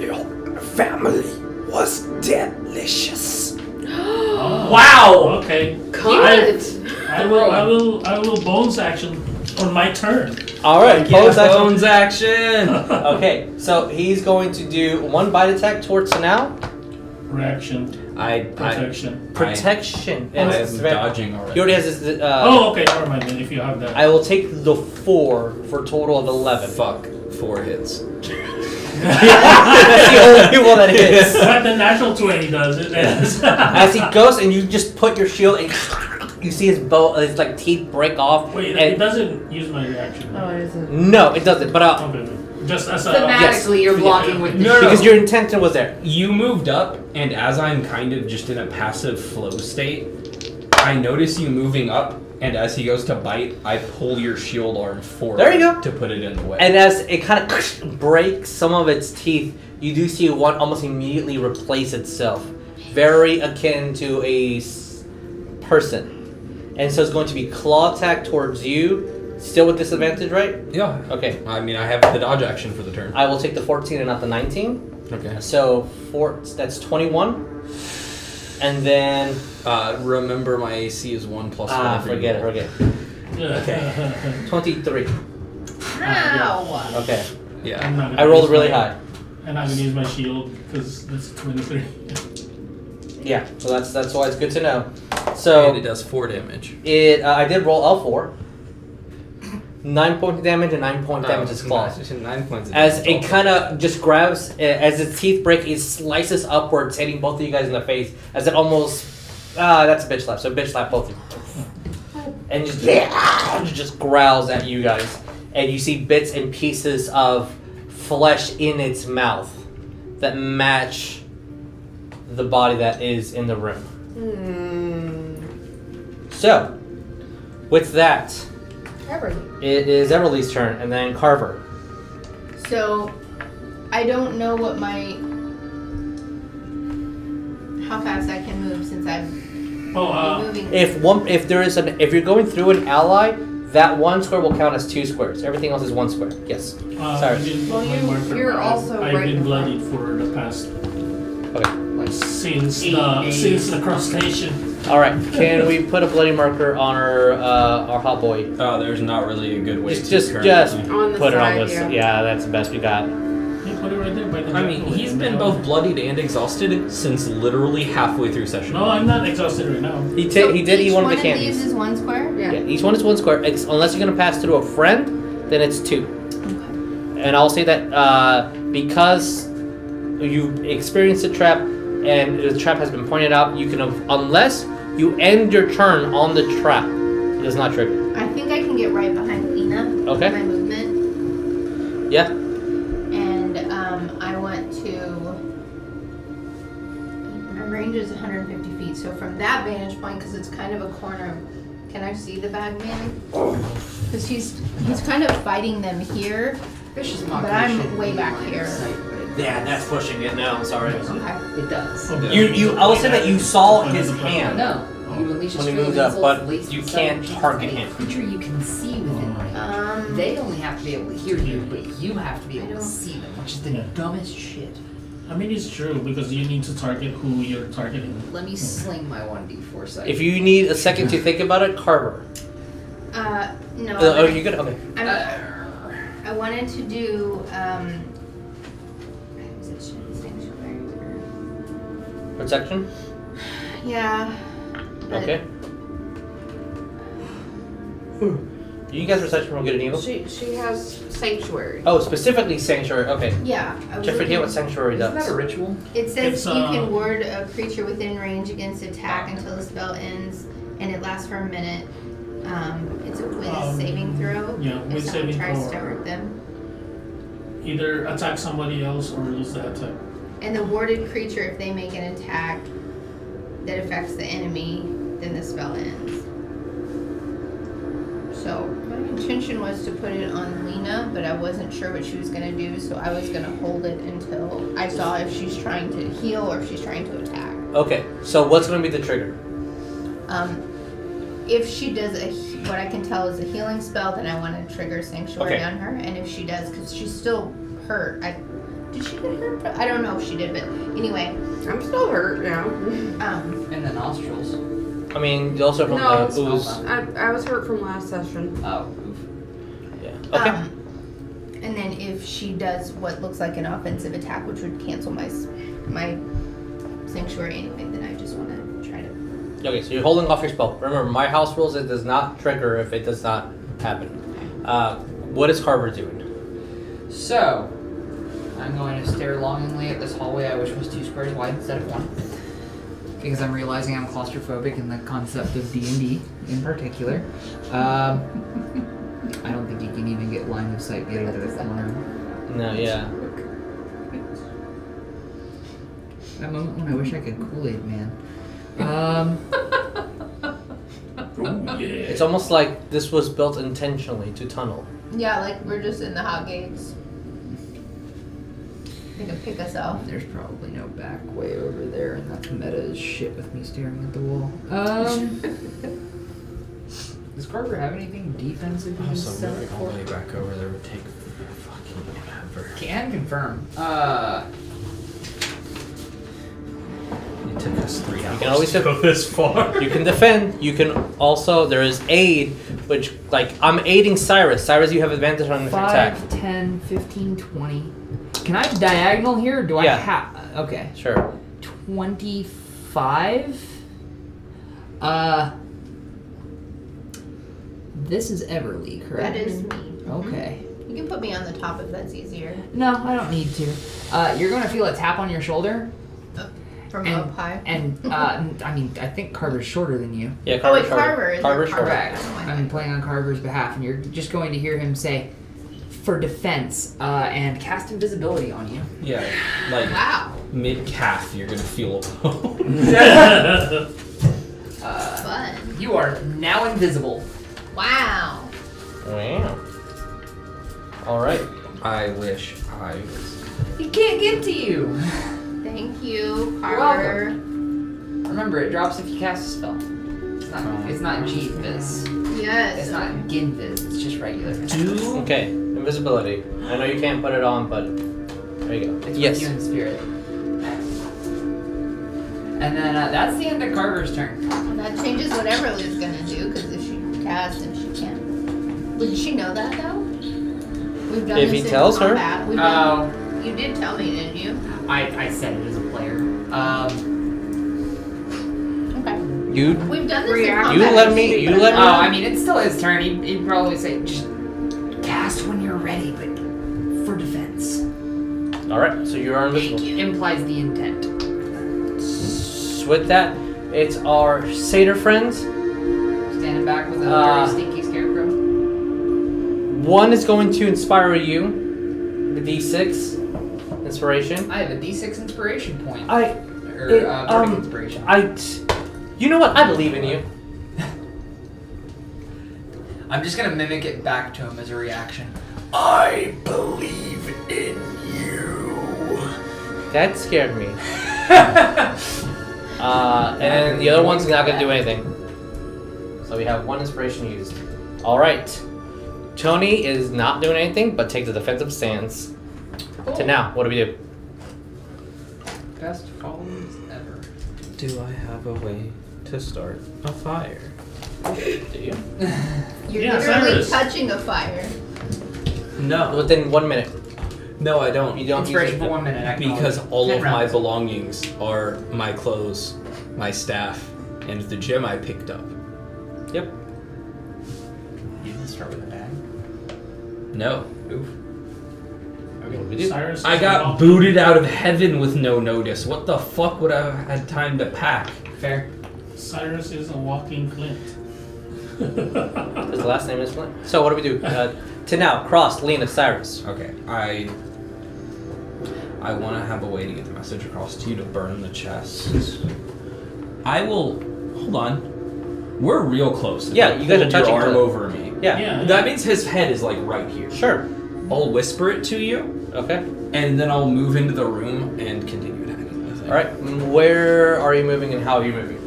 Your family was delicious. Wow! Okay. Comment. I will bonus action on my turn. Alright, Yes, bonus action. bones action. Okay, so he's going to do one bite attack towards Sanao. Reaction. Protection. Protection. I And am it's very- dodging already. He already has his. Oh, okay. Never mind then. If you have that. I will take the 4 for a total of 11. Fuck. 4 hits. That's the only one that hits. But the natural 20 does it. As he goes and you just put your shield and you see his his like teeth break off. Wait, and it doesn't use my reaction. Oh, it isn't. No, it doesn't. But Okay. Just as a. Thematically, you're blocking with the No, no, because your intention was there. You moved up, and as I'm kind of just in a passive flow state, I notice you moving up, and as he goes to bite, I pull your shield arm forward. There you go. To put it in the way. And as it kind of breaks some of its teeth, you do see one almost immediately replace itself, very akin to a person. And so it's going to be claw attack towards you, still with disadvantage, right? yeah. Okay. I mean, I have the dodge action for the turn. I will take the 14 and not the 19. Okay. So that's 21. And then Remember my AC is 1 plus 1. forget it. Okay. 23. Ow! Okay. Yeah. I'm not gonna I rolled use really my- high. I'm not gonna use my shield because it's 23. Yeah. So that's why it's good to know. And So it does 4 damage. I did roll L4. 9 points of damage and 9 points damage is claws. 9 points. As it kind of just grabs, as its teeth break, it slices upwards, hitting both of you guys in the face. As it almost, that's a bitch slap. So bitch slap both of you, and just growls at you guys, and you see bits and pieces of flesh in its mouth that match the body that is in the room. So, with that, Everly. it is Everly's turn, and then Carver. So, I don't know what how fast I can move since I'm moving. If you're going through an ally, that one square will count as 2 squares. Everything else is 1 square. Yes. Sorry. You're also I've right been in bloodied for the past Okay. since the crustacean. All right. Can we put a bloody marker on our hot boy? There's not really a good way Just to On the put it on side, this. yeah. Yeah, that's the best we got. Yeah, put it right there by the I mean, jackal. he's been both bloodied and exhausted since literally halfway through session. No, I'm not exhausted right now. He So did eat each one of the these candies. is one square? Yeah. Yeah, each one is one square. Unless you're gonna pass through a friend, then it's 2. Okay. And I'll say that because you experienced a trap and the trap has been pointed out, you can unless you end your turn on the trap, it does not trigger. I think I can get right behind Lena. Okay. My movement. Yeah. And I want to. My range is 150 feet, so from that vantage point, because it's kind of a corner, can I see the bad man? Because he's kind of fighting them here, Vicious but mockery I'm should way be back line of here. sight, but it Yeah, that's pushing it now. I'm sorry. Okay. It does. I will say that you saw his hand No. You unleash a when he string of moved up, insults but laced you with can't subtle target any him. creature you can see within range. They only have to be able to hear you, but you have to be able to see them, which is the dumbest shit. I mean, it's true because you need to target who you're targeting. Let me sling my 1d4 sight. If you need a second to think about it, Carver. No. Oh, you good? Okay. I wanted to do. Was it sanctuary? Protection? Yeah. but- Okay. You guys are such from good and evil? She has sanctuary. Oh, specifically Sanctuary. Okay. Yeah. I was I forget what looking- Sanctuary Isn't does. that a ritual? It says It's, you can ward a creature within range against attack until the spell ends, and it lasts for a minute. It's a whiz saving throw. Yeah, if whiz someone saving tries throw. to hurt them. Either attack somebody else or lose the attack. And the warded creature, if they make an attack that affects the enemy, then the spell ends. So my intention was to put it on Lena, but I wasn't sure what she was gonna do, so I was gonna hold it until I saw if she's trying to heal or if she's trying to attack. Okay, so what's going to be the trigger? If she does what I can tell is a healing spell, then I want to trigger Sanctuary Okay. on her. And if she does, because she's still hurt. Did she get hurt? I don't know if she did, but anyway. I'm still hurt, yeah. In the nostrils. I mean, also from No, the ooze. I was hurt from last session. Oh, oof. Yeah. Okay. And then if she does what looks like an offensive attack, which would cancel my Sanctuary anyway, then I just want to try to. Okay, so you're holding off your spell. Remember, my house rules, it does not trigger if it does not happen. What is Carver doing? So, I'm going to stare longingly at this hallway I wish was 2 squares wide instead of 1. Because I'm realizing I'm claustrophobic in the concept of D&D in particular. I don't think you can even get line of sight the other corner. No, yeah. That moment when I wish I could Kool-Aid Man. It's almost like this was built intentionally to tunnel. Yeah, like we're just in the hot gates. They can pick us off. There's probably no back way over there, and that's meta as shit with me staring at the wall. Does Carver have anything defensive he can sell it all for? the way back over there would take fucking ever. Can confirm. It took us 3 hours. You can always to go this far. You can defend. You can also, there is aid, which, like, I'm aiding Cyrus. Cyrus, you have advantage on your attack. 5, 10, 15, 20. Can I diagonal here, or do Yeah. I have... Okay. Sure. 25? This is Everly, correct? That is me. Okay. You can put me on the top if that's easier. No, I don't need to. You're going to feel a tap on your shoulder. From up high. And, I mean, I think Carver's shorter than you. Yeah, Oh, wait, shorter. Carver is Carver's Carver. shorter. Correct. I'm playing on Carver's behalf, and you're just going to hear him say, for defense, and cast invisibility on you. Yeah, like Wow. mid-calf, you're gonna feel alone. Fun. You are now invisible. Wow. Wow. All right. I wish I was. He can't get to you. Thank you, You're Carver. Remember, it drops if you cast a spell. It's not G-Viz. Yes. It's not Gin-Viz. It's just regular. Okay, invisibility. I know you can't put it on, but there you go. It's Yes. with you in spirit. And then that's the end of Carver's turn. Nice. That changes what Everly's gonna do, because if she casts and she can't. Would she know that though? We've done If this he in tells her. combat. We've done, you did tell me, didn't you? I said it as a player. Okay. You We've done this in React. combat. let me- you let me- Oh, I mean, it's still his turn. He'd probably say, just cast when you're ready, but for defense. all right. So you are invisible. Implies the intent. With that, it's our satyr friends. Standing back with a Uh, dirty, stinky scarecrow. One is going to inspire you. The D6 inspiration. I have a D6 inspiration point. I Burning inspiration. You know what? I believe in you. I'm just gonna mimic it back to him as a reaction. I believe in you. That scared me. And the other one's not gonna do anything. So we have one inspiration used. All right. Tony is not doing anything, but takes a defensive stance. To now, what do we do? Best followers ever. Do I have a way to start a fire? Do you? You're Yeah, literally Cyrus. touching a fire. No. Within 1 minute. No, I don't. You don't Inspiration use for it. 1 minute. Because all 10 of my rounds. belongings are my clothes, my staff, and the gem I picked up. Yep. You didn't start with a bag. No. Oof. What do we do? Cyrus I is got walking- booted out of heaven with no notice. What the fuck would I have had time to pack? Fair. Cyrus is a walking flint. His last name is Flint. So what do we do? To now, Cross, Lena, Cyrus. Okay, I want to have a way to get the message across to you to burn the chest. I will. Hold on. We're real close. If Yeah, I you guys are pulled touching your arm each other. over me. Yeah. Yeah. That means his head is like right here. Sure. I'll whisper it to you, Okay. and then I'll move into the room and continue attacking the thing. All right. Where are you moving and how are you moving?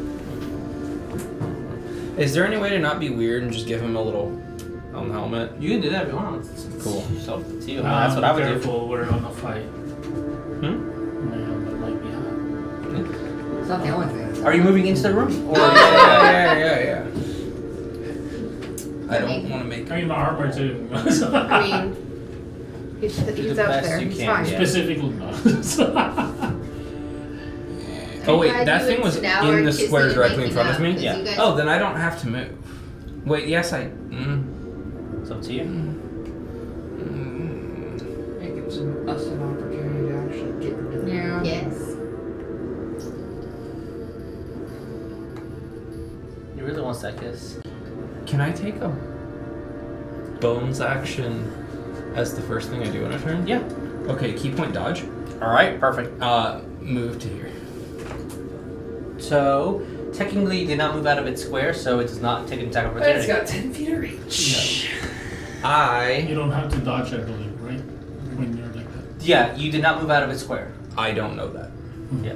Is there any way to not be weird and just give him a little helmet? You can do that if you want. Cool. So up to you. That's what I would do. Careful, we're on a fight. Hmm? My helmet might be hot. It's not the only thing. Are you moving into the room? Or Yeah. I don't want to make. I mean, my armor too. I mean, he's Do up the best there. you He's can, fine. yeah. Specifically not. Oh wait, Glad that you thing and was Snow are in the kissing square and directly in making front of out, me. 'cause Yeah. you guys- Oh, then I don't have to move. Wait, yes I. It's up to you. It gives us an opportunity to actually get rid of it. Yeah. Yes. You really want that kiss? Can I take a bones action as the first thing I do in a turn? Yeah. Okay, key point dodge. All right. Perfect. Move to here. So technically, it did not move out of its square, so it does not take an attack But it's opportunity. got 10 feet of reach. You don't have to dodge, I believe, right? When you're like that. Yeah, you did not move out of its square. I don't know that. Yeah.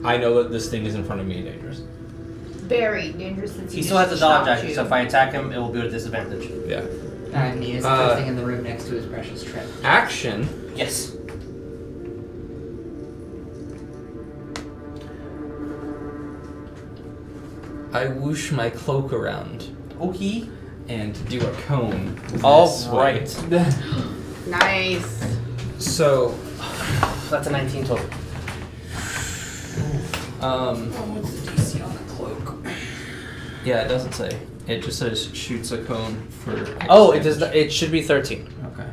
I know that this thing is in front of me and dangerous. Very dangerous. Since He still has a dodge action, you. so if I attack him, it will be at a disadvantage. Yeah. I mean, it's the first thing in the room next to his precious trip. Action. Yes. I whoosh my cloak around Okay. and do a cone. All this way. right. Nice. So, That's a 19 total. what's the DC on the cloak? Yeah, it doesn't say. It just says shoots a cone for. Oh, it does. It should be 13. Okay.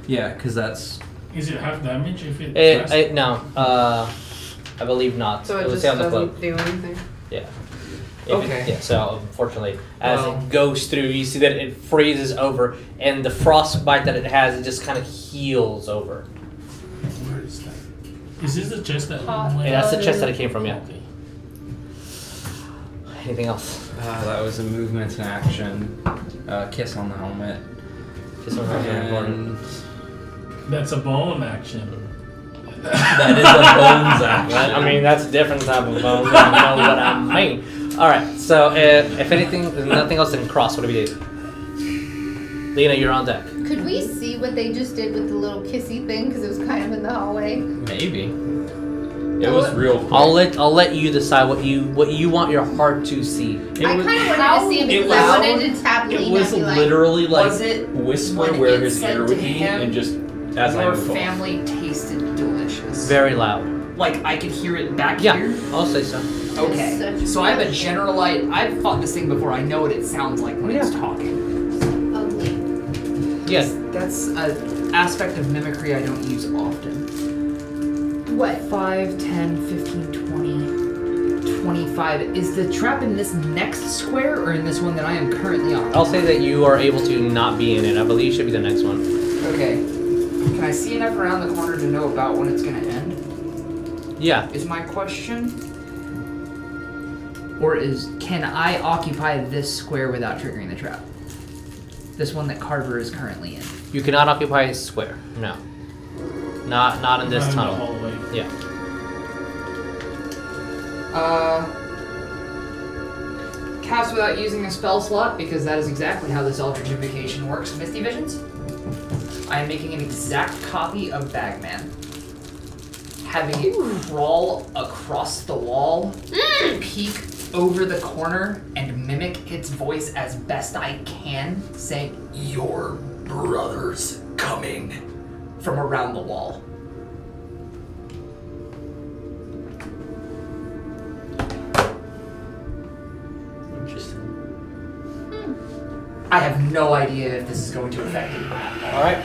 Yeah, because that's. Is it half damage if it? No. I believe not. So it would just say on the doesn't cloak. do anything. Yeah. Okay. Yeah. So unfortunately, as Well. it goes through, you see that it freezes over, and the frostbite that it has, it just kind of heals over. Where is that? Is this the chest that? Hot. Yeah, that's the chest that it came from. Yeah. Okay. Anything else? That was a movement and action. Kiss on the helmet. Kiss on the helmet, important. And That's a bone action. that is a bones action. I mean, that's a different type of bone. I know what I mean. All right. So if anything, there's nothing else in cross. What do we do? Lena, you're on deck. Could we see what they just did with the little kissy thing? Because it was kind of in the hallway. Maybe. It was real quick. I'll let you decide what you want your heart to see. It I was- kind of wanted to see him because I wanted to tap It Lena was and be like, literally like Was it whisper when where it his said ear to would be, him, and just as I Your move off. family tasted delicious. Very loud. Like I could hear it back Yeah, here. I'll say so. Okay. Such a So I have a general I've fought this thing before. I know what it sounds like when it's talking. ugly. Yes. That's an aspect of mimicry I don't use often. What? 5, 10, 15, 20, 25. Is the trap in this next square or in this one that I am currently on? I'll say that you are able to not be in it. I believe it should be the next one. Okay. Can I see enough around the corner to know about when it's going to end? Yeah. Is my question. Or can I occupy this square without triggering the trap? This one that Carver is currently in. You cannot occupy a square. No. Not in this Not in the tunnel. hallway. Yeah. Cast without using a spell slot, because that is exactly how this Eldritch Invocation works. Misty Visions. I am making an exact copy of Bagman. Having it crawl across the wall, peek over the corner, and mimic its voice as best I can, saying, "Your brother's coming," from around the wall. Interesting. I have no idea if this is going to affect it. All right.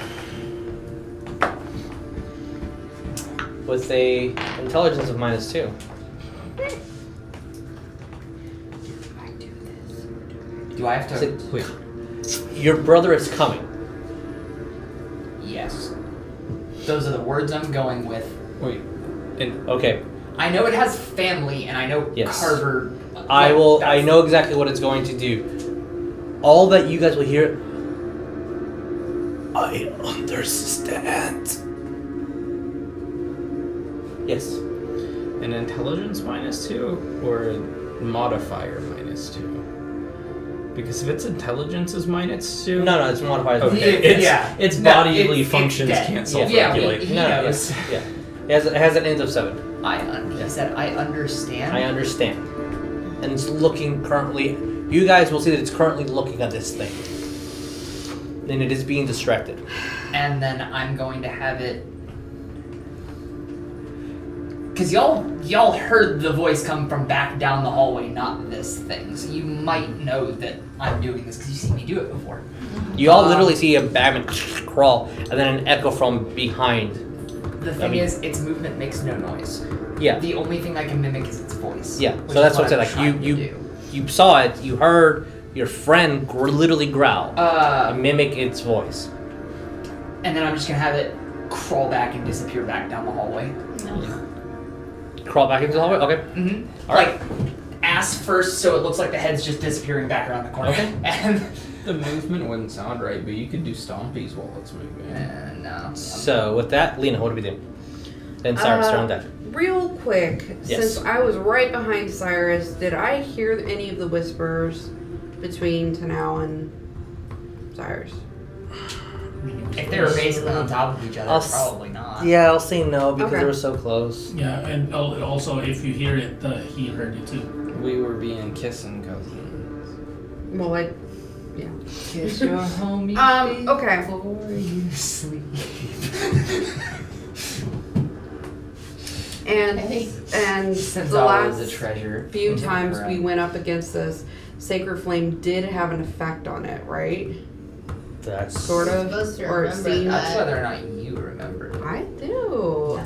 With a intelligence of -2. Do I have to? Wait. Your brother is coming. Yes. Those are the words I'm going with. Wait. And okay. I know it has family, and I know Yes. Carver. I will. I that's- know exactly what it's going to do. All that you guys will hear. I understand. Yes. An intelligence -2 or a modifier -2? Because if its intelligence is -2. No, it's modified. Okay. Its No, bodily it's functions dead. can't Yeah. self-regulate. He No, knows. yeah. It has an int of 7. He said, "I understand." I understand. And it's looking currently. You guys will see that it's currently looking at this thing. And it is being distracted. And then I'm going to have it. Because y'all heard the voice come from back down the hallway, not this thing. So you might know that I'm doing this because you've seen me do it before. You all literally see a Batman crawl, and then an echo from behind. The thing is, its movement makes no noise. Yeah. The only thing I can mimic is its voice. Yeah. which So that's is what I'm saying. I'm Like trying to you do. saw it. You heard your friend literally growl. And mimic its voice. And then I'm just gonna have it crawl back and disappear back down the hallway. Crawl back into the hallway. Okay. Mm-hmm. All Like ass first, so it looks like the head's just disappearing back around the corner. Okay. And The movement wouldn't sound right, but you could do stompies while it's moving. no. So with that, Lena, what do we do? Then Cyrus, turn on that. Real quick, Yes. since I was right behind Cyrus, did I hear any of the whispers between Tanao and Cyrus? If they were basically on top of each other, probably not. Yeah, I'll say no because Okay. they were so close. Yeah, and also if you hear it, he heard it too. We were being kissing cousins. Well, Kiss your homie okay. before you sleep. And Since the I was a last treasure. few Mhm. times Right. we went up against this, Sacred Flame did have an effect on it, right? That's Sort of. supposed to Or it remember seemed. That's whether or not you remember. I do.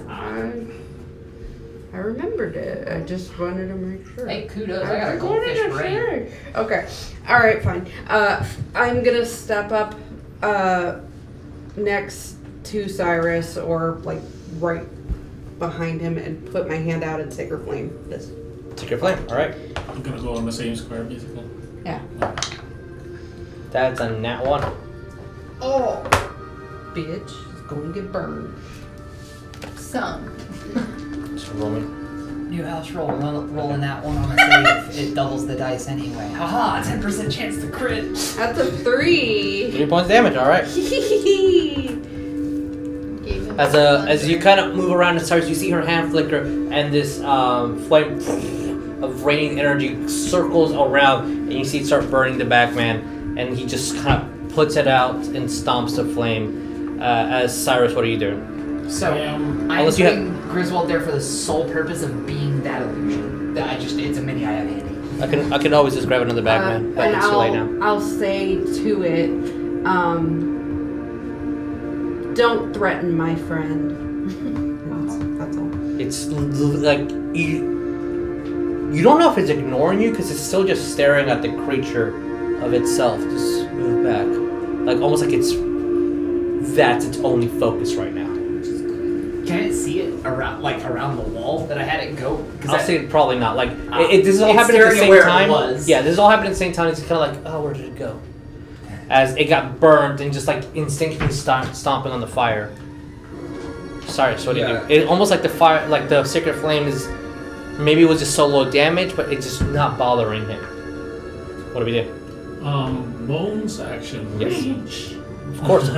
I remembered it. I just wanted to make sure. Hey, kudos! I got a goldfish brain. Okay. All right. Fine. I'm gonna step up next to Cyrus, or like right behind him, and put my hand out at Sacred Flame. This. Sacred Flame. All right. I'm gonna go on the same square basically. Yeah. That's a nat 1. Oh, bitch is going to get burned. Some. So roll me. New house roll. Rolling that one on a save. It doubles the dice anyway. Haha! 10% chance to crit. That's a 3. 3 points damage. All right. Gave him As you kind of move around and starts, you see her hand flicker, and this flame of raining energy circles around, and you see it start burning the Bagman, and he just kind of puts it out and stomps the flame. As Cyrus, what are you doing? So I'm Unless you putting Griswold there for the sole purpose of being that illusion. It's a mini I have handy. I can always just grab another Bagman, but and it's too late now. I'll say to it, don't threaten my friend. That's all. It's like you don't know if it's ignoring you because it's still just staring at the creature of itself. Just move back, like almost like that's its only focus right now. Can it see it around the wall that I had it go? I'll say probably not. Like this is all happening at the same time. Yeah, this is all happening at the same time. It's kind of like, oh, where did it go? As it got burned and just like instinctively stomping on the fire. Sorry, so what do you do? It almost like the fire, like the sacred flame is. Maybe it was just so low damage, but it's just not bothering him. What do we do? Bonus action, rage. Of course.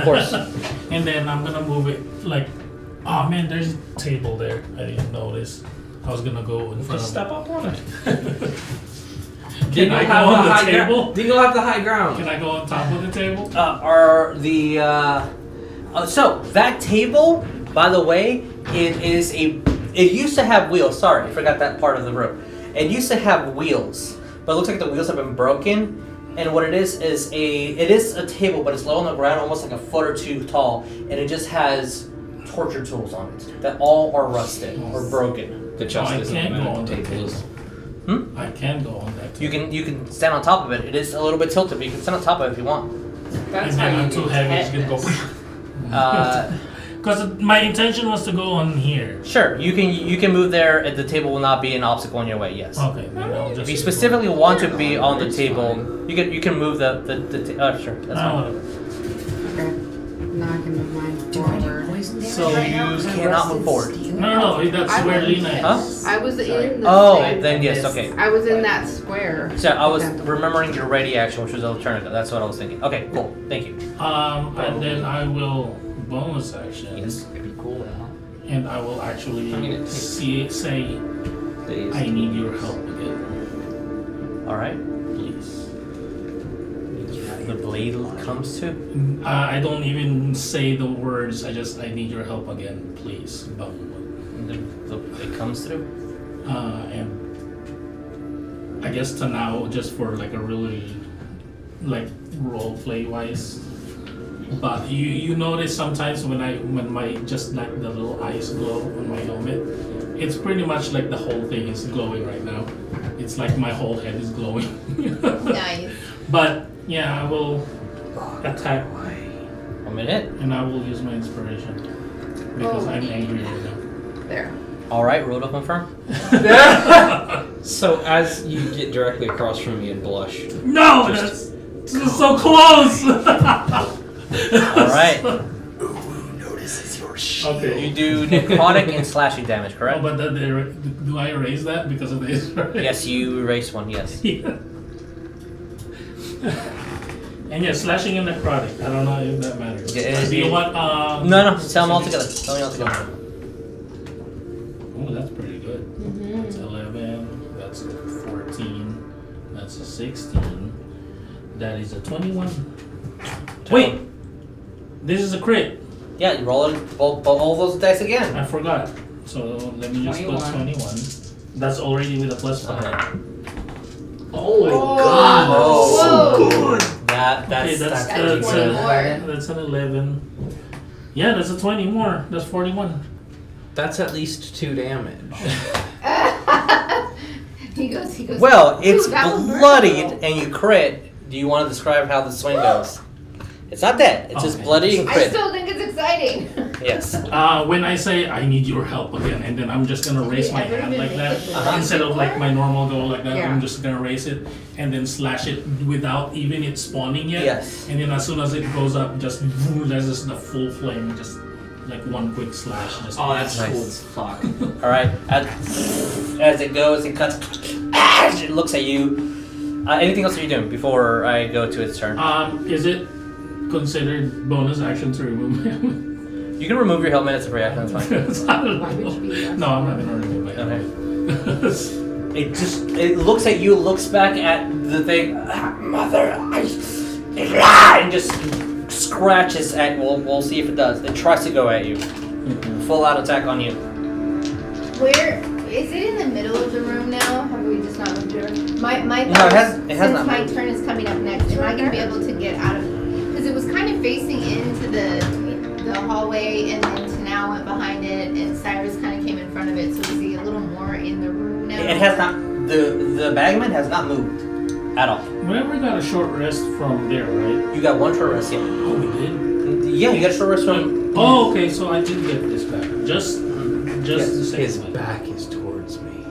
And then I'm gonna move it like, oh man, there's a table there. I didn't notice. I was gonna go in front of step up on it. Can I go on the table? Dingle have the high ground. Can I go on top of the table? So that table, by the way, it used to have wheels. Sorry, I forgot that part of the room. It used to have wheels, but it looks like the wheels have been broken. And what it is a table, but it's low on the ground, almost like a foot or two tall, and it just has torture tools on it that all are rusted or broken. The chest I can't go on the that table. I can go on that table. You can stand on top of it. It is a little bit tilted, but you can stand on top of it if you want. That's And how then you I'm too heavy, it's gonna go. Because my intention was to go on here. Sure, you can move there, and the table will not be an obstacle in your way. Yes. Okay, then I'll just. If you specifically want to be on the table, you can move the sure, that's fine. Okay. Now I can move mine forward. So You cannot move forward. No, that's where Lena is. Huh? I was in the Oh, same- then yes, okay. I was in that square. So I was Okay. remembering your ready action, which was alternative. That's what I was thinking. Okay, cool. Thank you. And then I will bonus action. Yes. It'd be cool now. And I will actually I'm gonna say, Days. I need your help again, All right. please. The blade comes to. I don't even say the words. I need your help again, please. It comes through. And I guess to now, just for like a really, like role play wise. But you notice sometimes when my just like the little eyes glow on my helmet, it's pretty much like the whole thing is glowing right now. It's like my whole head is glowing. Nice. But yeah, I will attack 1 minute. and I will use my inspiration because I'm angry right now. There. All right. Roll to confirm. So as you get directly across from me and blush, No, that's so close. All right. Notices your shield. Okay. You do necrotic and slashing damage, Oh, correct? but do I erase that because of this? Right? Yes, you erase one. Yes. Yeah. And yeah, slashing and necrotic. I don't know if that matters. Yeah, it'd Do you be- want? No. Tell them all together. Tell me all together. Oh, that's pretty good. That's 11. That's a 14. That's a 16. That is a 21. Wait, this is a crit. Yeah, you roll it, all those dice again. I forgot. So let me just put 21. That's already with a +5. Oh, God. Oh, Whoa. good. That's Okay, that's an 11. Yeah, that's a 20 more. That's 41. that's at least 2 damage. He goes. Well, it's "Ooh, that was bloodied versatile." and you crit. Do you want to describe how the swing goes? It's not dead. It's just Okay. bloody and I crit. still think it's exciting. Yes. When I say I need your help again, and then I'm just gonna raise my hand like that instead of like my normal go like that. Yeah. I'm just gonna raise it and then slash it without even it spawning yet. Yes. And then as soon as it goes up, just there's just the full flame, just like one quick slash. Just Oh, that's Nice. cool as fuck. All right. As it goes, it cuts. It looks at you. Anything else are you doing before I go to its turn? Is it considered bonus action to remove him? You can remove your helmet as a reaction. That's fine. Why would you be that? No, I'm not gonna remove my Okay. It looks at you, looks back at the thing. Mother, and just scratches at. We'll see if it does. It tries to go at you. Full out attack on you. Where is it in the middle of the room now? Have we just not moved here? My No, thought it has since not my moved. turn is coming up next, am I gonna be able to get out of? Because it was kind of facing into the hallway, and then Tanao went behind it, and Cyrus kind of came in front of it. So is he a little more in the room now? It has not. The bagman has not moved at all. Whenever we got a short rest from there, right? You got one short rest. Yeah. Oh, we did. Yeah, you got a short rest from. Oh, okay. So I did get this back. Just the same His way. back is towards me.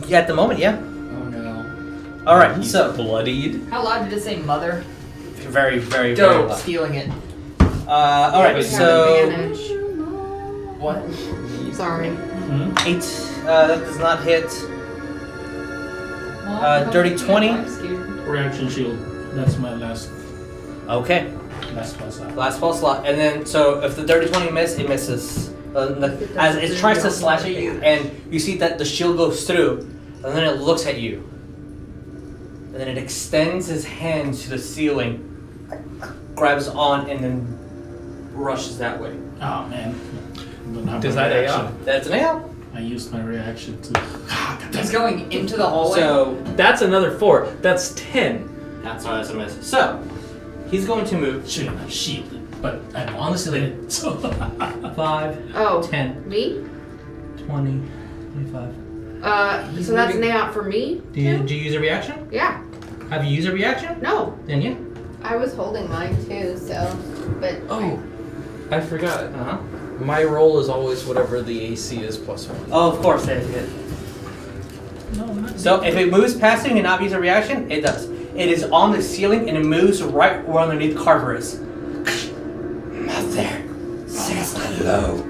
Yeah, at the moment, yeah. Oh no. All right. He's So bloodied. How loud did it say mother? very, very, very Dope. loud. Stealing it. All right. We So have advantage. What? Sorry. 8. That does not hit. Dirty 20. Reaction shield. That's my last Okay. spell slot. Last spell slot, and then so if the dirty 20 miss, it misses. As it tries to slash at you, and you see that the shield goes through, and then it looks at you, and then it extends his hand to the ceiling, grabs on, and then rushes that way. Oh man. Don't have Does my that reaction. AR? That's an AO. I used my reaction to. He's going into the hallway. So That's another 4. That's 10. that's why that's a miss. So he's going to move. Shouldn't have shielded, but I honestly didn't. So 5, Oh, 10, me? 20, 25. He's So that's moving- an out for me? Do you use a reaction? Yeah. Have you used a reaction? No. Then yeah. I was holding mine too, so but Oh, I forgot. Uh-huh. My roll is always whatever the AC is plus 1. Oh, of course, it is. no, not So if it moves past you and not use a reaction, it does. It is on the ceiling and it moves right where underneath Carver is. Mother, says hello.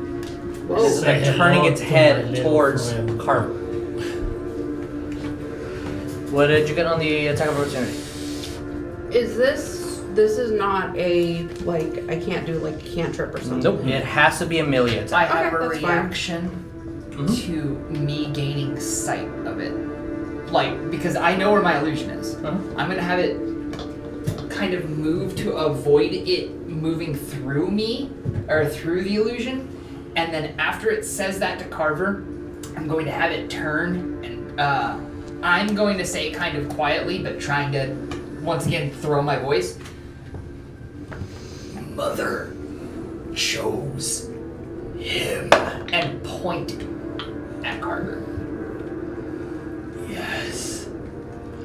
It's like Say turning hello its to head my little towards friend. Carver. What did you get on the attack of opportunity? Is this is not a, like, I can't do, like, cantrip or something? Nope. It has to be a melee attack. I have Okay, a that's fine. reaction Mhm. to me gaining sight of it. Like, because I know where my illusion is. Uh-huh. I'm gonna have it kind of move to avoid it moving through me, or through the illusion. And then after it says that to Carver, I'm going to have it turn, and I'm going to say kind of quietly, but trying to, once again, throw my voice. Mother chose him. And point at Carver. Yes.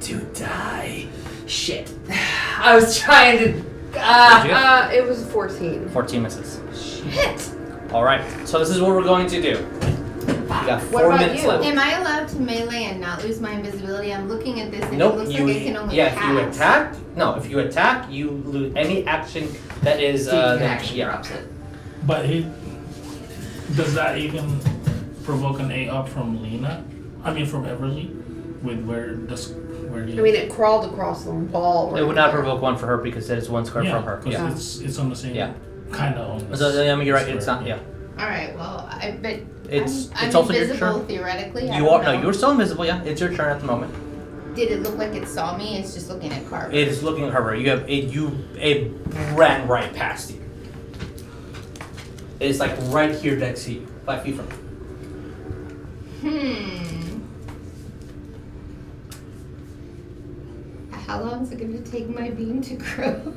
To die. Shit. I was trying to. It was 14. 14 misses. Shit. All right. So this is what we're going to do. We got 4 about minutes you? left. am I allowed to melee and not lose my invisibility? I'm looking at this and Nope. it looks You like I can only if you attack. attack, no. If you attack, you lose any action that is. So you can that- action yeah. drops it. But does that even provoke an A up from Lena? I mean, from Everly, with where he. I mean, it crawled across the wall. It would not provoke one for her because it is one square yeah, from her. because Yeah. it's on the same. Yeah. Kind of on. The So I mean, you're right. It's square, not. Yeah. All right. Well, but It's I'm also your invisible turn. theoretically. I You don't are no. know. You're still invisible. Yeah. It's your turn at the moment. Did it look like it saw me? It's just looking at Carver. It is looking at her. You have it. It ran right past you. It's like right here next to you, 5 feet from you. How long is it going to take my beam to grow?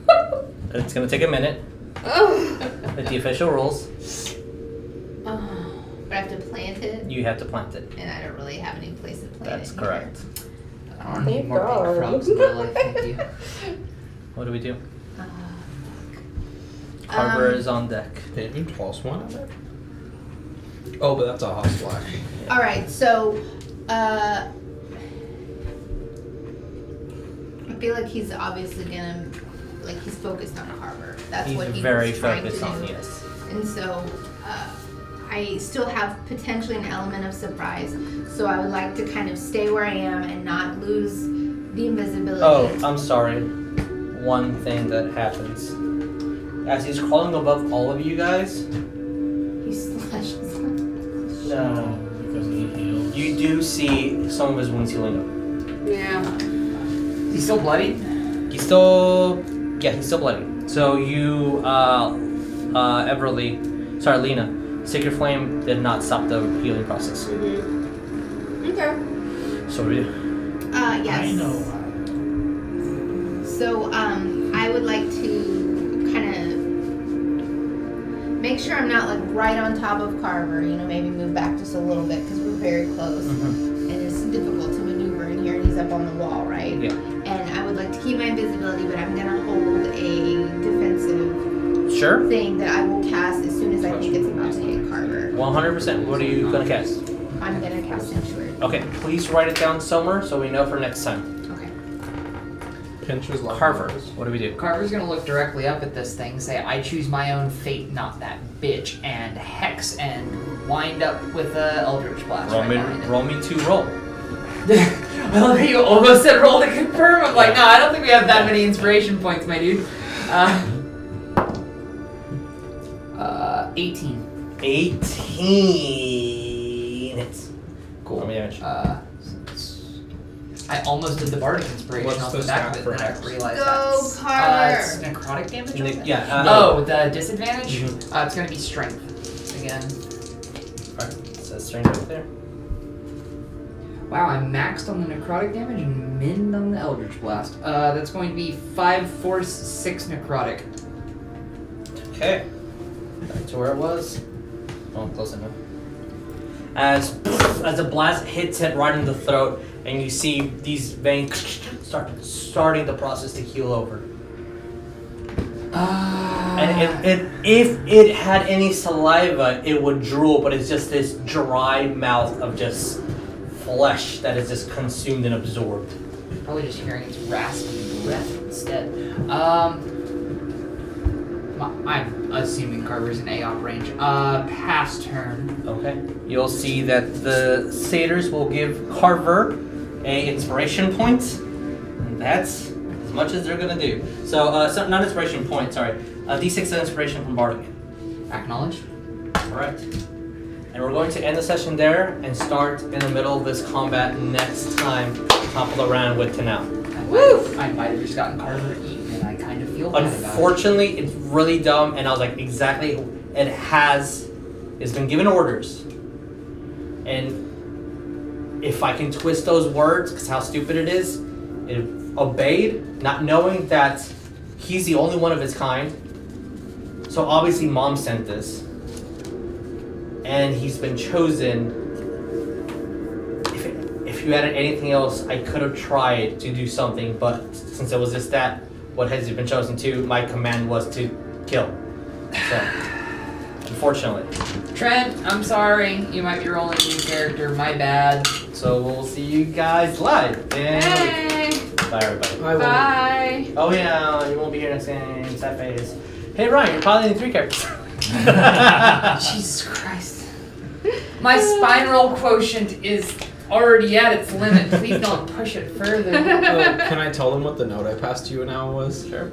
It's gonna take a minute. Oh. With the official rules, But I have to plant it, you have to plant it. and I don't really have any place to plant That's it. correct. I don't need more pink frogs in my life, thank you. What do we do? Here. Carver is on deck. Did you toss one of it? Oh, but that's a hot splash. All right, so I feel like he's obviously gonna, like, he's focused on Carver. That's He's what he very was trying focused to on do. yes. And so I still have potentially an element of surprise. So I would like to kind of stay where I am and not lose the invisibility. Oh, I'm sorry. One thing that happens. As he's crawling above all of you guys, He slashes. No. Because he heals. You do see some of his wounds healing up. Yeah. He's still bloody. He's still bloody. So you, Lena, Sacred Flame did not stop the healing process. Mm-hmm. Okay. So we. Yes. I know. So, I would like to kind of make sure I'm not like right on top of Carver. You know, maybe move back just a little bit because we're very close, and it's difficult to maneuver in here. And he's up on the wall, right? Yeah. And I would like to keep my invisibility, but I'm gonna hold a defensive Sure. thing that I will cast as soon as I think it's about to hit Carver. 100%. What are you gonna cast? I'm gonna cast Sanctuary. Okay, please write it down somewhere so we know for next time. Okay. Pincher's love. Carver, what do we do? Carver's gonna look directly up at this thing, say, I choose my own fate, not that bitch, and hex, and wind up with a Eldritch Blast right behind it. Roll me 2 roll. I love how you almost said roll to confirm. I'm like, no, I don't think we have that many inspiration points, my dude. 18. 18 hits. Cool. How many damage? I almost did the Bardic Inspiration What's off the the back of stat it, for then I hex? realized Go, that's... Carver! it's necrotic damage? on it? Yeah. Oh, the disadvantage? Mhm. It's gonna be strength again. Alright, so strength right there. Wow, I'm maxed on the necrotic damage and minned on the Eldritch Blast. That's going to be 5 force, 6 necrotic. Okay. Back to where it was. Oh, close enough. As the blast hits it right in the throat, and you see these veins starting the process to heal over. And if it had any saliva, it would drool, but it's just this dry mouth of just flesh that is just consumed and absorbed. Probably just hearing its raspy breath instead. I'm assuming Carver's in AOP range. Pass turn. Okay. You'll see that the satyrs will give Carver a inspiration point. And that's as much as they're gonna do. So, not inspiration point, sorry. D6 of inspiration from Bardic. Acknowledged. Alright. And we're going to end the session there and start in the middle of this combat next time, top of the round with Tanao. I might have just gotten Carver eaten, and I kind of feel bad about it. Unfortunately, it's really dumb, and I was like, exactly, it's been given orders. And if I can twist those words, because how stupid it is, it obeyed, not knowing that he's the only one of his kind. So obviously Mom sent this. And he's been chosen. If you added anything else, I could have tried to do something, but since it was just that, what has he been chosen to, my command was to kill. So, unfortunately. Trent, I'm sorry. You might be rolling a new character. My bad. So we'll see you guys live. Hey! Bye, everybody. Bye! Oh yeah, you won't be here next game. Sad face. Hey Ryan, you're piloting 3 characters. Jesus Christ. My spine roll quotient is already at its limit. Please don't push it further. Can I tell them what the note I passed you now was? Sure.